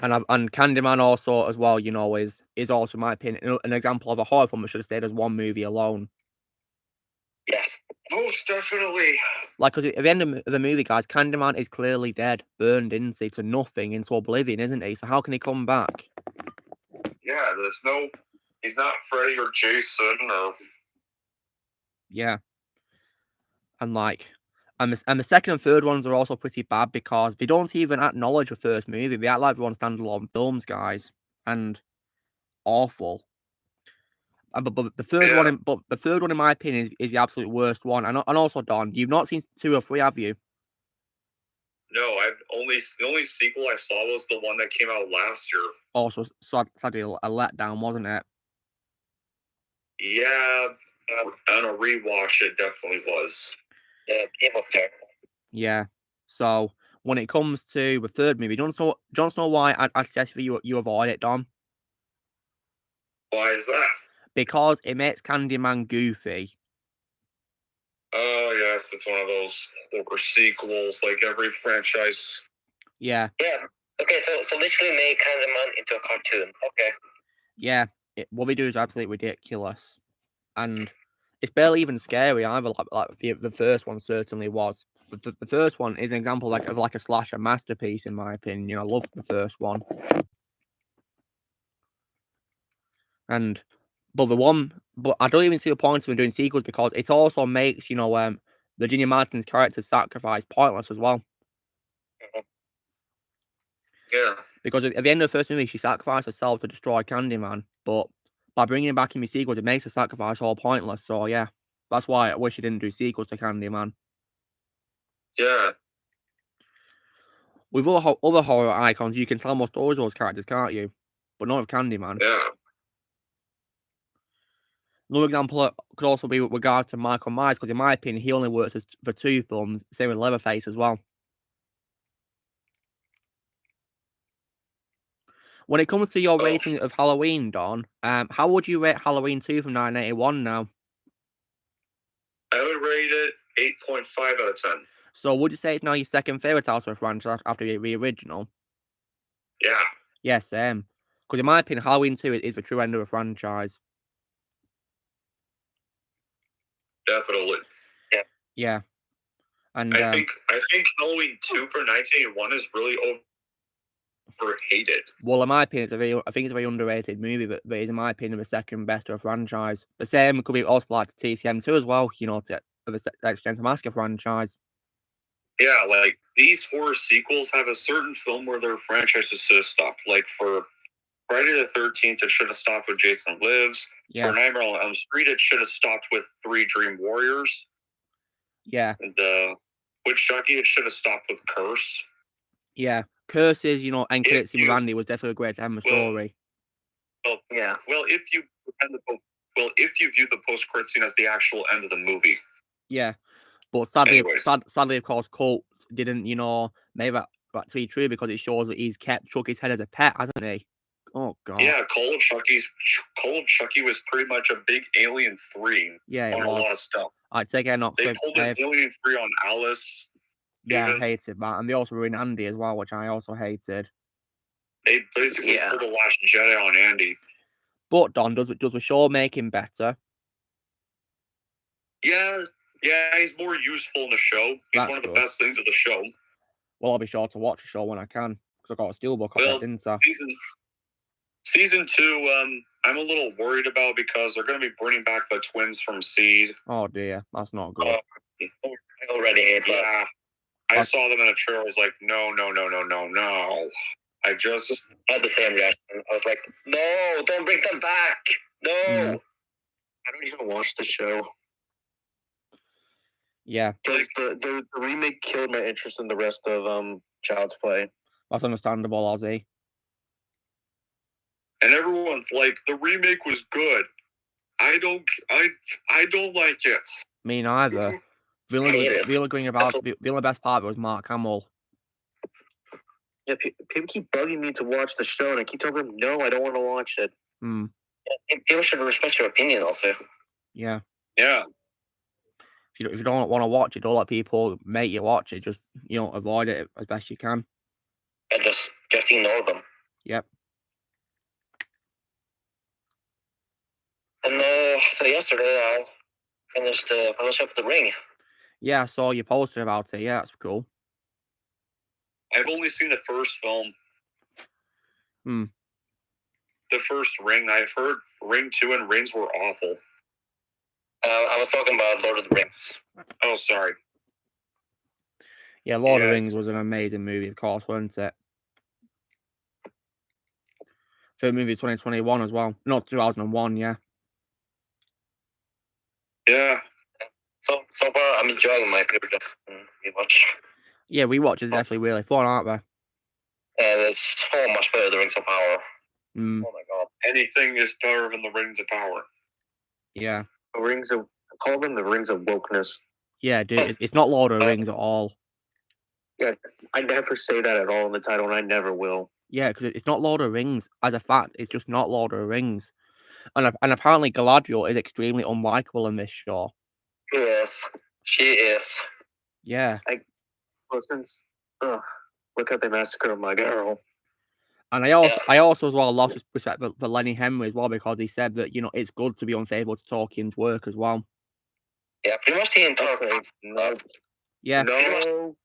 And Candyman also as well, is also, in my opinion, an example of a horror film that should have stayed as one movie alone. Yes, most definitely. Like, because at the end of the movie, guys, Candyman is clearly dead, burned into nothing, into oblivion, isn't he? So how can he come back? Yeah, he's not Freddy or Jason or... Yeah. And like, and the second and third ones are also pretty bad because they don't even acknowledge the first movie. They act like they're on standalone films, guys, and awful. But the third one, in my opinion, is the absolute worst one. And also, Don, you've not seen 2 or 3, have you? No, the only sequel I saw was the one that came out last year. Also, sadly, a letdown, wasn't it? Yeah, on a rewatch, it definitely was. Yeah, it was terrible. Yeah. So when it comes to the third movie, don't know why I suggest for you avoid it, Don. Why is that? Because it makes Candyman goofy. Oh yes, it's one of those horror sequels, like every franchise. Yeah. Yeah. Okay, so literally make Candyman into a cartoon. Okay. Yeah. What they do is absolutely ridiculous, and it's barely even scary either. Like the first one certainly was. The first one is an example of a slasher masterpiece, in my opinion. I love the first one, but I don't even see the point of them doing sequels because it also makes Virginia Madsen's character's sacrifice pointless as well. Yeah. Because at the end of the first movie, she sacrificed herself to destroy Candyman, but by bringing him back in the sequels, it makes the sacrifice all pointless. So yeah, that's why I wish he didn't do sequels to Candyman. Yeah. With other horror icons, you can tell more stories of those characters, can't you? But not with Candyman. Yeah. Another example could also be with regards to Michael Myers, because in my opinion, he only works for 2 films. Same with Leatherface as well. When it comes to your rating of Halloween, Don, how would you rate Halloween 2 from 1981 now? I would rate it 8.5 out of 10. So would you say it's now your second favourite out of the franchise after the original? Yeah. Yeah, same. Because in my opinion, Halloween 2 is the true end of the franchise. Definitely. Yeah. Yeah. And I think Halloween 2 for 1981 is really overhated. Well, in my opinion, I think it's a very underrated movie, but it is, in my opinion, the second best of the franchise. The same could be also applied to TCM 2 as well, to the Texas Massacre franchise. Yeah, like these horror sequels have a certain film where their franchises should have stopped. Like for Friday the 13th, it should have stopped with Jason Lives. Yeah. For Nightmare on Elm Street, it should have stopped with 3 Dream Warriors. Yeah. And with Chucky, it should have stopped with Curse. Yeah. Curses, and Curtsy with Randy was definitely a great end of the story. Well, yeah. Well, if you view the post-credit scene as the actual end of the movie. Yeah. But sadly, of course, Colt didn't, make that to be true because it shows that he's kept Chucky's head as a pet, hasn't he? Oh god. Yeah, Call of Chucky was pretty much a big Alien 3. Yeah, it on was. A lot of stuff. I'd take it not. They pulled an Alien 3 on Alice. Yeah, I hated that, and they also ruined Andy as well, which I also hated. They basically pulled the Last Jedi on Andy. But Don, does the show make him better? Yeah, he's more useful in the show. He's one of the best things of the show. Well, I'll be sure to watch the show when I can, because I got a steelbook of it, didn't I? Season 2, I'm a little worried about because they're going to be bringing back the twins from Seed. Oh dear, that's not good. I already hate that. Yeah, I saw them in a trailer. I was like, no. I had the same reaction. I was like, no, don't bring them back. No. I don't even watch the show. Yeah. Because the remake killed my interest in the rest of Child's Play. That's understandable, Ozzy. And everyone's like, the remake was good. I don't like it. Me neither. The only best part of it was Mark Hamill. Yeah, people keep bugging me to watch the show, and I keep telling them, no, I don't want to watch it. People should respect your opinion also. Yeah. Yeah. If you don't want to watch it, don't let people make you watch it. Just, avoid it as best you can. And just ignore them. Yep. And so yesterday I finished Fellowship of the Ring. Yeah, I saw you posted about it. Yeah, that's cool. I've only seen the first film. Hmm. The first Ring. I've heard Ring 2 and Rings were awful. I was talking about Lord of the Rings. Oh, sorry. Yeah, Lord of the Yeah. Rings was an amazing movie, of course, wasn't it? Third movie 2021 as well. Not 2001, yeah. Yeah. So far, I'm enjoying my Peter Jackson rewatch. Yeah, rewatch is definitely really fun, aren't they? And it's so much better than Rings of Power. Mm. Oh my god. Anything is better than the Rings of Power. Yeah. Call them the Rings of Wokeness. Yeah, dude, it's not Lord of the Rings at all. Yeah, I never say that at all in the title, and I never will. Yeah, because it's not Lord of the Rings. As a fact, it's just not Lord of the Rings. And apparently Galadriel is extremely unlikable in this show. Yes, she is. Yeah. Look at the massacre of my girl. And I also as well lost respect for Lenny Henry as well, because he said that, it's good to be unfaithful to Tolkien's work as well. Yeah, pretty much the entire place. No. Yeah. No.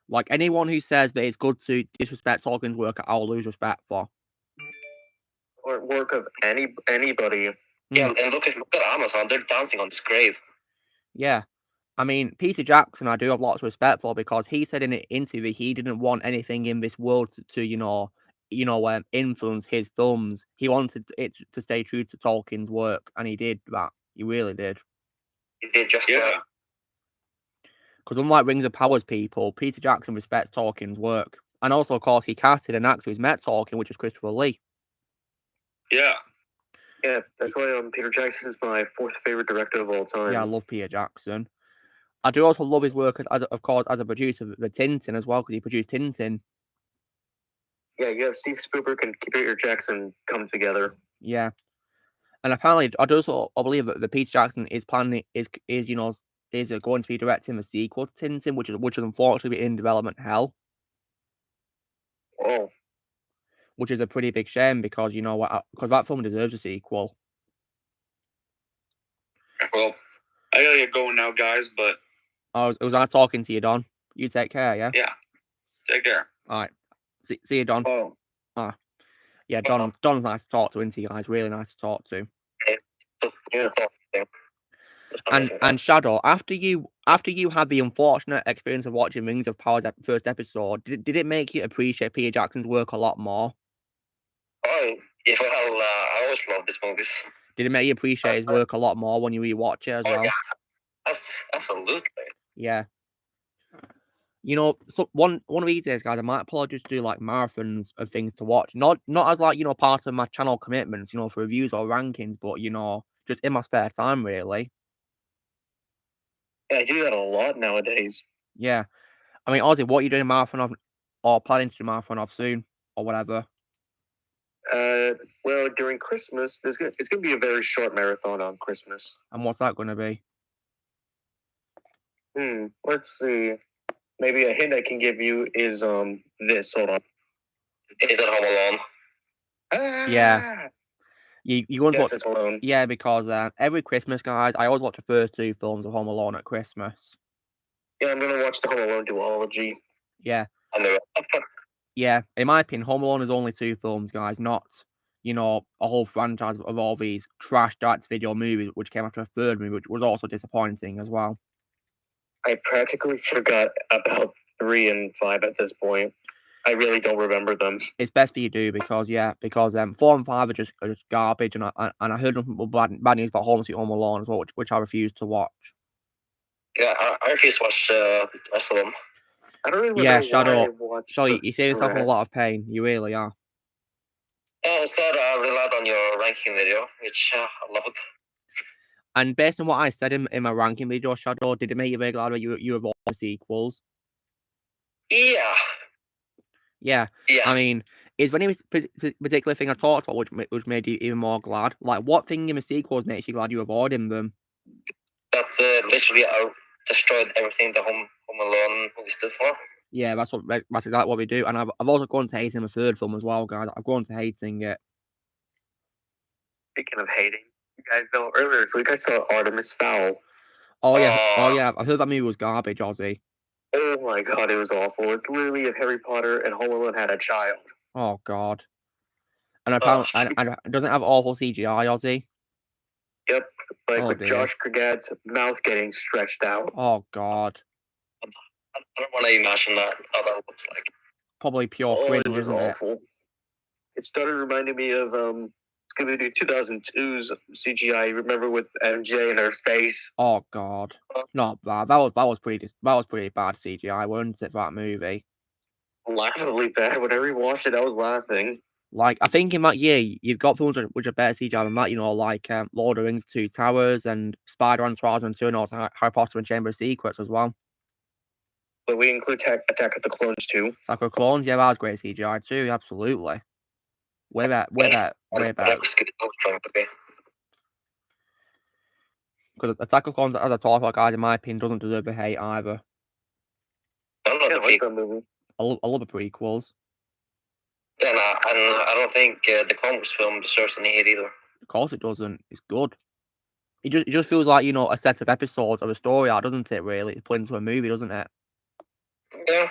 Like, anyone who says that it's good to disrespect Tolkien's work, I'll lose respect for. Or work of anybody. Yeah, and look at Amazon. They're dancing on his grave. Yeah. I mean, Peter Jackson, I do have lots of respect for, because he said in an interview that he didn't want anything in this world to influence his films. He wanted it to stay true to Tolkien's work, and he did that. He really did. He did just that. Because unlike Rings of Power's people, Peter Jackson respects Tolkien's work. And also, of course, he casted an actor who's met Tolkien, which is Christopher Lee. Yeah. Yeah, that's why Peter Jackson is my fourth favorite director of all time. Yeah, I love Peter Jackson. I do also love his work, as a producer of the Tintin as well, because he produced Tintin. Yeah, you have Steve Spielberg and Peter Jackson come together. Yeah. And apparently, I believe that the Peter Jackson is planning is going to be directing the sequel to Tintin, which is unfortunately in development hell. Oh. Which is a pretty big shame, because because that film deserves a sequel. Well, I gotta get going now, guys, but It was nice talking to you, Don. You take care, yeah? Yeah. Take care. Alright. See you, Don. Oh. Yeah, Don's nice to talk to, isn't he, guys? Really nice to talk to. Yeah. And Shadow, after you had the unfortunate experience of watching Rings of Power's first episode, did it make you appreciate Peter Jackson's work a lot more? Oh, yeah, well, I always love these movies. Did it make you appreciate his work a lot more when you rewatch it as well? Yeah, absolutely. Yeah. So one of these days, guys, I might probably just do like marathons of things to watch. Not as like, part of my channel commitments, for reviews or rankings, but just in my spare time, really. Yeah, I do that a lot nowadays. Yeah. I mean, Ozzy, what are you doing a marathon of, or planning to do a marathon of soon, or whatever? Well, during Christmas, it's gonna be a very short marathon on Christmas. And what's that gonna be? Let's see. Maybe a hint I can give you is this. Hold on. Is that Home Alone? Yeah. You going to watch Home Alone? Yeah, because every Christmas, guys, I always watch the first two films of Home Alone at Christmas. Yeah, I'm gonna watch the Home Alone duology. Yeah. And the Yeah, in my opinion, Home Alone is only two films, guys, not, a whole franchise of all these trash direct-to-video movies, which came after a third movie, which was also disappointing as well. I practically forgot about 3 and 5 at this point. I really don't remember them. It's best for you do, because 4 and 5 are just garbage, and I heard nothing but bad news about Home Sweet Home Alone as well, which I refuse to watch. Yeah, I refuse to watch the rest of them. I don't really Yeah, know Shadow. why I Shadow, you're seeing yourself in a lot of pain. You really are. I said I relied on your ranking video, which I loved. And based on what I said in my ranking video, Shadow, did it make you very glad that you have all the sequels? Yeah. Yeah. Yes. I mean, is there any particular thing I talked about which made you even more glad? Like, what thing in the sequels makes you glad you avoided them? That literally destroyed everything the Home Alone movie stood for. Yeah, that's exactly what we do. And I've also gone to hating the third film as well, guys. I've gone to hating it. Speaking of hating, you guys know earlier this week I saw Artemis Fowl. Oh yeah, I heard that movie was garbage, Ozzy. Oh my god, it was awful. It's literally if Harry Potter and Home Alone had a child. Oh god. And apparently, and it doesn't have awful CGI, Ozzy. Yep, like Oh, with dear. Josh Gad's mouth getting stretched out. Oh god. I don't want to imagine that, how that looks like. Probably pure cringe, it was isn't awful. It started reminding me of Scooby-Doo 2002's CGI. Remember with MJ and her face? Oh god. Not bad. That was pretty bad CGI, wasn't it, for that movie? Laughably bad. When I rewatched it, I was laughing. Like, I think in that year, you've got films which are better CGI than that, you know, like Lord of the Rings 2 Towers and Spider-Man 2002 and also Harry Potter and Chamber of Secrets as well. But we include Attack of the Clones too. Attack of the Clones, yeah, that was great CGI too, absolutely. Way better. Because Attack of the Clones, as I talked about, guys, in my opinion, doesn't deserve the hate either. I like that movie. I love the prequels. Yeah, and I don't think the Clone Wars film deserves any hate either. Of course it doesn't. It's good. It just feels like, you know, a set of episodes of a story arc, doesn't it, really? It's put into a movie, doesn't it? Yeah.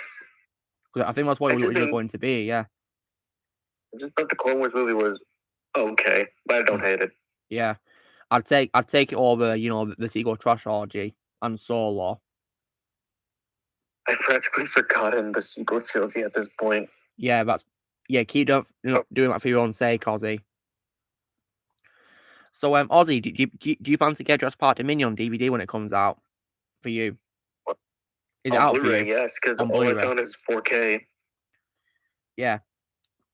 Because I think that's what it was going to be, yeah. I just thought the Clone Wars movie was okay, but I don't hate it. Yeah. I'd take it over, you know, the sequel Trilogy and Solo. I've practically forgotten the sequel trilogy at this point. Yeah, keep doing that for your own sake, Ozzy. So, Ozzy, do you plan to get Jurassic Park Dominion on DVD when it comes out for you? Is it out for you? Yes, because all I found is 4K. Yeah,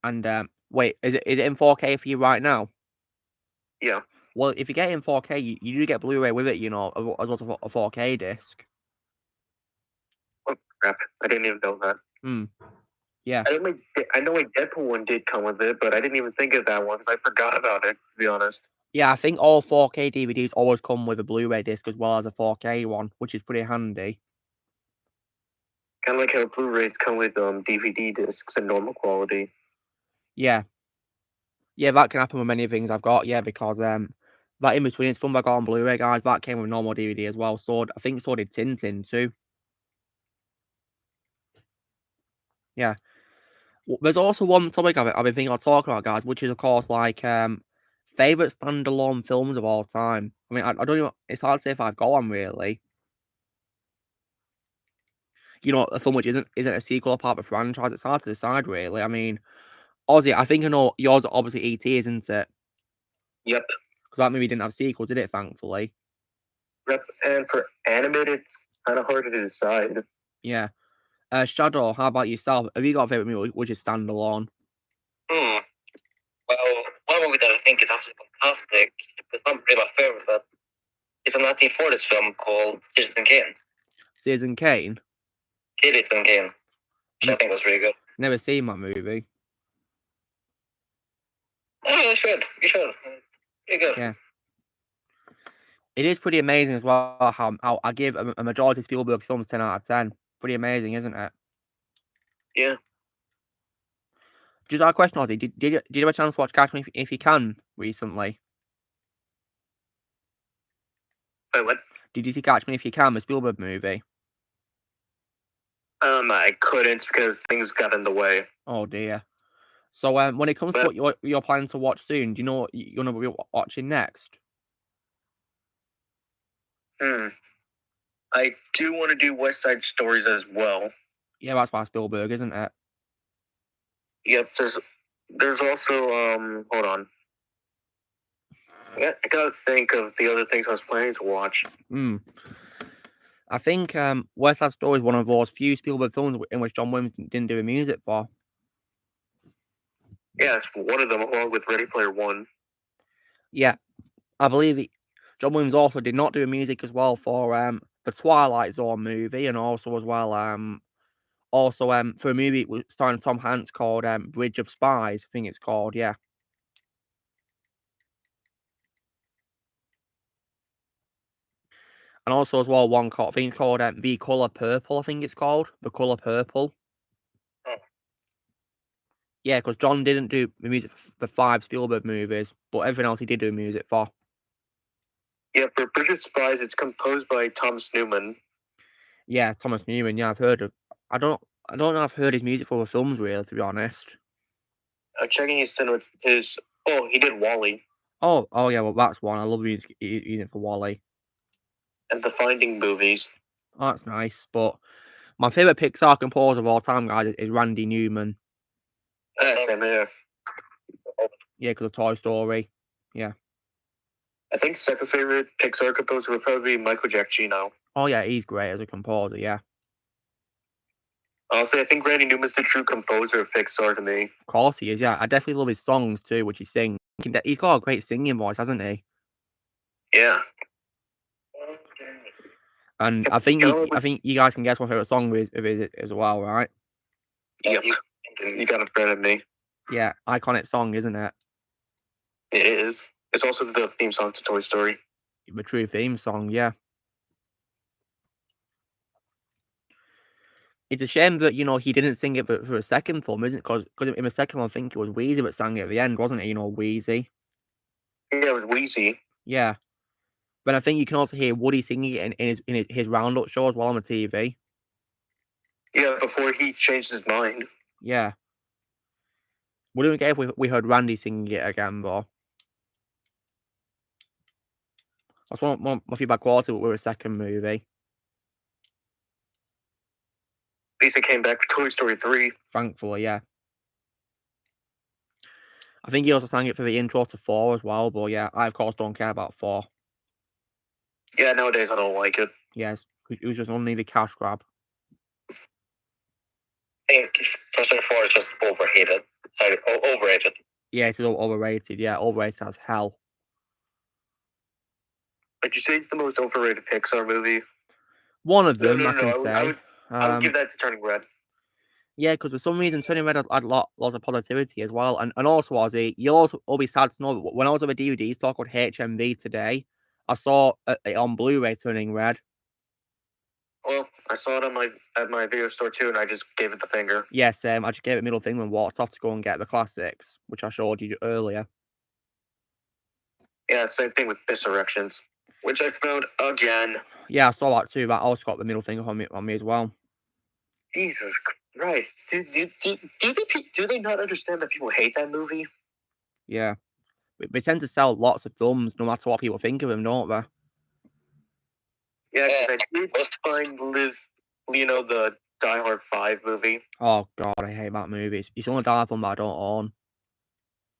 and wait, is it in 4K for you right now? Yeah. Well, if you get it in 4K, you do get Blu-ray with it, you know, as well as a 4K disc. Oh crap! I didn't even know that. Yeah. I know a Deadpool one did come with it, but I didn't even think of that one because I forgot about it, to be honest. Yeah, I think all 4K DVDs always come with a Blu-ray disc as well as a 4K one, which is pretty handy. Kind of like how Blu-rays come with DVD discs in normal quality. Yeah. Yeah, that can happen with many things I've got, yeah, because that in between film I got on Blu-ray, guys, that came with normal DVD as well. So I think so did Tintin too. Yeah. There's also one topic I've been thinking of talking about, guys, which is of course like favorite standalone films of all time. I mean, I don't even. It's hard to say if I've got one really. You know, a film which isn't a sequel or part of a franchise. It's hard to decide really. I mean, Ozzy, I think I know yours. Obviously, E.T., isn't it? Yep. Because that movie didn't have a sequel, did it? Thankfully. Yep. And for animated, it's kind of hard to decide. Yeah. Shadow, how about yourself? Have you got a favorite movie which is standalone? Well, one movie that I think is absolutely fantastic, it's not really my favorite, but it's a 1940s film called Citizen Kane. Citizen Kane? Citizen Kane, which I think was really good. Never seen that movie. Oh, you should. Pretty good. Yeah. It is pretty amazing as well how I give a majority of Spielberg's films 10 out of 10. Pretty amazing, isn't it? Yeah. Just a question, Ozzy. Did you have a chance to watch Catch Me If You Can recently? Wait, what? Did you see Catch Me If You Can, the Spielberg movie? I couldn't because things got in the way. Oh dear. So when it comes to what you're planning to watch soon, do you know what you're gonna be watching next? I do want to do West Side Stories as well. Yeah, that's by Spielberg, isn't it? Yep. There's also hold on. I gotta think of the other things I was planning to watch. I think West Side Story is one of those few Spielberg films in which John Williams didn't do the music for. Yeah, it's one of them, along with Ready Player One. Yeah, I believe John Williams also did not do the music as well for the Twilight Zone movie, and also as well for a movie starring Tom Hanks called Bridge of Spies. I think it's called, yeah. And also as well one called, I think it's called The Color Purple. I think it's called The Color Purple. Yeah, because John didn't do the music for 5 Spielberg movies, but everything else he did do music for. Yeah, for Bridge of Spies, it's composed by Thomas Newman. Yeah, Thomas Newman. Yeah, I've heard of. I don't know. If I've heard his music for the films really, to be honest. Checking his. Oh, he did Wall-E. Oh yeah. Well, that's one. I love using it for Wall-E. And the Finding movies. Oh, that's nice. But my favorite Pixar composer of all time, guys, is Randy Newman. Same here. Yeah, because of Toy Story. Yeah. I think second favorite Pixar composer would probably be Michael Giacchino. Oh yeah, he's great as a composer. Yeah. Honestly, I think Randy Newman's the true composer of Pixar to me. Of course he is. Yeah, I definitely love his songs too, which he sings. He's got a great singing voice, hasn't he? Yeah. And I think you guys can guess my favorite song of his as well, right? Yep. You got it better than me. Yeah, iconic song, isn't it? It is. It's also the theme song to Toy Story. The true theme song, yeah. It's a shame that he didn't sing it for a second film, isn't it? Because in the second one, I think it was Wheezy that sang it at the end, wasn't it? Wheezy. Yeah, it was Wheezy. Yeah. But I think you can also hear Woody singing it in his roundup show as well on the TV. Yeah, before he changed his mind. Yeah. Wouldn't we get if we heard Randy singing it again, though? That's one of my feedback quality with a second movie. At least it came back for Toy Story 3. Thankfully, yeah. I think he also sang it for the intro to 4 as well, but yeah, I of course don't care about 4. Yeah, nowadays I don't like it. Yes, it was just only the cash grab. I think Toy Story 4 is just overrated. Sorry, overrated. Yeah, it's overrated. Yeah, overrated as hell. Would you say it's the most overrated Pixar movie? One of them, I can say. I would give that to Turning Red. Yeah, because for some reason, Turning Red has had lots of positivity as well. And also, Ozzy, you'll also be sad to know that when I was at the DVD store called HMV today, I saw it on Blu-ray, Turning Red. Well, I saw it at my video store too, and I just gave it the finger. Yes, I just gave it middle finger and walked off to go and get the classics, which I showed you earlier. Yeah, same thing with Misdirections, which I found again. Yeah, I saw that too. That also got the middle finger on me as well. Jesus Christ. Do they not understand that people hate that movie? Yeah. They tend to sell lots of films no matter what people think of them, don't they? Yeah, because I did find the Die Hard 5 movie. Oh, God, I hate that movie. It's only Die Hard one that I don't own.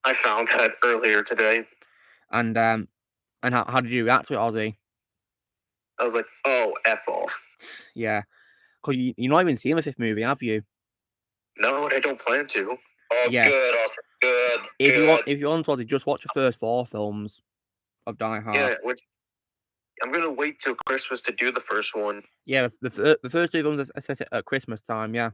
I found that earlier today. And how did you react to it, Ozzy? I was like, oh, F off. Yeah. Because you're not even seen the 5th movie, have you? No, and I don't plan to. Oh, yeah. Good, awesome, good. If you want to, just watch the first 4 films of Die Hard. Yeah, I'm gonna wait till Christmas to do the first one. Yeah, the first 2 films are set at Christmas time. Yeah.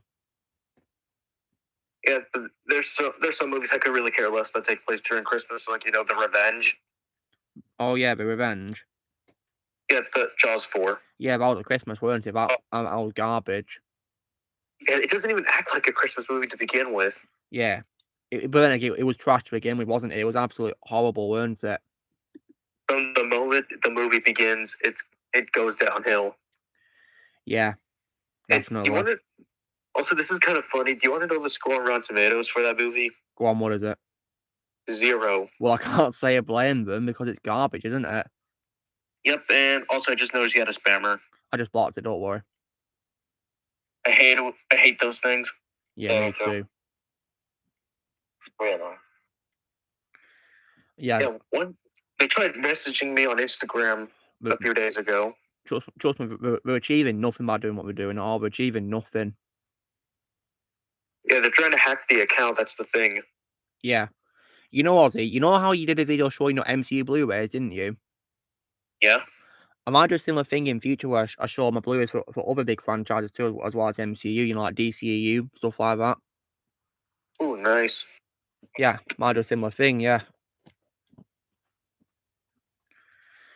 Yeah, but there's some movies I could really care less that take place during Christmas, like The Revenge. Oh yeah, The Revenge. Yeah, the Jaws 4. Yeah, that was at Christmas, weren't it? That was garbage. Yeah, it doesn't even act like a Christmas movie to begin with. Yeah, but then again, it was trash to begin with, wasn't it? It was absolutely horrible, weren't it? From the moment the movie begins, it goes downhill. Yeah, definitely. Also, this is kind of funny. Do you want to know the score on Rotten Tomatoes for that movie? Go on, what is it? 0. Well, I can't say I blame them because it's garbage, isn't it? Yep, and also I just noticed you had a spammer. I just blocked it, don't worry. I hate those things. Yeah, me too. It's really annoying. Yeah. They tried messaging me on Instagram a few days ago. Trust me, we're achieving nothing by doing what we're doing. We're achieving nothing. Yeah, they're trying to hack the account. That's the thing. Yeah. Ozzy, you know how you did a video showing your MCU Blu-rays, didn't you? Yeah. I might do a similar thing in future where I show my Blu-rays for other big franchises too, as well as MCU, like DCEU, stuff like that. Oh, nice. Yeah, might do a similar thing, yeah.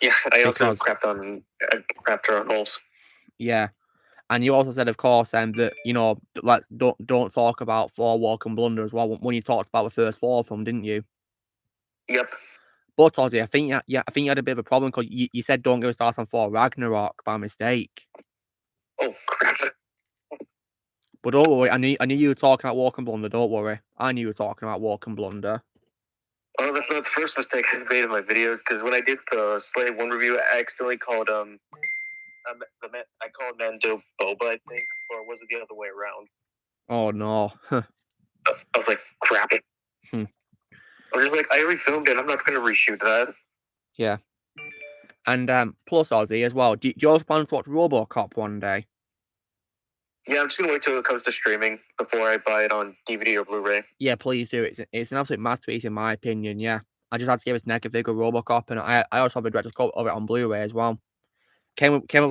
Yeah, I also crapped on Eternals. Yeah. And you also said, of course, that don't talk about Thor: Walk and Blunder as well when you talked about the first Thor film, didn't you? Yep. But Ozzy, I think you had a bit of a problem because you said don't get started on Thor Ragnarok by mistake. Oh crap! But don't worry, I knew you were talking about Walk and Blunder. Don't worry, I knew you were talking about Walk and Blunder. Oh, that's not the first mistake I've made in my videos. Because when I did the Slave 1 review, I accidentally called I called Mando Boba, I think, or was it the other way around? Oh no. I was like, crap. Hmm. I was just like, I already filmed it. I'm not going to reshoot that. Yeah. And plus Ozzy as well. Do you also plan to watch RoboCop one day? Yeah, I'm just going to wait till it comes to streaming before I buy it on DVD or Blu-ray. Yeah, please do. It's an absolute masterpiece in my opinion. Yeah, I just had to give its neck a figure RoboCop, and I also have a director's cut of it on Blu-ray as well. It came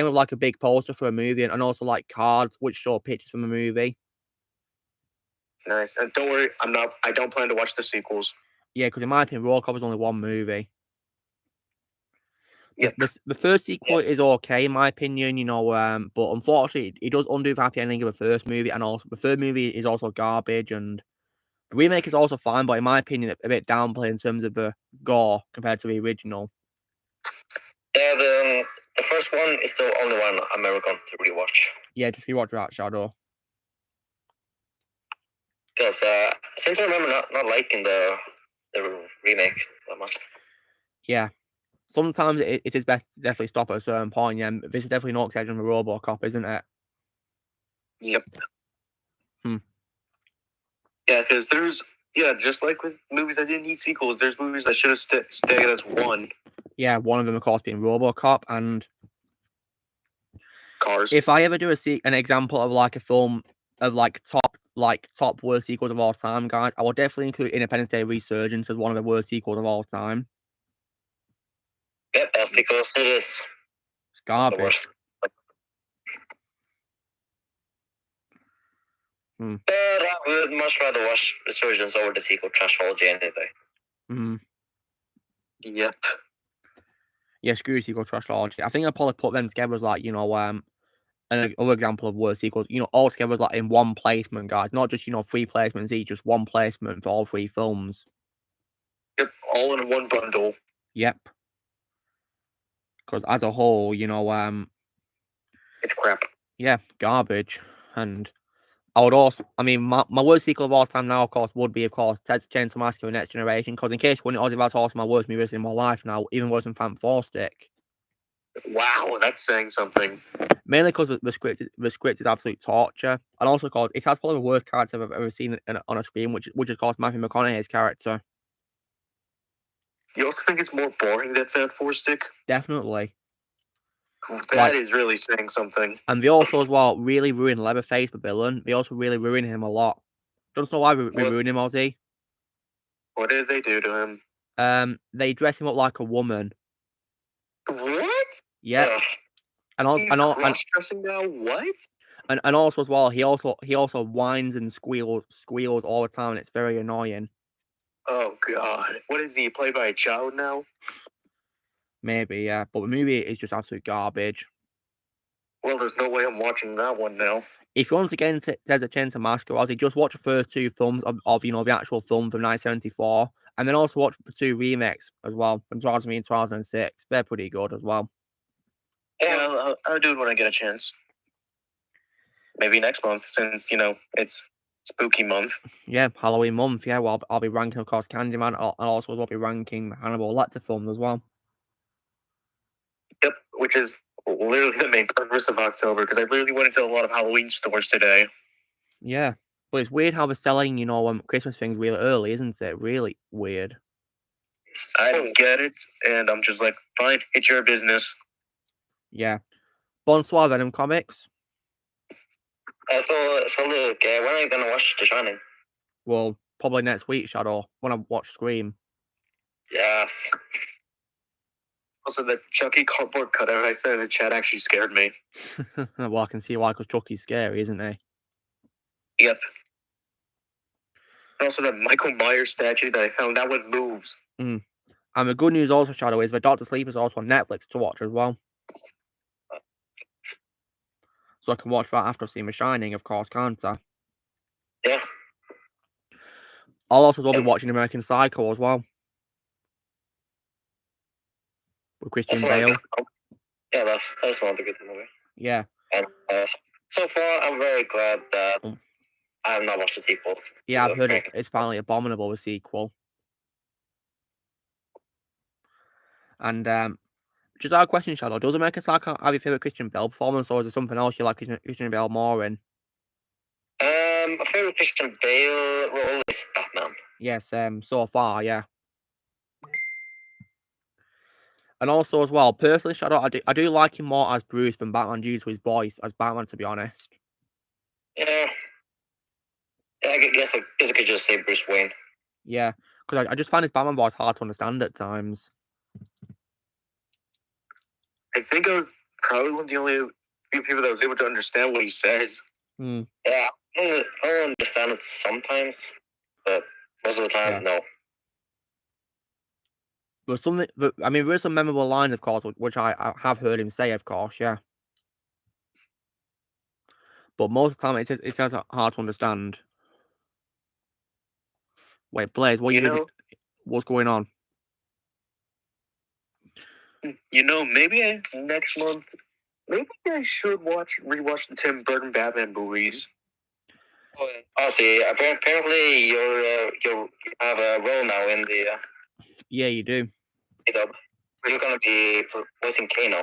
with like a big poster for a movie, and also like cards which show pictures from the movie. Nice. And don't worry, I don't plan to watch the sequels. Yeah, because in my opinion, RoboCop is only one movie. Yep. The first sequel is okay in my opinion, but unfortunately, it does undo the happy ending of the first movie, and also the third movie is also garbage, and the remake is also fine, but in my opinion, a bit downplayed in terms of the gore compared to the original. Yeah, the first one is the only one I'm ever going to rewatch. Yeah, just rewatch that, Shadow. Because I seem to remember not liking the remake that much. Yeah. Sometimes it is best to definitely stop at a certain point, yeah. This is definitely no exception to RoboCop, isn't it? Yep. Yeah, because just like with movies that didn't need sequels, there's movies that should have stayed as one. Yeah, one of them, of course, being RoboCop, and Cars. If I ever do an example of like a film of top worst sequels of all time, guys, I will definitely include Independence Day Resurgence as one of the worst sequels of all time. Yep, that's because it is. It's garbage. But I would much rather watch Resurgence over the sequel Trilogy anyway. Yep. Yeah, screw sequel Trilogy. I think I'd probably put them together as like, another example of worst sequels, all together as like in one placement, guys. Not just, 3 placements each, just one placement for all 3 films. Yep, all in one bundle. Yep. Because as a whole, it's crap. Yeah, garbage. And I would also, my worst sequel of all time now, of course, would be, Texas Chainsaw Massacre: Next Generation. Because in case you wondering, that's also my worst movie in my life now, even worse than Phantom Force Stick. Wow, that's saying something. Mainly because the script is absolute torture, and also because it has probably the worst character I've ever seen on a screen, which is, of course, Matthew McConaughey's character. You also think it's more boring than Phantom Force Stick? Definitely. That is really saying something. And they also, as well, really ruin Leatherface, the villain. They also really ruin him a lot. Don't know why we ruin him, Ozzy. What did they do to him? They dress him up like a woman. What? Yeah. He's cross-dressing now? What? And also as well, he also whines and squeals all the time, and it's very annoying. Oh god. What is he, played by a child now? Maybe, yeah. But the movie is just absolute garbage. Well, there's no way I'm watching that one now. If you want to get into Texas Chainsaw Massacre, Ozzy, just watch the first 2 films of the actual film from 1974, and then also watch the 2 remakes as well from 2003 and 2006. They're pretty good as well. Yeah, I'll do it when I get a chance. Maybe next month, since it's spooky month. Yeah, Halloween month. Yeah, well, I'll be ranking, of course, Candyman, and also I'll be ranking Hannibal Lecter films as well. Yep, which is literally the main purpose of October, because I literally went into a lot of Halloween stores today. Yeah, but it's weird how they're selling, Christmas things really early, isn't it? Really weird. I don't get it, and I'm just like, fine, it's your business. Yeah. Bonsoir, Venom Comics. So look, when are you gonna watch The Shining? Well, probably next week, Shadow, when I watch Scream. Yes. Also, the Chucky cardboard cutout I said in the chat actually scared me. Well, I can see why, because Chucky's scary, isn't he? Yep. And also, the Michael Myers statue that I found, that one moves. And the good news also, Shadow, is that Dr. Sleep is also on Netflix to watch as well. So I can watch that after I've seen The Shining, of course, can't I? Yeah. I'll also be watching American Psycho as well. with Christian Bale. Yeah, that's another good movie. Yeah. And so far, I'm very glad that I have not watched the sequel. Yeah, I've heard it's finally abominable, the sequel. And just our question, Shadow, does American Psycho have your favourite Christian Bale performance, or is there something else you like Christian Bale more in? My favourite Christian Bale role is Batman. Yes, so far, yeah. And also as well, personally, Shadow, I do like him more as Bruce than Batman due to his voice as Batman, to be honest. Yeah, I guess I could just say Bruce Wayne. Yeah, because I just find his Batman voice hard to understand at times. I think I was probably one of the only few people that was able to understand what he says. Yeah, I understand it sometimes, but most of the time, no. But there are some memorable lines, of course, which I have heard him say, of course, yeah. But most of the time, it is hard to understand. Wait, Blaze, what's going on? Maybe next month, maybe I should rewatch the Tim Burton Batman movies. Oh, see, apparently you have a role now in the. Yeah, you do. You're gonna be voicing Kano.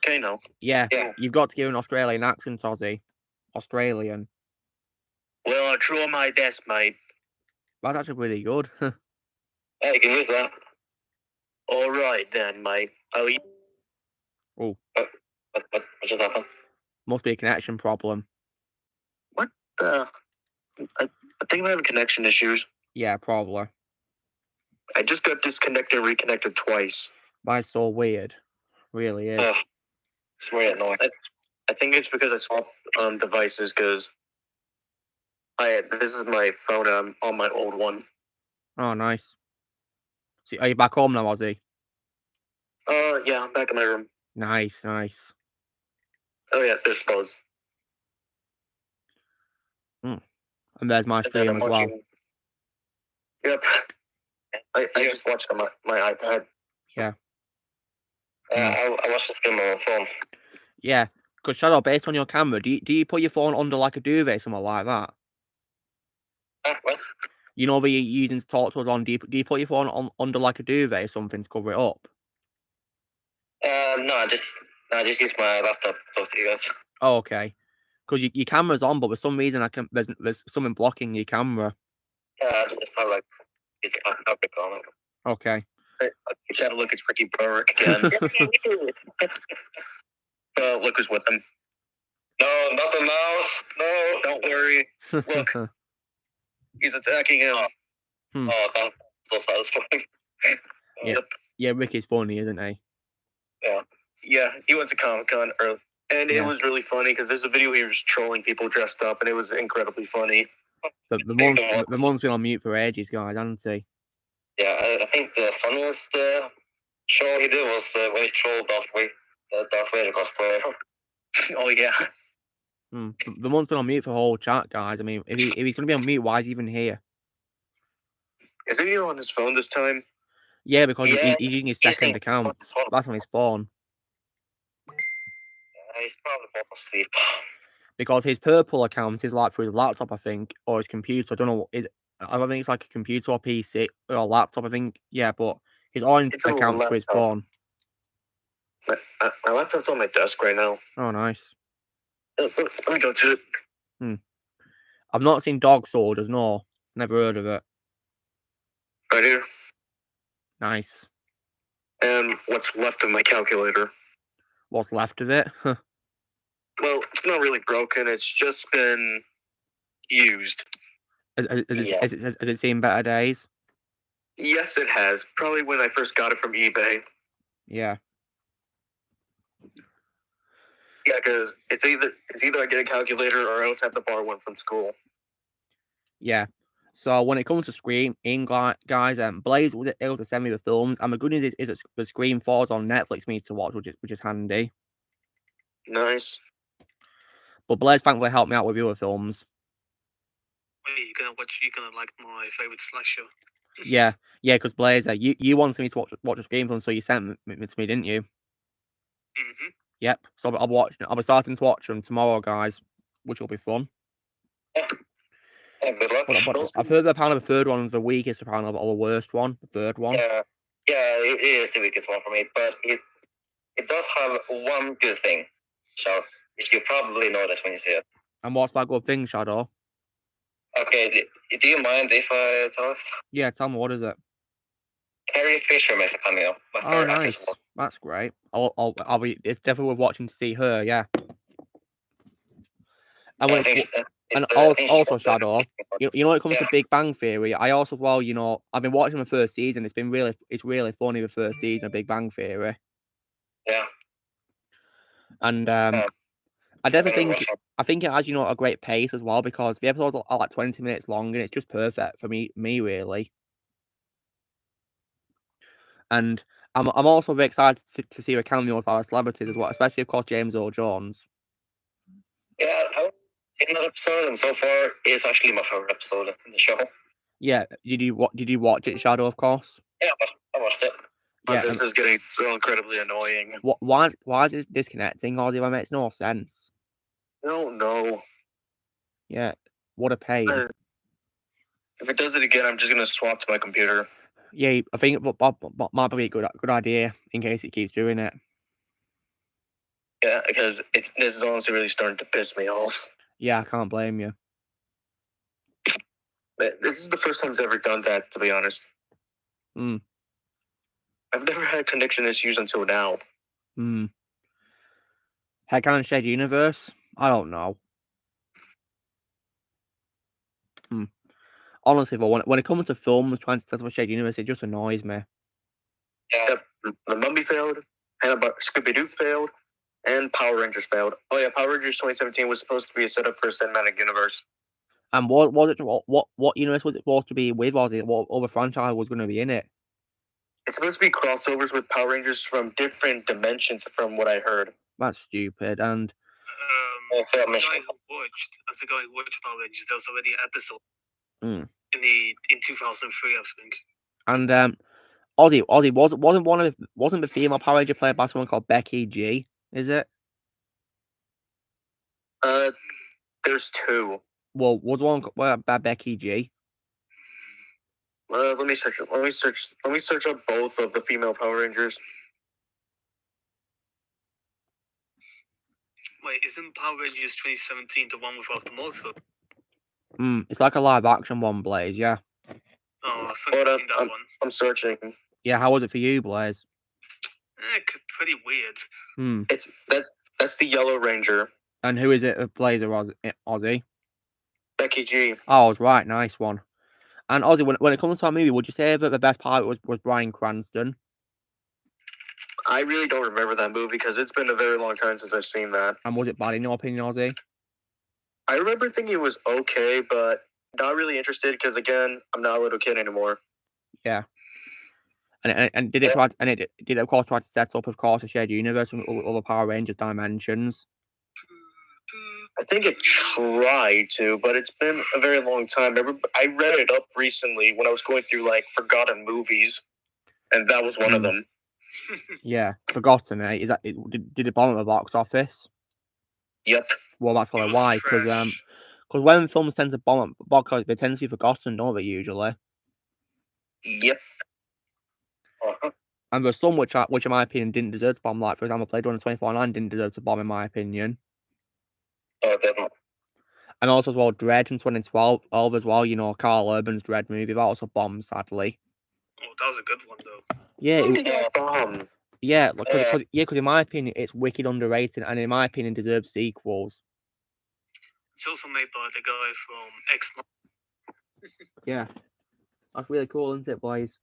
Kano. Yeah, you've got to give an Australian accent, Ozzy. Australian. Well, I'll try my best, mate. That's actually pretty good. Yeah, you can use that. All right then, mate. Oh. What just happened? Must be a connection problem. What the? I think I'm having connection issues. Yeah, probably. I just got disconnected and reconnected twice. That's so weird. Really is. It's very annoying. I think it's because I swapped devices because this is my phone and I'm on my old one. Oh, nice. See, are you back home now, Ozzy? Yeah, I'm back in my room. Nice. Oh yeah, there's Buzz. And there's my stream as well. Yep. I just watched on my iPad. Yeah. I watched the film on my phone. Yeah, because Shadow, based on your camera, do you put your phone under like a duvet, something like that? What? You know, that you're using to talk to us on. Do you put your phone under like a duvet or something to cover it up? No, I just use my laptop to talk to you guys. Oh, okay. Because your camera's on, but for some reason there's something blocking your camera. Yeah, I just have like it's on it. Okay. You try to look at Ricky Burke again. Look who's with him. No, not the mouse. No, don't worry. Look, he's attacking him. Oh, that's so satisfying. Yeah, Ricky's funny, isn't he? Yeah, he went to Comic-Con early, and it was really funny because there's a video he was trolling people dressed up, and it was incredibly funny. The mon's been on mute for ages, guys, hasn't he? Yeah, I think the funniest show he did was when he trolled Darth Vader cosplayer. Oh yeah. The mon's been on mute for the whole chat, guys. I mean, if he's going to be on mute, why is he even here? Is he on his phone this time? Yeah, because he's using his second account. That's on his phone. He's probably falling asleep. Because his purple account is like for his laptop, I think, or his computer. I don't know. I don't think it's like a computer or PC or a laptop, I think. Yeah, but his orange account's for his phone. My laptop's on my desk right now. Oh, nice. Let me go to it. I've not seen Dog Soldiers, no. Never heard of it. I do. Nice. And what's left of my calculator? What's left of it? Well, it's not really broken. It's just been used. Has it seen better days? Yes, it has. Probably when I first got it from eBay. Yeah. Yeah, because it's either I get a calculator or I else have to borrow one from school. Yeah. So when it comes to Scream, guys, Blaze was able to send me the films, and the good news is that the Scream 4's on Netflix for me to watch, which is handy. Nice. But Blaze thankfully helped me out with your films. Wait, you're gonna like my favorite slasher? Yeah, because Blazer, you wanted me to watch this game film, so you sent it to me, didn't you? Mm-hmm. Yep. So I'll be starting to watch them tomorrow, guys, which will be fun. Yeah, good luck. But I've heard that apparently the third one is the weakest, apparently, or the worst one. The third one. Yeah, it is the weakest one for me, but it does have one good thing, so you probably notice when you see it. And what's that good thing, Shadow? Okay, do you mind if I tell it? Yeah, tell me, what is it? Carrie Fisher makes a cameo. My Oh, favorite actress. nice. That's great. I'll be. It's definitely worth watching to see her. Yeah. And Yeah, when I think and I think also she's Shadow, you know when it comes Yeah. to Big Bang Theory, I also I've been watching the first season. It's really funny, the first season of Big Bang Theory. Yeah. And I definitely think it has a great pace as well, because the episodes are like 20 minutes long, and it's just perfect for me really. And I'm also very excited to see a cameo of our celebrities as well, especially of course James Earl Jones. Yeah, I've seen that episode, and so far it's actually my favorite episode in the show. Yeah, did you watch it, Shadow? Of course. Yeah, I watched it. Yeah, this is getting so incredibly annoying. Why is it disconnecting, Ozzy? It makes no sense. I don't know. Yeah, what a pain. If it does it again, I'm just gonna swap to my computer. Yeah, I think Bob might be a good idea in case it keeps doing it. Yeah, because this is honestly really starting to piss me off. Yeah, I can't blame you. But this is the first time it's ever done that, to be honest. Hmm. I've never had connection issues until now. Hmm. Headcanon Shared Universe? I don't know. Honestly, though, when it comes to films trying to set up a shared universe, it just annoys me. Yeah, The Mummy failed, Scooby-Doo failed, and Power Rangers failed. Oh yeah, Power Rangers 2017 was supposed to be a setup for a cinematic universe. And what universe was it supposed to be with? Was it what other franchise was going to be in it? It's supposed to be crossovers with Power Rangers from different dimensions, from what I heard. That's stupid. And as the guy who watched Power Rangers, there was already an episode in 2003, I think. And Ozzy wasn't the female Power Ranger played by someone called Becky G? Is it? There's two. Well, was one by Becky G? Let me search up both of the female Power Rangers. Wait, isn't Power Rangers 2017 the one without the morpho? It's like a live action one, Blaze. Yeah. Oh, I think I've seen that one. I'm searching. Yeah, how was it for you, Blaze? Pretty weird. That's the Yellow Ranger. And who is it? Blaze or Ozzy? Becky G. Oh, I was right. Nice one. And Ozzy, when it comes to our movie, would you say that the best part was Bryan Cranston? I really don't remember that movie because it's been a very long time since I've seen that. And was it bad in your opinion, Ozzy? I remember thinking it was okay, but not really interested because, again, I'm not a little kid anymore. Yeah. And did it try? And it did, of course, try to set up, of course, a shared universe with other Power Rangers dimensions. I think it tried to, but it's been a very long time. I read it up recently when I was going through like forgotten movies, and that was one of them. Yeah, Forgotten, eh? Is that did it bomb at the box office? Yep. Well, that's probably why, because when films tend to bomb at the box office, they tend to be forgotten, don't they? Usually. Yep. And there's some which, in my opinion, didn't deserve to bomb. Like, for example, Blade Runner 2049 didn't deserve to bomb, in my opinion. Oh, definitely. And also as well, Dredd in 2012 as well. Carl Urban's Dredd movie that also bombed, sadly. Oh, that was a good one though. Yeah. Yeah, because in my opinion, it's wicked underrated, and in my opinion, deserves sequels. It's also made by the guy from X-Men. Yeah, that's really cool, isn't it, boys?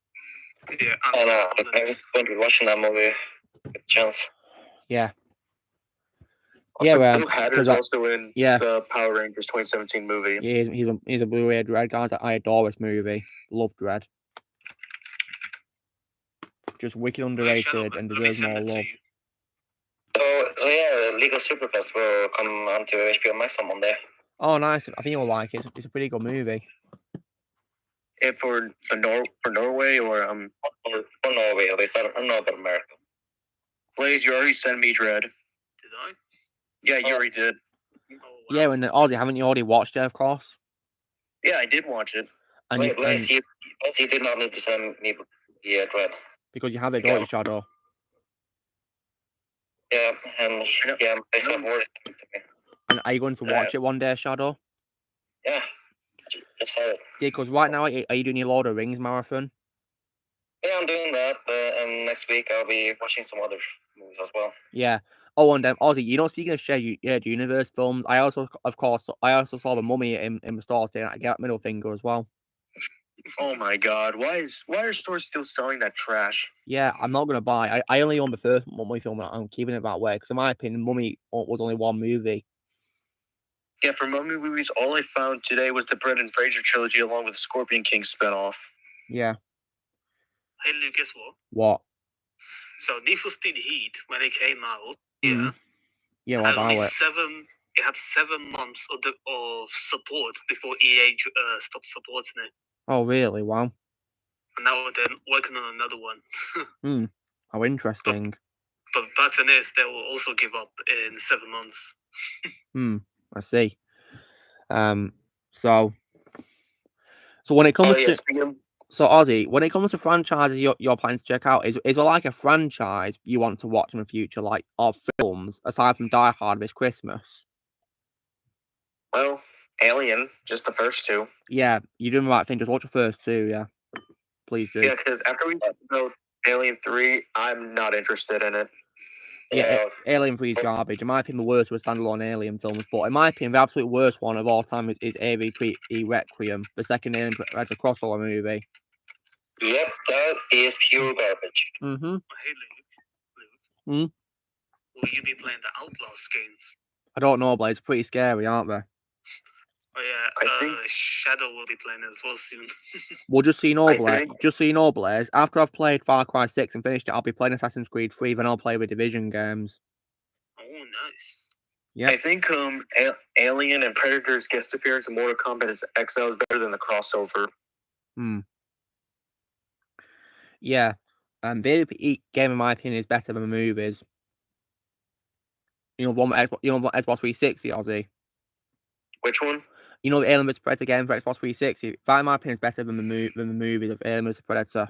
Yeah, I'm going to be watching that movie. Good chance. Yeah. Also, Bill Hader's also in the Power Rangers 2017 movie. Yeah, he's a Blu-ray Dredd guy. I adore this movie. Love Dredd. Just wicked underrated and deserves more love. So yeah, Legal Superfest will come onto HBO Max on Monday. Oh, nice. I think you'll like it. It's a pretty good movie. For Norway or For Norway, at least. I don't know about America. Blaze, you already sent me Dread. Did I? Yeah, you already did. Oh, wow. Yeah, and Ozzy, haven't you already watched it, of course? Yeah, I did watch it. And Wait, Blaze, you did not need to send me Dread. because you have it, don't you, Shadow? Yeah, and they said more to me. And are you going to watch it one day, Shadow? Yeah, just saw it. Yeah, because right now, are you doing your Lord of the Rings marathon? Yeah, I'm doing that, and next week I'll be watching some other movies as well. Yeah. Oh, and Ozzy, you know, speaking of shared universe films, I also saw The Mummy in the store today, and I got middle finger as well. Oh my God! Why are stores still selling that trash? Yeah, I'm not gonna buy. I only own the first Mummy film, and I'm keeping it that way because, in my opinion, Mummy was only one movie. Yeah, for Mummy movies, all I found today was the Brendan Fraser trilogy along with the Scorpion King spinoff. Yeah. Hey, Luke, guess what? What? So, Need for Speed Heat, when it came out, Yeah, what about it? It had 7 months of support before EA stopped supporting it. Oh, really? Wow. And now they're working on another one. How interesting. But the pattern is they will also give up in 7 months. I see. So when it comes So Ozzy, when it comes to franchises you're planning to check out, is there like a franchise you want to watch in the future, like of films, aside from Die Hard this Christmas? Well, Alien, just the first two. Yeah, you're doing the right thing. Just watch the first two, yeah. Please do. Yeah, because after we know Alien 3, I'm not interested in it. Yeah, Alien 3 is garbage. In my opinion, the worst were standalone Alien films, but in my opinion, the absolute worst one of all time is AVP Requiem, the second Alien Predator crossover movie. Yep, that is pure garbage. Mm-hmm. Hey, Luke. Will you be playing the Outlast games? I don't know, but it's pretty scary, aren't they? Oh yeah, I think Shadow will be playing it as well soon. Well, just so you know, Blaze, after I've played Far Cry 6 and finished it, I'll be playing Assassin's Creed 3, then I'll play the Division games. Oh, nice. Yeah. I think Alien and Predator's guest appearance in Mortal Kombat XL is better than the crossover. Yeah. The AVP game, in my opinion, is better than the movies. You know, one Xbox 360, Ozzy. Which one? You know, the Alien vs Predator game for Xbox 360. That, in my opinion, is better than the movies of Alien vs Predator.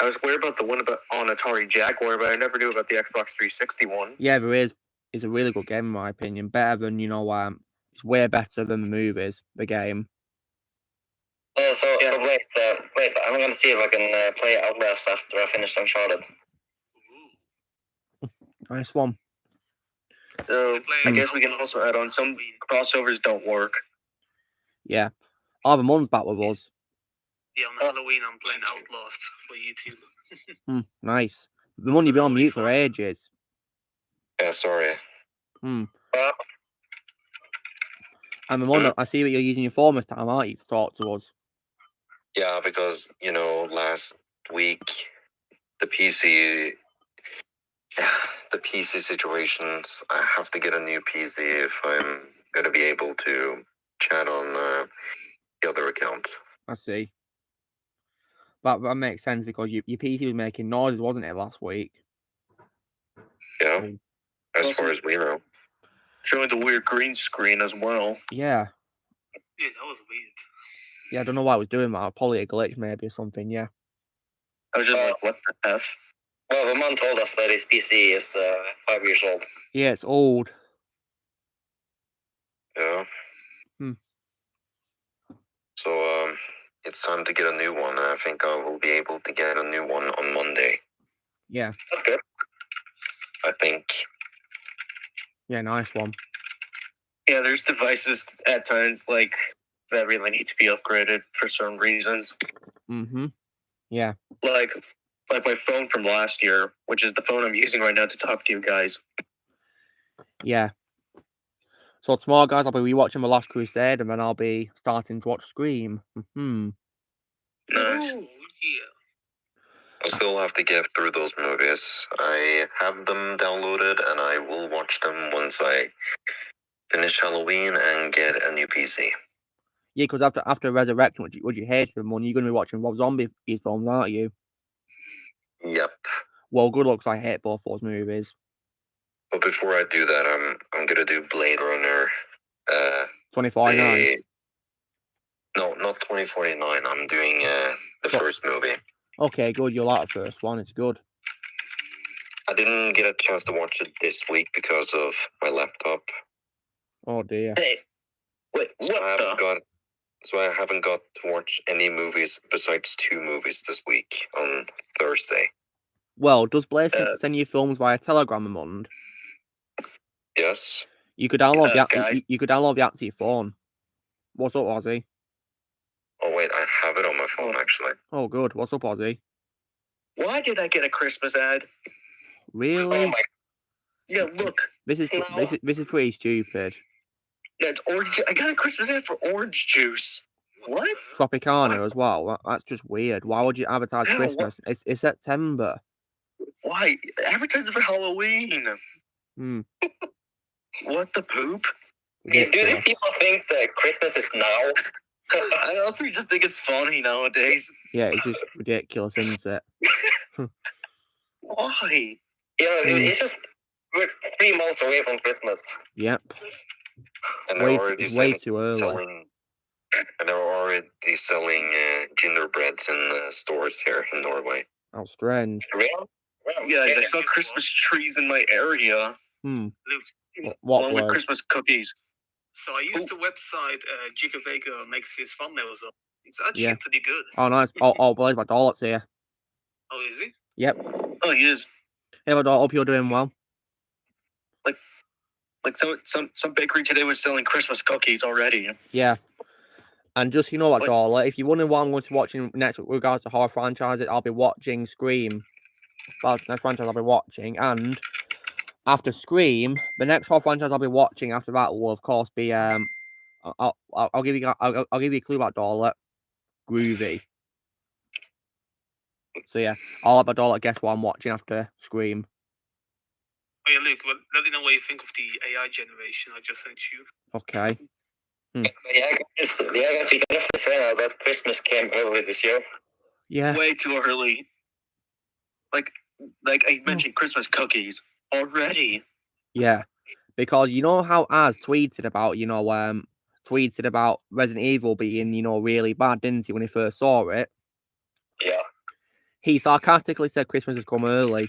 I was aware about the one on Atari Jaguar, but I never knew about the Xbox 360 one. Yeah, there is. It's a really good game, in my opinion. Better than, it's way better than the movies, the game. So Blaze, I'm going to see if I can play Outlast after I finish Uncharted. Nice one. So I guess we can also add on some crossovers don't work. Yeah. The Mun's back with us. Yeah, on Halloween I'm playing Outlast for YouTube. Nice. The Mun, you've been on mute for ages. Yeah, sorry. And the Mun, I see that you're using your phone this time, aren't you, to talk to us? Yeah, because, last week, the PC situations, I have to get a new PC if I'm going to be able to chat on the other account. I see. That makes sense because your PC was making noises, wasn't it, last week? Yeah, as far as we know. Showing the weird green screen as well. Yeah. Yeah, that was weird. Yeah, I don't know why I was doing that. Probably a glitch maybe or something, yeah. I was just like, what the F? Well, the man told us that his PC is 5 years old. Yeah, it's old. Yeah. So, it's time to get a new one, and I think I will be able to get a new one on Monday. Yeah. That's good. I think. Yeah, nice one. Yeah, there's devices at times like that really need to be upgraded for certain reasons. Yeah. Like my phone from last year, which is the phone I'm using right now to talk to you guys. Yeah. So tomorrow, guys, I'll be rewatching The Last Crusade, and then I'll be starting to watch Scream. Nice. Oh, yeah. I still have to get through those movies. I have them downloaded, and I will watch them once I finish Halloween and get a new PC. Yeah, because after Resurrection, would you hate them when you're going to be watching Rob Zombie's films, aren't you? Yep. Well, good looks. I hate both those movies. But before I do that, I'm gonna do Blade Runner. 2049. No, not 2049. I'm doing the first movie. Okay, good. You'll like the first one. It's good. I didn't get a chance to watch it this week because of my laptop. Oh dear. Hey, wait, So I haven't got to watch any movies besides 2 movies this week on Thursday. Well, does Blair send you films via Telegram, Amund? Yes. You could download guys. you could download the app to your phone. What's up, Ozzy? Oh wait, I have it on my phone actually. Oh, good. What's up, Ozzy? Why did I get a Christmas ad? Really? Oh my. Yeah, look. This is pretty stupid. Yeah, it's orange. I got a Christmas ad for orange juice. What? Tropicana as well. That's just weird. Why would you advertise Yeah, Christmas? It's September. Why? Advertise it for Halloween. What the poop? Yeah, Do these people think that Christmas is now? I also just think it's funny nowadays. Yeah, it's just ridiculous, isn't it? Why? Yeah, it's just we're 3 months away from Christmas. Yep. And It's way too early. And they're already selling gingerbreads in stores here in Norway. How strange. Yeah, they sell Christmas trees in my area. Luke. What Along with Christmas cookies. So I used the website Gigavaker makes his thumbnails up. It's actually pretty good. Oh, nice. Oh, boys, my daughter's here. Oh, is he? Yep. Oh, he is. Hey, my daughter, hope you're doing well. Like some bakery today was selling Christmas cookies already. Yeah. And just, you know what, Darla, if you're wondering what I'm going to be watching next with regards to horror franchises, I'll be watching Scream. That's the next franchise I'll be watching. And after Scream, the next horror franchise I'll be watching after that will, of course, be I'll give you a clue about Darla. Groovy. So yeah, I'll let my daughter guess what I'm watching after Scream. Oh yeah, Luke, well, let me know what you think of the AI generation I just sent you. Okay. Yeah, I guess we can definitely say that Christmas came early this year. Yeah. Way too early. Like I mentioned Christmas cookies already. Yeah. Because you know how Az tweeted about, Resident Evil being, really bad, didn't he, when he first saw it? Yeah. He sarcastically said Christmas has come early.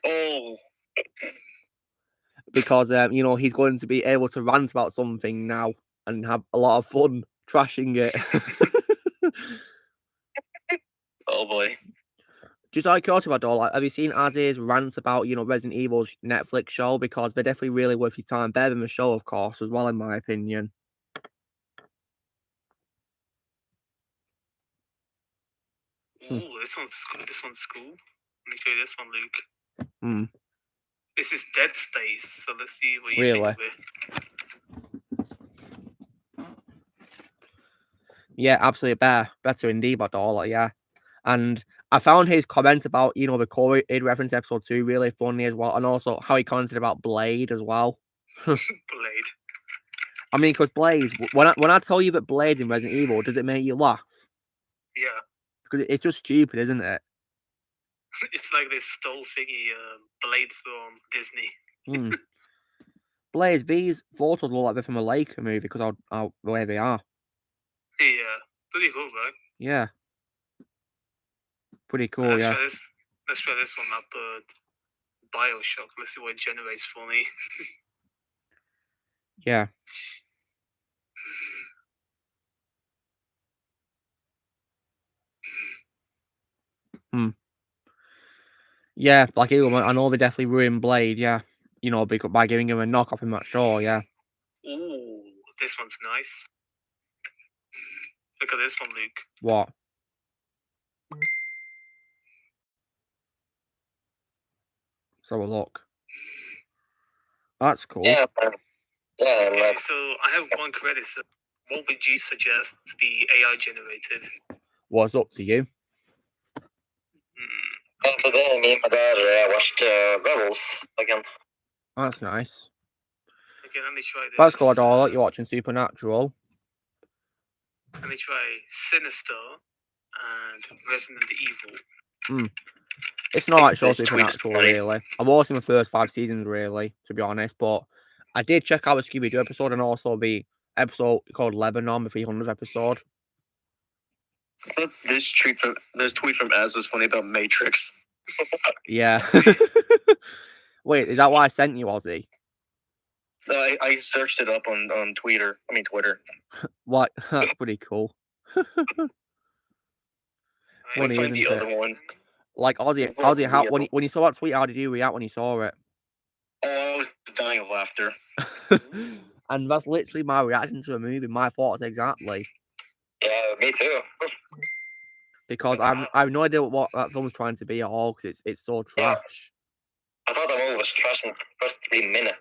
Oh. Because, he's going to be able to rant about something now and have a lot of fun trashing it. Oh, boy. Just out of curiosity, my dog, have you seen Az's rant about, Resident Evil's Netflix show? Because they're definitely really worth your time. Better than the show, of course, as well, in my opinion. Ooh, this one's cool. Let me show you this one, Luke. This is Dead Space, so let's see what you think of it. Yeah, absolutely better indeed, my daughter, yeah. And I found his comment about, the COVID reference episode 2 really funny as well, and also how he commented about Blade as well. Blade. I mean, because Blade, when I tell you that Blade's in Resident Evil, does it make you laugh? Yeah. Because it's just stupid, isn't it? It's like this stole thingy Blade from Disney. Blade, these photos look like they're from a Laker movie because of the way they are. Yeah, pretty cool, right? Yeah. Pretty cool, yeah. Let's try this one up, Bioshock. Let's see what it generates for me. Yeah. Yeah, like I know they definitely ruined Blade, yeah. By giving him a knockoff in that show, yeah. Ooh, this one's nice. Look at this one, Luke. What? Let's have a look. That's cool. Yeah. Okay, so I have one credit. So what would you suggest the AI generated? What's up to you? And today, me and my dad watched Rebels again. That's nice. Okay, let me try this. That's cool, I like you watching Supernatural. Let me try Sinister and Resident Evil. It's not like show This tweet is Supernatural, funny. really. I've watched the first 5 seasons, really, to be honest, but I did check out the Scooby-Doo episode and also the episode called Lebanon, the 300th episode. I thought this tweet from Az was funny about Matrix. Yeah. Wait, is that why I sent you, Ozzy? I searched it up on Twitter. What? That's pretty cool. Funny, find isn't the it? other one. Like Ozzy, how when you saw that tweet, how did you react when you saw it? Oh, I was dying of laughter. And that's literally my reaction to a movie. My thoughts exactly. Yeah, me too. Because I have no idea what that film was trying to be at all. Because it's so trash. I thought the movie was trash in the first 3 minutes.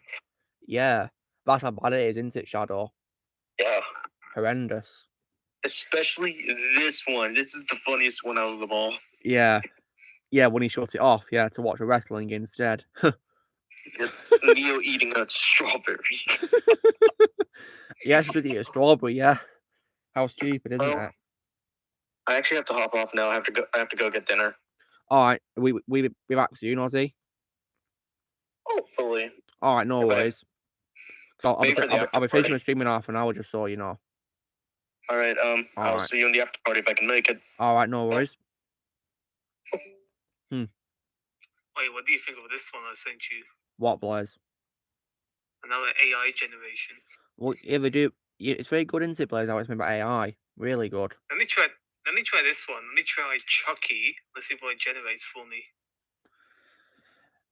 Yeah, that's how bad it is, isn't it, Shadow? Yeah. Horrendous. Especially this one. This is the funniest one out of them all. Yeah. Yeah, when he shuts it off, yeah, to watch a wrestling instead. Neo eating a strawberry. Yeah, she should eat a strawberry, yeah. How stupid, isn't it? I actually have to hop off now. I have to go get dinner. Alright, we be back soon, Ozzy. Hopefully. Alright, no worries. So I'll be finishing the stream in half an hour, just so you know. Alright, I'll see you in the after party if I can make it. Alright, no worries. Wait, what do you think of this one I sent you? What, Blaze? Another AI generation. Well, yeah, they do. Yeah, it's very good, isn't it, Blaze? How it's made by AI. Really good. Let me try this one. Let me try Chucky. Let's see what it generates for me.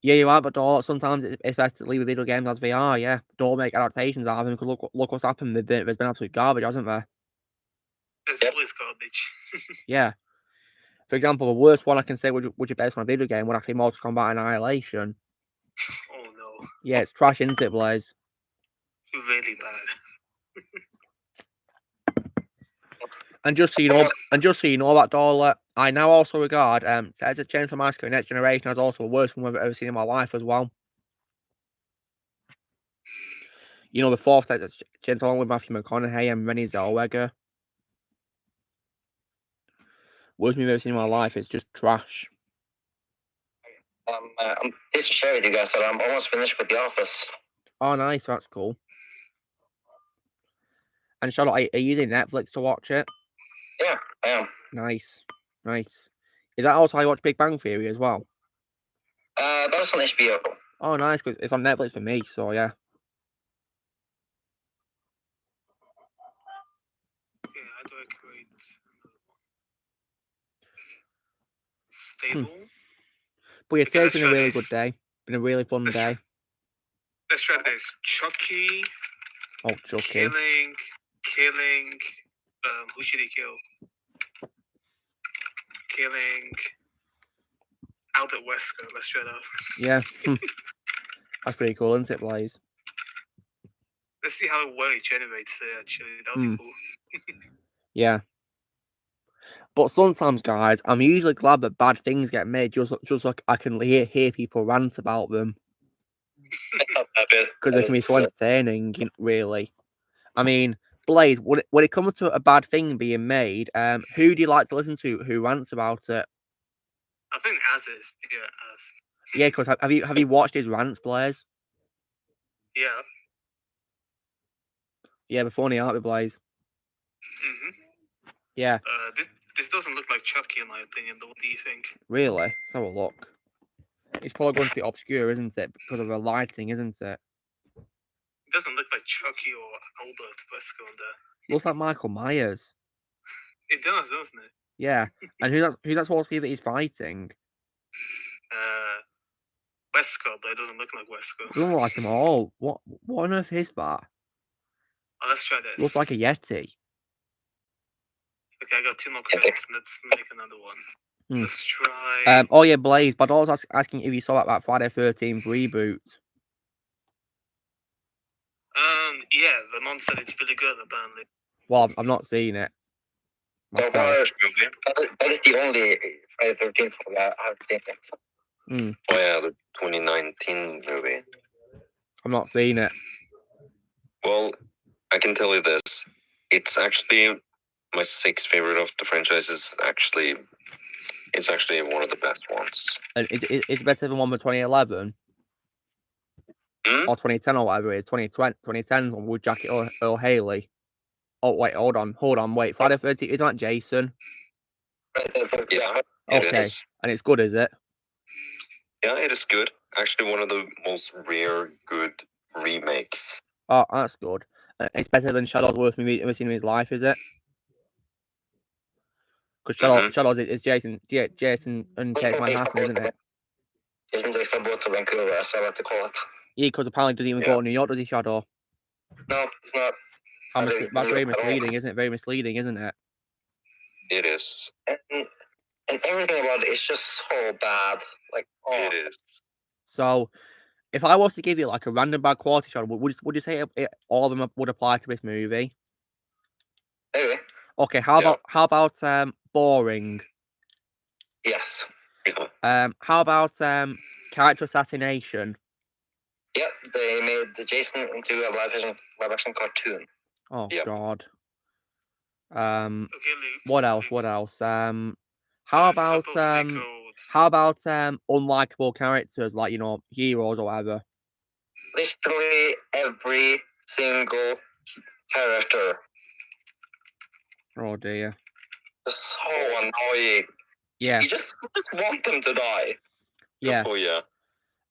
Yeah, you're right, but sometimes it's best to leave a video game as they are, yeah. Don't make adaptations out of them, because look what's happened. There's been absolute garbage, hasn't there? There's always garbage. Yeah. For example, the worst one I can say which is based on a video game would actually be Mortal Kombat Annihilation. Oh no. Yeah, it's trash, isn't it, Blaze? Really bad. And just so you know, that Dollar, I now also regard Texas Chainsaw Massacre Next Generation as also the worst one I've ever seen in my life as well. You know, the fourth Texas Chainsaw one with Matthew McConaughey and Renée Zellweger. Worst movie I've ever seen in my life. It's just trash. I'm pleased to share with you guys that I'm almost finished with The Office. Oh, nice. That's cool. And Charlotte, are you using Netflix to watch it? Yeah, I am. Nice. Is that also how you watch Big Bang Theory as well? That's on HBO. Oh, nice, because it's on Netflix for me, so yeah. How do I create stable? But yeah, today's been a really good day. Been a really fun day. Let's try this. Chucky. Oh, Chucky. Killing. Who should he kill? Killing Albert Wesker. Let's try that. Yeah. That's pretty cool, isn't it, Blaze? Let's see how well it generates it, actually. That'll be cool. Yeah. But sometimes, guys, I'm usually glad that bad things get made just like I can hear people rant about them. Because it can be so entertaining, really. I mean, Blaze, when it comes to a bad thing being made, who do you like to listen to who rants about it? I think Az is. Yeah, Az. Yeah, because have you watched his rants, Blaze? Yeah. Yeah, they're funny, aren't they, Blaze? Yeah. This doesn't look like Chucky, in my opinion. What do you think? Really? Let's have a look. It's probably going to be obscure, isn't it? Because of the lighting, isn't it? It doesn't look like Chucky or Albert Wesker on there. Looks like Michael Myers. It does, doesn't it? Yeah. And who's that supposed to be that he's fighting? Wesker, but it doesn't look like Wesker. It doesn't look like him at all. What on earth is that? Oh, let's try this. Looks like a Yeti. Okay, I got 2 more credits. Let's make another one. Let's try. Oh yeah, Blaze. But I was asking if you saw that Friday 13th reboot. Yeah, the non said it's really good, apparently. Well, I've not seen it. That is the only Friday 13th movie I haven't seen it. Oh yeah, the 2019 movie. I've not seen it. Well, I can tell you this. It's actually my sixth favorite of the franchise is actually one of the best ones. And it's better than one from 2011 or 2010 or whatever it is. 2010 one with Jackie Earl Haley. Oh wait, hold on, wait. Friday the 13th, isn't that Jason? Yeah. Okay, and it's good, is it? Yeah, it is good. Actually, one of the most rare good remakes. Oh, that's good. It's better than Shadow's worst movie ever seen in his life, is it? Because Shadow's is Jason and Chase Manhattan, isn't it? Jason takes a boat to Vancouver, that's what I like to call it. Yeah, because apparently doesn't even go to New York, does he, Shadow? No, it's not. That's very misleading, isn't it? Very misleading, isn't it? It is. And everything about it is just so bad. Like, It is. So, if I was to give you like a random bad quality, Shadow, would you say all of them would apply to this movie? Anyway. Okay, how about boring? Yes. How about character assassination? Yep, they made the Jason into a live action cartoon. Oh God. Okay, Luke. What else? How about unlikable characters like heroes or whatever? Literally every single character. Oh dear. So annoying. Yeah. You just want them to die. Yeah. Oh yeah.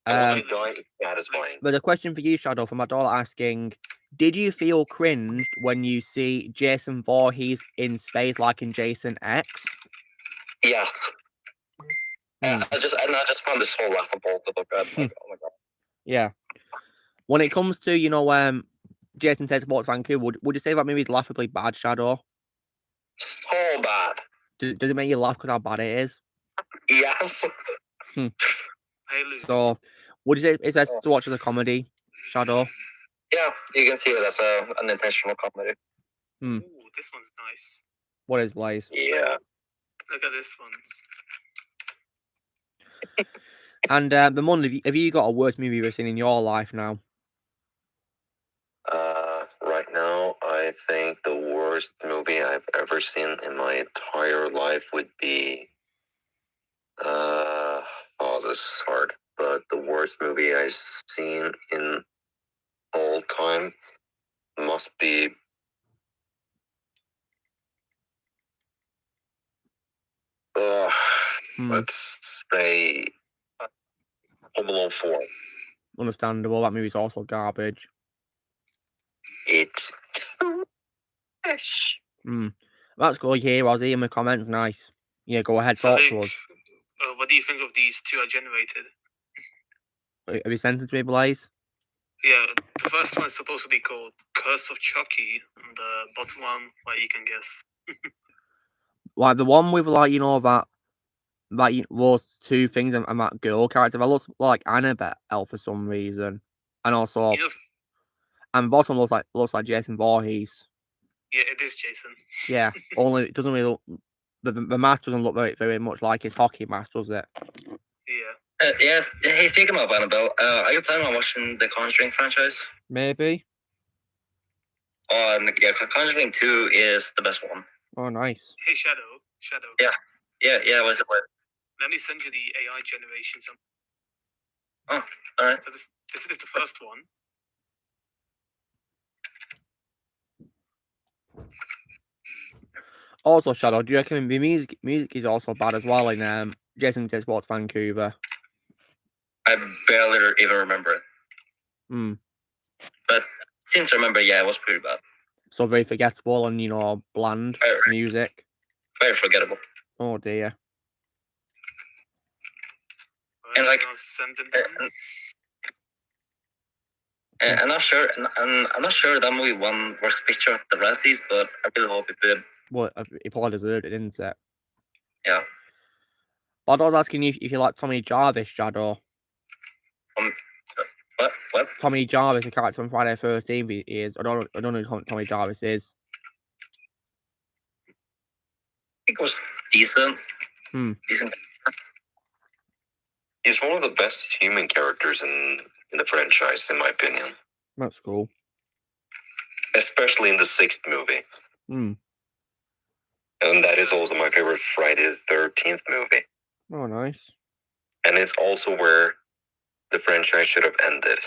But a question for you, Shadow, from my daughter asking, did you feel cringed when you see Jason Voorhees in space like in Jason X? Yes. I just found this so laughable to look at. Like, oh my God. Yeah. When it comes to, Jason Takes Boat to Vancouver, would you say that movie is laughably bad, Shadow? So bad. Does it make you laugh because how bad it is? Yes. So, would you say it's best to watch as a comedy, Shadow? Yeah, you can see it as an intentional comedy. Ooh, this one's nice. What is Blaze? Yeah. Look at this one. And Bemund, have you got a worst movie you've ever seen in your life now? Right now, I think the worst movie I've ever seen in my entire life would be. This is hard. But the worst movie I've seen in all time must be. Let's say Home Alone 4. Understandable. That movie's also garbage. It's That's good. Here, Ozzy, in the comments. Nice. Yeah, go ahead. Talk to us. What do you think of these two I generated? Have you sent it to me, Blaze? Yeah, the first one is supposed to be called Curse of Chucky, and the bottom one, you can guess. Like the one with that those two things and that girl character that looks like Annabelle for some reason, and also and the bottom looks like Jason Voorhees. Yeah, it is Jason. Yeah, only it doesn't really look. The mask doesn't look very, very much like his hockey mask, does it? Yeah. Yes. Hey, speaking of Annabelle, are you planning on watching the Conjuring franchise? Maybe. Yeah, Conjuring 2 is the best one. Oh, nice. Hey, Shadow. Yeah. What's it like? Let me send you the AI generation. Oh, all right. So this is the first one. Also, Shadow, do you reckon the music is also bad as well in Jason Takes Boat to Vancouver? I barely even remember it. But since I remember, yeah, it was pretty bad. So very forgettable and bland music. Very forgettable. Oh dear. And I'm not sure. I'm not sure that movie won Worst Picture at the Razzies, but I really hope it did. Well, it probably deserved it, didn't it? Yeah. But I was asking you if you like Tommy Jarvis, Shadow. What? Tommy Jarvis, the character from Friday the 13th, he is. I don't know who Tommy Jarvis is. I think it was decent. Decent. He's one of the best human characters in the franchise, in my opinion. That's cool. Especially in the 6th movie. And that is also my favorite Friday the 13th movie. Oh, nice. And it's also where the franchise should have ended.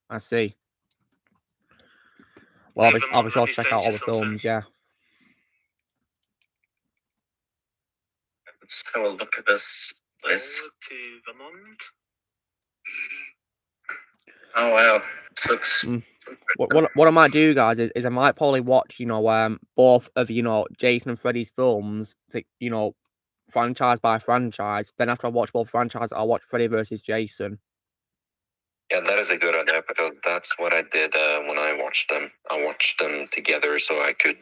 I see. Well, I'll be sure to check out all the something. films, yeah. Let's have a look at this list. Forward to Vermont. Oh wow, this looks. What I might do, guys, is I might probably watch, both of, Jason and Freddy's films, to, franchise by franchise. Then after I watch both franchises, I'll watch Freddy versus Jason. Yeah, that is a good idea, because that's what I did when I watched them. I watched them together so I could,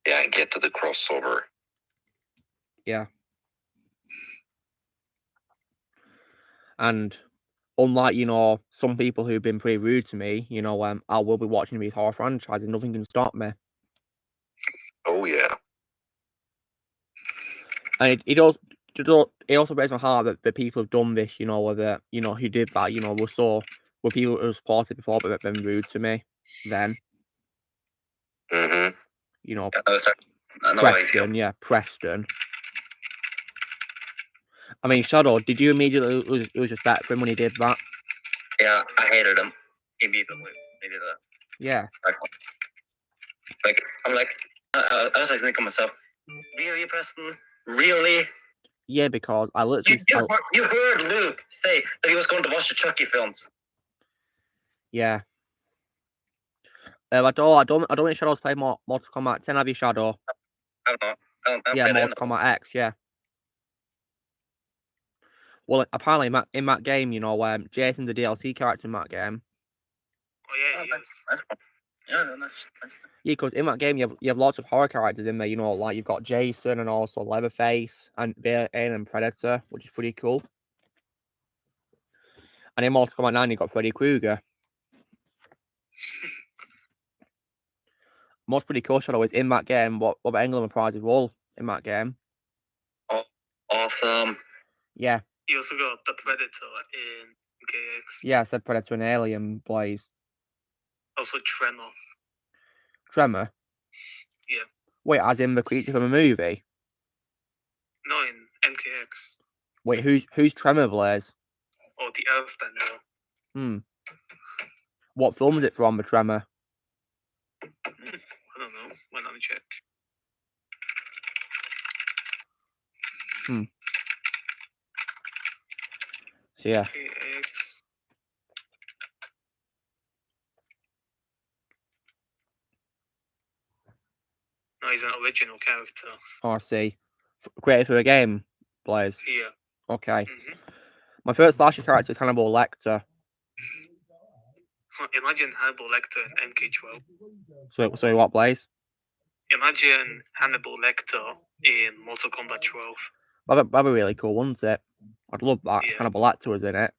get to the crossover. Yeah. And unlike, some people who've been pretty rude to me, I will be watching these horror franchises. Nothing can stop me. Oh, yeah. And it also breaks my heart that the people who've done this, whether, who did that, were people who supported before but been rude to me then. Mm-hmm. Preston. I mean, Shadow, did you immediately lose respect for him when he did that? Yeah, I hated him immediately. He did that. Yeah. Like, I'm like, I was like thinking to myself, really, Preston? Really? Yeah, because I literally... You heard Luke say that he was going to watch the Chucky films. Yeah. I don't think Shadow's played Mortal Kombat 10, have you, Shadow? I don't know. Yeah, Mortal Kombat X, yeah. Well, apparently in that game, Jason's a DLC character in that game. Oh yeah, that's yeah, that's yeah, because in that game you have lots of horror characters in there. Like you've got Jason and also Leatherface and Bane and Predator, which is pretty cool. And in Mortal Kombat 9, you've got Freddy Krueger. What's pretty cool, Shadow, is in that game, what England prize role in that game. Oh, awesome. Yeah. You also got the Predator in KX. Yeah, I said Predator and Alien, Blaze. Also Tremor. Tremor? Yeah. Wait, as in the creature from a movie? No, in MKX. Wait, who's Tremor, Blaze? Oh, the Earthbender. What film is it from, the Tremor? I don't know. Well, let me check. So, yeah. KX. No, he's an original character. Oh, I see. Created for a game, Blaze? Yeah. Okay. My first slasher character is Hannibal Lecter. Imagine Hannibal Lecter in MK12. So what, Blaze? Imagine Hannibal Lecter in Mortal Kombat 12. That'd be really cool, wouldn't it? I'd love that. Yeah. Hannibal Lecter was in it.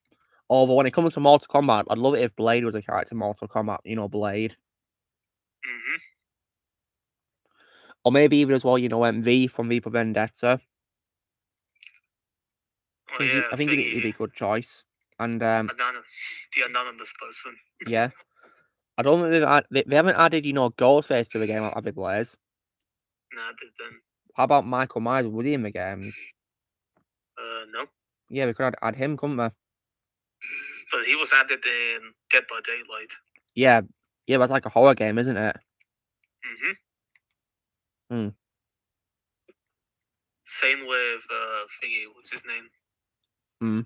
Although when it comes to Mortal Kombat, I'd love it if Blade was a character in Mortal Kombat. Blade. Or maybe even as well, V from V for Vendetta. Oh, yeah, I think it'd be a good choice. And the anonymous person. Yeah. I don't think they haven't added, Ghostface to the game, have they, Blaze? Nah, they didn't. How about Michael Myers? Was he in the games? No. Yeah, we could add him, couldn't we? But he was added in Dead by Daylight. Yeah, that's like a horror game, isn't it? Same with thingy, what's his name?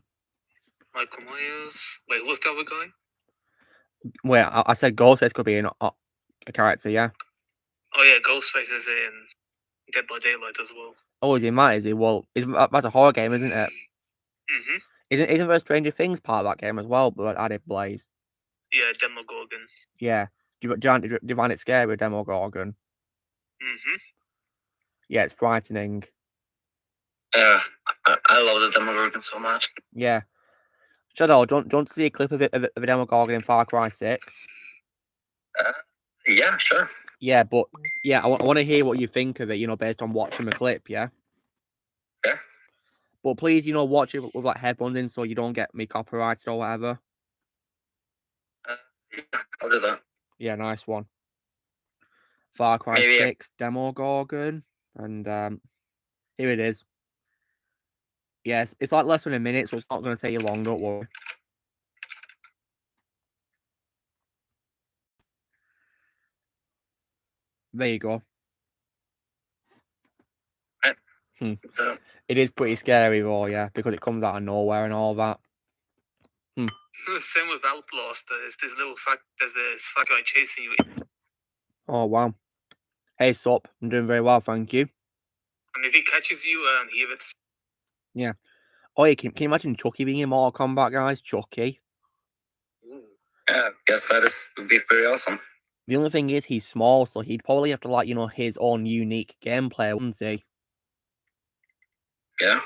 Michael Myers. Wait, what's the other guy? Wait, I said Ghostface could be a character, yeah. Oh yeah, Ghostface is in Dead by Daylight as well. Oh, is he? Is he? Well, that's a horror game, isn't it? Isn't there Stranger Things part of that game as well, but added Blaze? Yeah, Demogorgon. Yeah. Do you find it scary with Demogorgon? Yeah, it's frightening. Yeah, I love the Demogorgon so much. Yeah. Shadow, don't see a clip of a Demogorgon in Far Cry 6? Yeah, sure. Yeah, but I want to hear what you think of it, based on watching the clip, yeah? Yeah. But please, watch it with like headphones in so you don't get me copyrighted or whatever. Yeah, I'll do that. Yeah, nice one. Far Cry 6, Demogorgon. And here it is. Yes, it's like less than a minute, so it's not going to take you long, don't worry. There you go. It is pretty scary though, yeah, because it comes out of nowhere and all that. Same with Outlaws. There's this fat guy chasing you. Oh wow. Hey Sup, I'm doing very well, thank you. And if he catches you, he hits. Yeah. Oh yeah, can you imagine Chucky being in Mortal Kombat, guys? Chucky. Yeah, guess would be pretty awesome. The only thing is he's small, so he'd probably have to like, his own unique gameplay, wouldn't he? Yeah.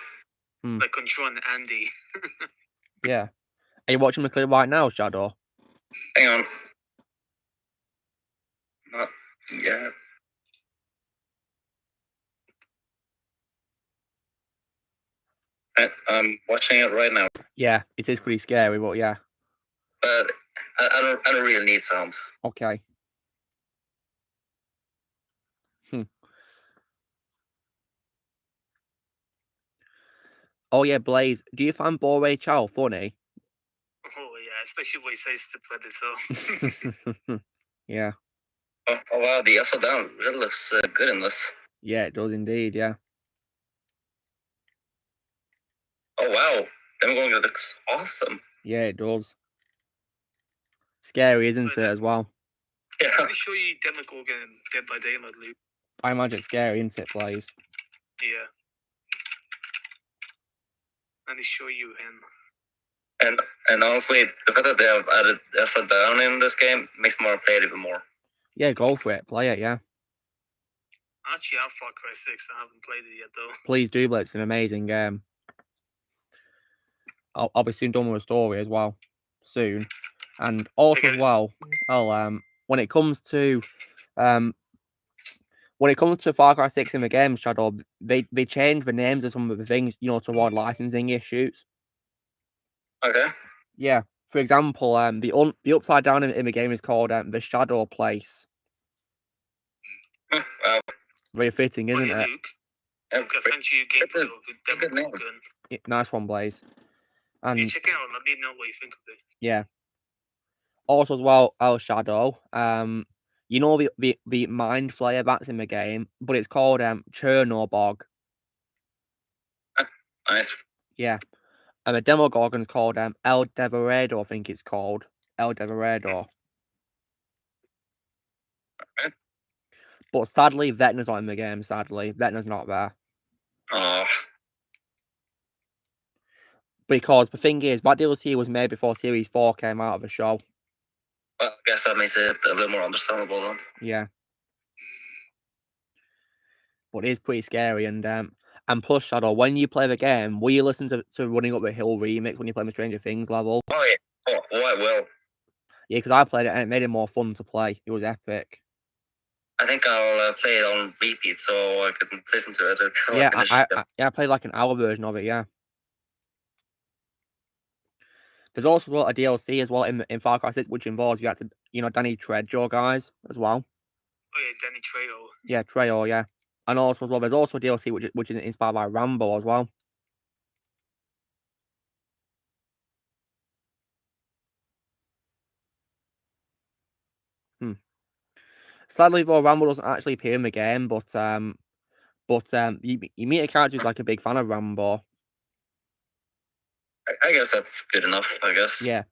Like controlling Andy. Yeah. Are you watching the clip right now, Shadow? Hang on. Not yet. I'm watching it right now. Yeah, it is pretty scary, but yeah. But I don't really need sound. Okay. Oh yeah, Blaze, do you find Borei Chow funny? Oh yeah, especially what he says to Predator. Yeah. Oh wow, the upside down really looks good in this. Yeah, it does indeed, yeah. Oh wow, Demogorgon looks awesome. Yeah, it does. Scary, isn't it, as well? Yeah. Let me show you Demogorgon Dead by Daylight, Luke. I imagine it's scary, isn't it, Blaze? Yeah. Let me show you him. And honestly, the fact that they have added upside down in this game makes me want to play it even more. Yeah, go for it. Play it, yeah. Actually, I have Far Cry 6. I haven't played it yet, though. Please do, Blaze. It's an amazing game. I'll be soon done with a story as well. Soon. And also as well, when it comes to Far Cry 6 in the game, Shadow, they changed the names of some of the things, to avoid licensing issues. Okay. Yeah. For example, the upside down in the game is called the Shadow Place. Wow. Very fitting, isn't it? Luke. Luke, I sent you gameplay of Demogorgon. Yeah, nice one, Blaze. And you check it out. Let me know what you think of it. Yeah. Also as well, El Shadow. The Mind Flayer that's in the game, but it's called Chernobog. Nice. Yeah. And the Demogorgon's called El Deveredo, I think it's called. El Deveredo. Okay. But sadly, Vecna's not in the game, sadly. Vecna's not there. Oh. Because the thing is, that DLC was made before Series 4 came out of the show. Well, I guess that makes it a little more understandable then. Yeah. But it is pretty scary, and plus, Shadow, when you play the game, will you listen to Running Up the Hill remix when you play the Stranger Things level? Oh yeah. Oh, I will. Yeah, because I played it and it made it more fun to play. It was epic. I think I'll play it on repeat so I can listen to it. Yeah, I played like an hour version of it. Yeah. There's also a DLC as well in Far Cry 6, which involves you have to, Danny Trejo guys as well. Oh yeah, Danny Trejo. Yeah, Trejo, yeah. And also as well, there's also a DLC which is inspired by Rambo as well. Sadly, though, Rambo doesn't actually appear in the game, but you meet a character who's like a big fan of Rambo. I guess that's good enough, I guess. Yeah.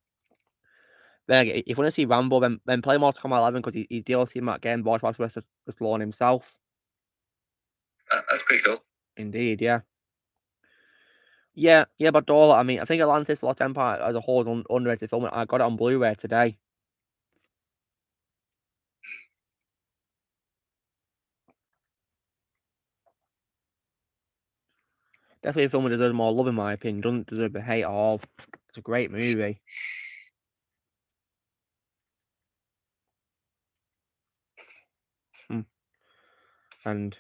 Then if you want to see Rambo, then play Mortal Kombat 11 because he's DLC in that game, voiced by Sylvester Stallone himself. That's pretty cool. Indeed, yeah. Yeah, but Dola, I mean, I think Atlantis Lost Empire as a whole is an underrated film. I got it on Blu-ray today. Definitely a film that deserves more love, in my opinion. Doesn't deserve the hate at all. It's a great movie. And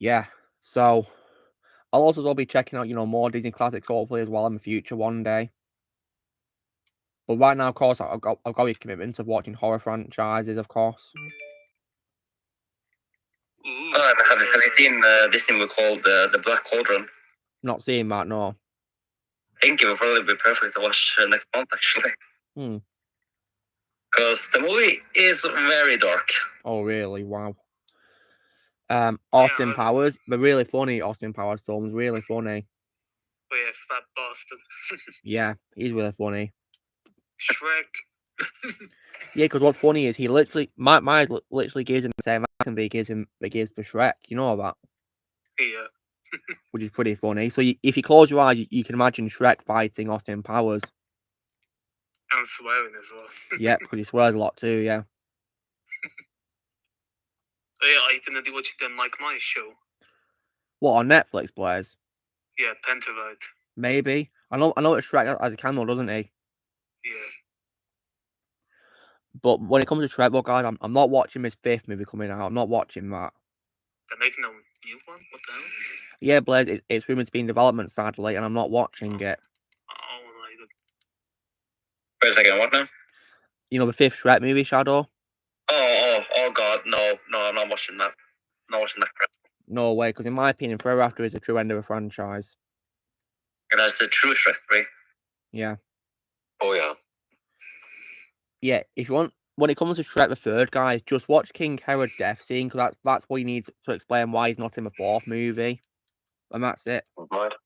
yeah, so I'll also be checking out, more Disney classics hopefully as well in the future one day. But right now, of course, I've got a commitment of watching horror franchises, of course. Have you seen this thing we call the Black Cauldron? Not seeing that, no. I think it would probably be perfect to watch next month, actually. Because the movie is very dark. Oh, really? Wow. Austin Powers, the really funny Austin Powers films, really funny. Oh yeah, fat bastard. Yeah, he's really funny. Shrek. Yeah, because what's funny is he literally, Myers literally gives him the same accent he gives for Shrek. You know that? Yeah. Which is pretty funny. So if you close your eyes, you can imagine Shrek fighting Austin Powers. And swearing as well. Yeah, because he swears a lot too, yeah. Oh yeah, are you gonna watch the Mike Myers show? What, on Netflix, Blaze? Yeah, Pentavite. Maybe. I know it's Shrek as a cameo, doesn't he? Yeah. But when it comes to Shrek, guys, I'm not watching his 5th movie coming out. I'm not watching that. They're making a new one? What the hell? Yeah, Blaze, it's rumored to be in development, sadly, and I'm not watching it. Oh my god. Wait a second, what now? You know, the 5th Shrek movie, Shadow? Oh god, no, I'm not watching that. Not watching that crap. No way, because in my opinion, Forever After is a true end of a franchise. And that's the true Shrek, right? Yeah. Oh yeah. Yeah, if you want, when it comes to Shrek the 3rd, guys, just watch King Herod's death scene, because that's what you need to explain why he's not in the 4th movie. And that's it. But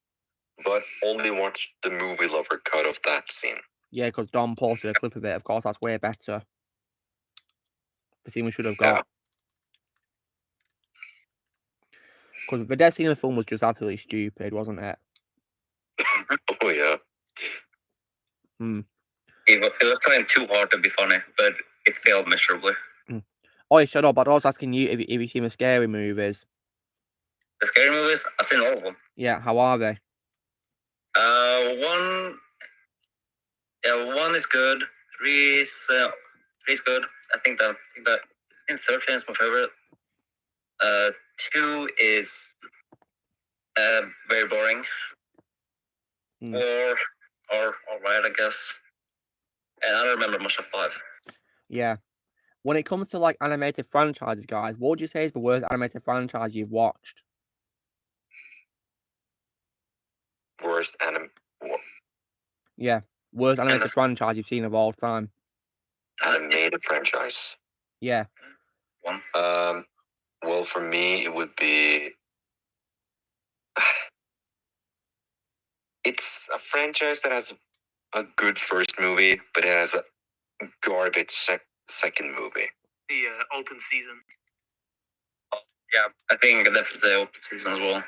only watch the movie lover cut of that scene. Yeah, because Don posted a clip of it. Of course, that's way better. The scene we should have got. Because the death scene in the film was just absolutely stupid, wasn't it? Oh yeah. It was trying too hard to be funny, but it failed miserably. Oh, yeah, shut up. But I was asking you if you've seen the scary movies. The scary movies? I've seen all of them. Yeah, how are they? One is good. Three is good. I think the third film is my favorite. 2 is very boring. Or alright, I guess. And I don't remember much of 5. Yeah. When it comes to like animated franchises, guys, what would you say is the worst animated franchise you've watched? Worst Yeah, worst animated franchise you've seen of all time. Animated franchise. Yeah. One. Well, for me, it would be. It's a franchise that has a good first movie, but it has a garbage second movie. The open season. Yeah, I think that's the open season as well.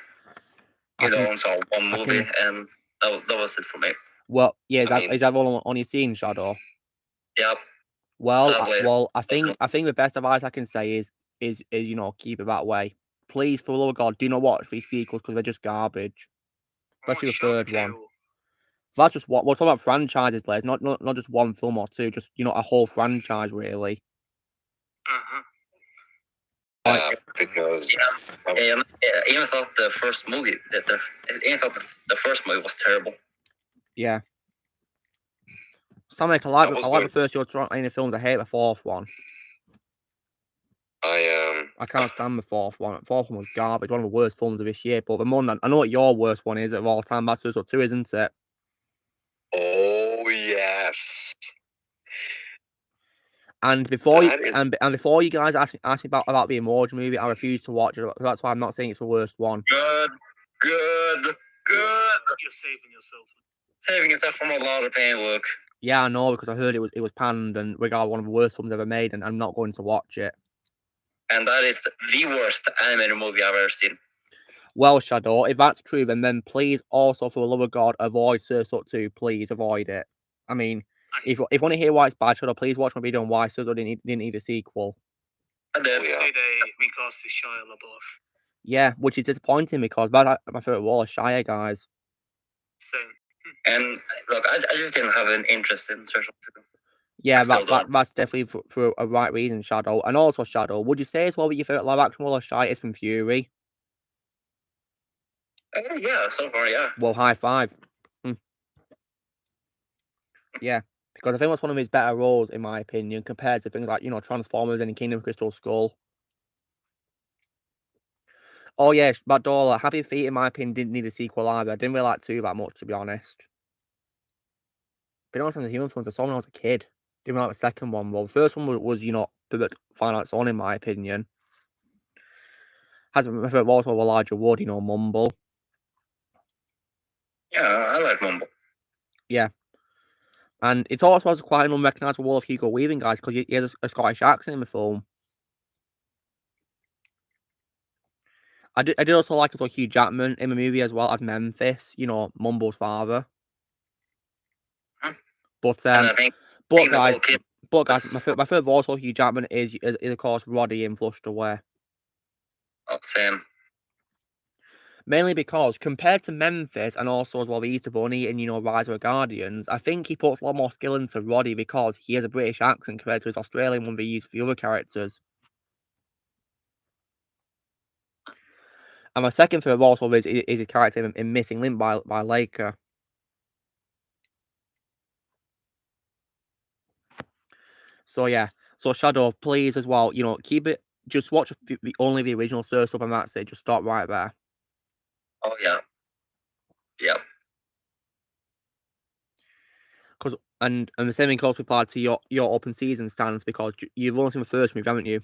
It only saw one movie, and that was it for me. Well, yeah, is that all on your scene, Shadow? Yep. Well, I think the best advice I can say is you know, keep it that way. Please, for the love of God, do not watch these sequels because they're just garbage. Especially the 3rd one. That's just what we're talking about franchises, players, not just one film or two, just, you know, a whole franchise really. Because Ian thought the first movie Ian thought the first movie was terrible. Yeah. Samek, I like the first two films. I hate the 4th one. I can't stand the 4th one. The 4th one was garbage. One of the worst films of this year. But I know what your worst one is of all time. That's Suicide 2, isn't it? Oh yes. And before you guys ask me about the Emoji Movie, I refuse to watch it. That's why I'm not saying it's the worst one. Good. You're saving yourself. Saving yourself from a lot of pain, look. Yeah, I know, because I heard it was panned and regarded one of the worst films ever made, and I'm not going to watch it. And that is the worst animated movie I've ever seen. Well, Shadow, if that's true, then please also, for the love of God, avoid Suicide 2. Please avoid it. I mean, if you want to hear why it's bad, Shadow, please watch my video on why Suicide didn't need a sequel. I did. Say they recast the Shia LaBeouf. Yeah, which is disappointing because that's my favorite role of Shia, guys. Same. And look, I just didn't have an interest in Suicide 2. Yeah, that's definitely for a right reason, Shadow. And also, Shadow, would you say as well that your favorite live action role of Shia is from Fury? Yeah, so far, yeah. Well, high five. Yeah, because I think that's one of his better roles, in my opinion, compared to things like, you know, Transformers and Kingdom Crystal Skull. Oh yeah, Badola, Happy Feet in my opinion didn't need a sequel either. I didn't really like 2 that much, to be honest. Been honest, on the Human Films, I saw when I was a kid. Didn't really like the second one. Well, the first one was you know, perfect fine on its own in my opinion. Has my favourite was also Elijah Wood, you know, Mumble. Yeah, I like Mumble. Yeah. And it's also quite an unrecognisable role of Hugo Weaving, guys, because he has a Scottish accent in the film. I did also like as well Hugh Jackman in the movie as well as Memphis, you know, Mumble's father. Huh? But And I think guys, was- my favourite voice of Hugh Jackman is of course Roddy in Flushed Away. Oh, same. Mainly because compared to Memphis and also as well the Easter Bunny and you know Rise of the Guardians, I think he puts a lot more skill into Roddy because he has a British accent compared to his Australian one they use for the other characters. And my second favourite voice of is his character in Missing Link by Laker. So yeah, so Shadow, please as well, you know, keep it. Just watch only the original Surf Up and that's it. Just stop right there. Oh yeah. Yeah. Cause and the same thing also applied to your open season stance because you've only seen the first movie, haven't you?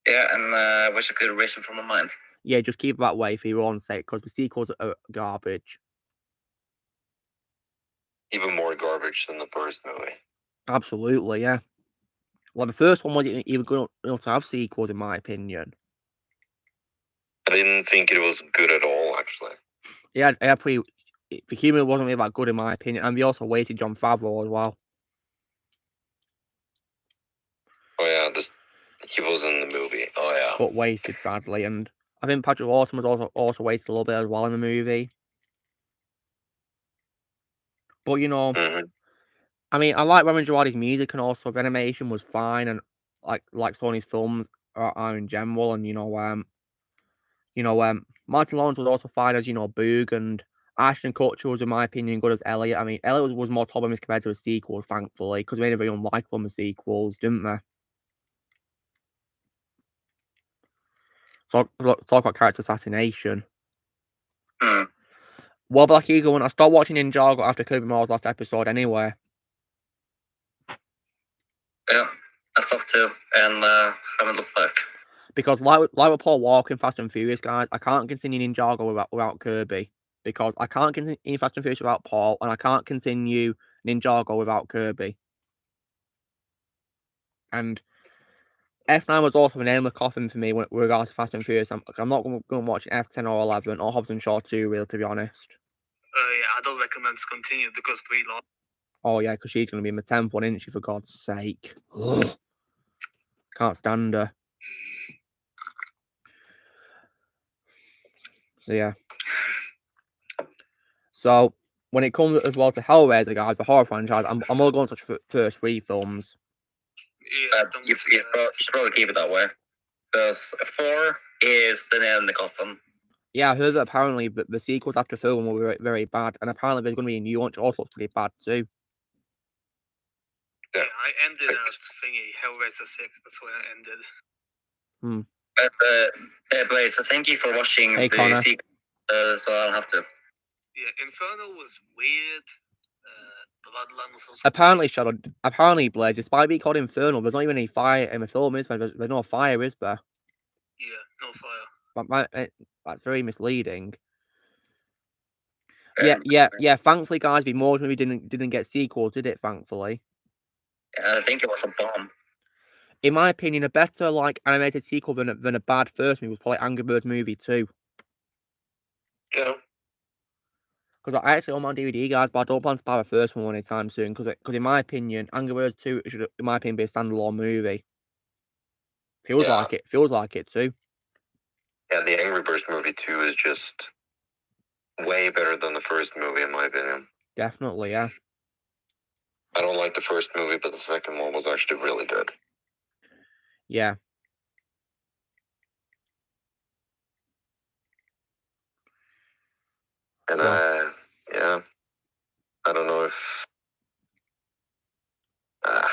Yeah, and I wish I could erase them from my mind. Yeah, just keep it that way for your own sake, because the sequels are garbage. Even more garbage than the first movie. Absolutely, yeah. Well, the first one wasn't even good enough to have sequels, in my opinion. I didn't think it was good at all, actually. Yeah, the humor wasn't really that good, in my opinion, and we also wasted Jon Favreau as well. Oh yeah, he was in the movie. Oh yeah. But wasted, sadly, and I think Patrick Wilson was also wasted a little bit as well in the movie. But you know, I mean, I like Ramin Djawadi's music, and also the animation was fine, and like Sony's films are in general, and Martin Lawrence was also fine as you know Boog, and Ashton Kutcher was, in my opinion, good as Elliot. I mean, Elliot was more top of his compared to the sequels, thankfully, because they made it very unlikable in the sequels, didn't they? So talk about character assassination. Well, Black Eagle, when I stopped watching Ninjago after Kirby Moore's last episode anyway. Yeah, I stopped too, and haven't looked back. Because like with Paul Walker in Fast and Furious, guys, I can't continue Ninjago without Kirby. Because I can't continue Fast and Furious without Paul, and I can't continue Ninjago without Kirby. And F9 was also an nail in the coffin for me with regards to Fast and Furious. I'm not going to watch F10 or 11 or Hobbs and Shaw 2, really, to be honest. Yeah, I don't recommend to continue because we lost. Oh, yeah, because she's going to be in the 10th one, isn't she, for God's sake? Ugh. Can't stand her. So, yeah. So, when it comes as well to Hellraiser, guys, the horror franchise, I'm only going to watch the first 3 films. Yeah, you should probably keep it that way. Because 4 is the nail in the coffin. Yeah, I heard that apparently the sequels after film were very, very bad, and apparently there's going to be a new one which also looks pretty bad too. Yeah, I ended at thingy Hellraiser 6. That's where I ended. But Blaze, so thank you for watching Hey, the Connor. sequel. So I don't have to. Yeah, Inferno was weird. Bloodline was also Apparently, Shadow. Apparently, Blaze, despite being called Infernal, there's not even any fire in the film, is there? There's no fire, is there? Yeah, no fire. That's very misleading. Yeah. Thankfully, guys, the Immortal movie didn't get sequels, did it? Thankfully. Yeah, I think it was a bomb. In my opinion, a better animated sequel than a bad first movie was probably Angry Birds movie 2. Yeah. Because I actually own my DVD, guys, but I don't plan to buy the first one anytime soon. Because in my opinion, Angry Birds 2 should, in my opinion, be a standalone movie. Feels like it too. Yeah, the Angry Birds movie 2 is just way better than the first movie, in my opinion. Definitely, yeah. I don't like the first movie, but the second one was actually really good. Yeah. And yeah, I don't know if I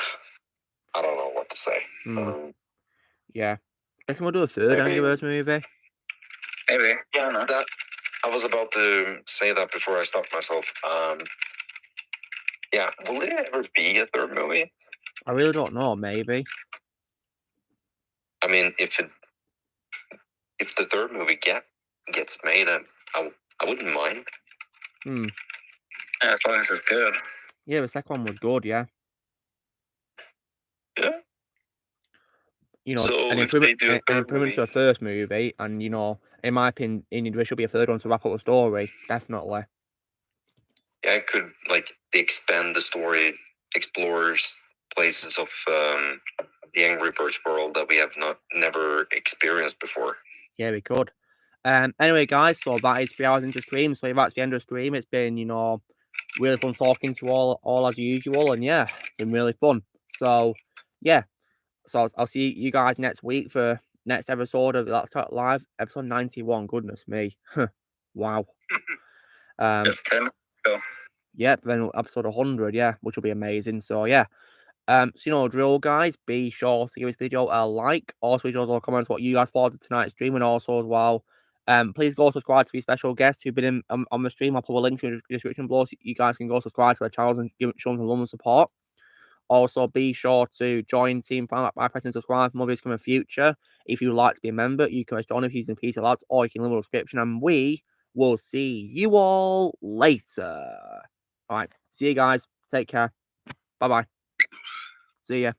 don't know what to say. Yeah. I reckon we'll do a third Angry Birds movie. Maybe. Yeah, that I was about to say that before I stopped myself. Yeah, will there ever be a third movie? I really don't know. Maybe. I mean, if the third movie gets made, I wouldn't mind. Yeah, as long as it's good. Yeah, the second one was good. Yeah. Yeah. You know, So an if they do a third improvement movie, to a first movie, and you know, in my opinion, there should be a third one to wrap up the story. Definitely. yeah, it could like expand the story, explores places of the Angry Birds world that we have never experienced before. Yeah, we could. Anyway, guys, so that is 3 hours into stream. So that's the end of the stream. It's been, you know, really fun talking to all as usual, and yeah, been really fun. So yeah, so I'll see you guys next week for next episode of Let's Talk Live, episode 91. Goodness me, wow. Just 10. So. Yep, then episode 100, yeah, which will be amazing. So yeah. So you know, drill, guys. Be sure to give this video a like. Also, leave those comments what you guys thought of tonight's stream, and also as well, please go subscribe to the special guests who've been in on the stream. I'll put a link in the description below, so you guys can go subscribe to our channels and show them some love and support. Also, be sure to join Team Fan by pressing subscribe for more videos coming in the future. If you'd like to be a member, you can join us using PC Lads, or you can leave a description, and we will see you all later. All right, see you guys. Take care. Bye bye. See ya.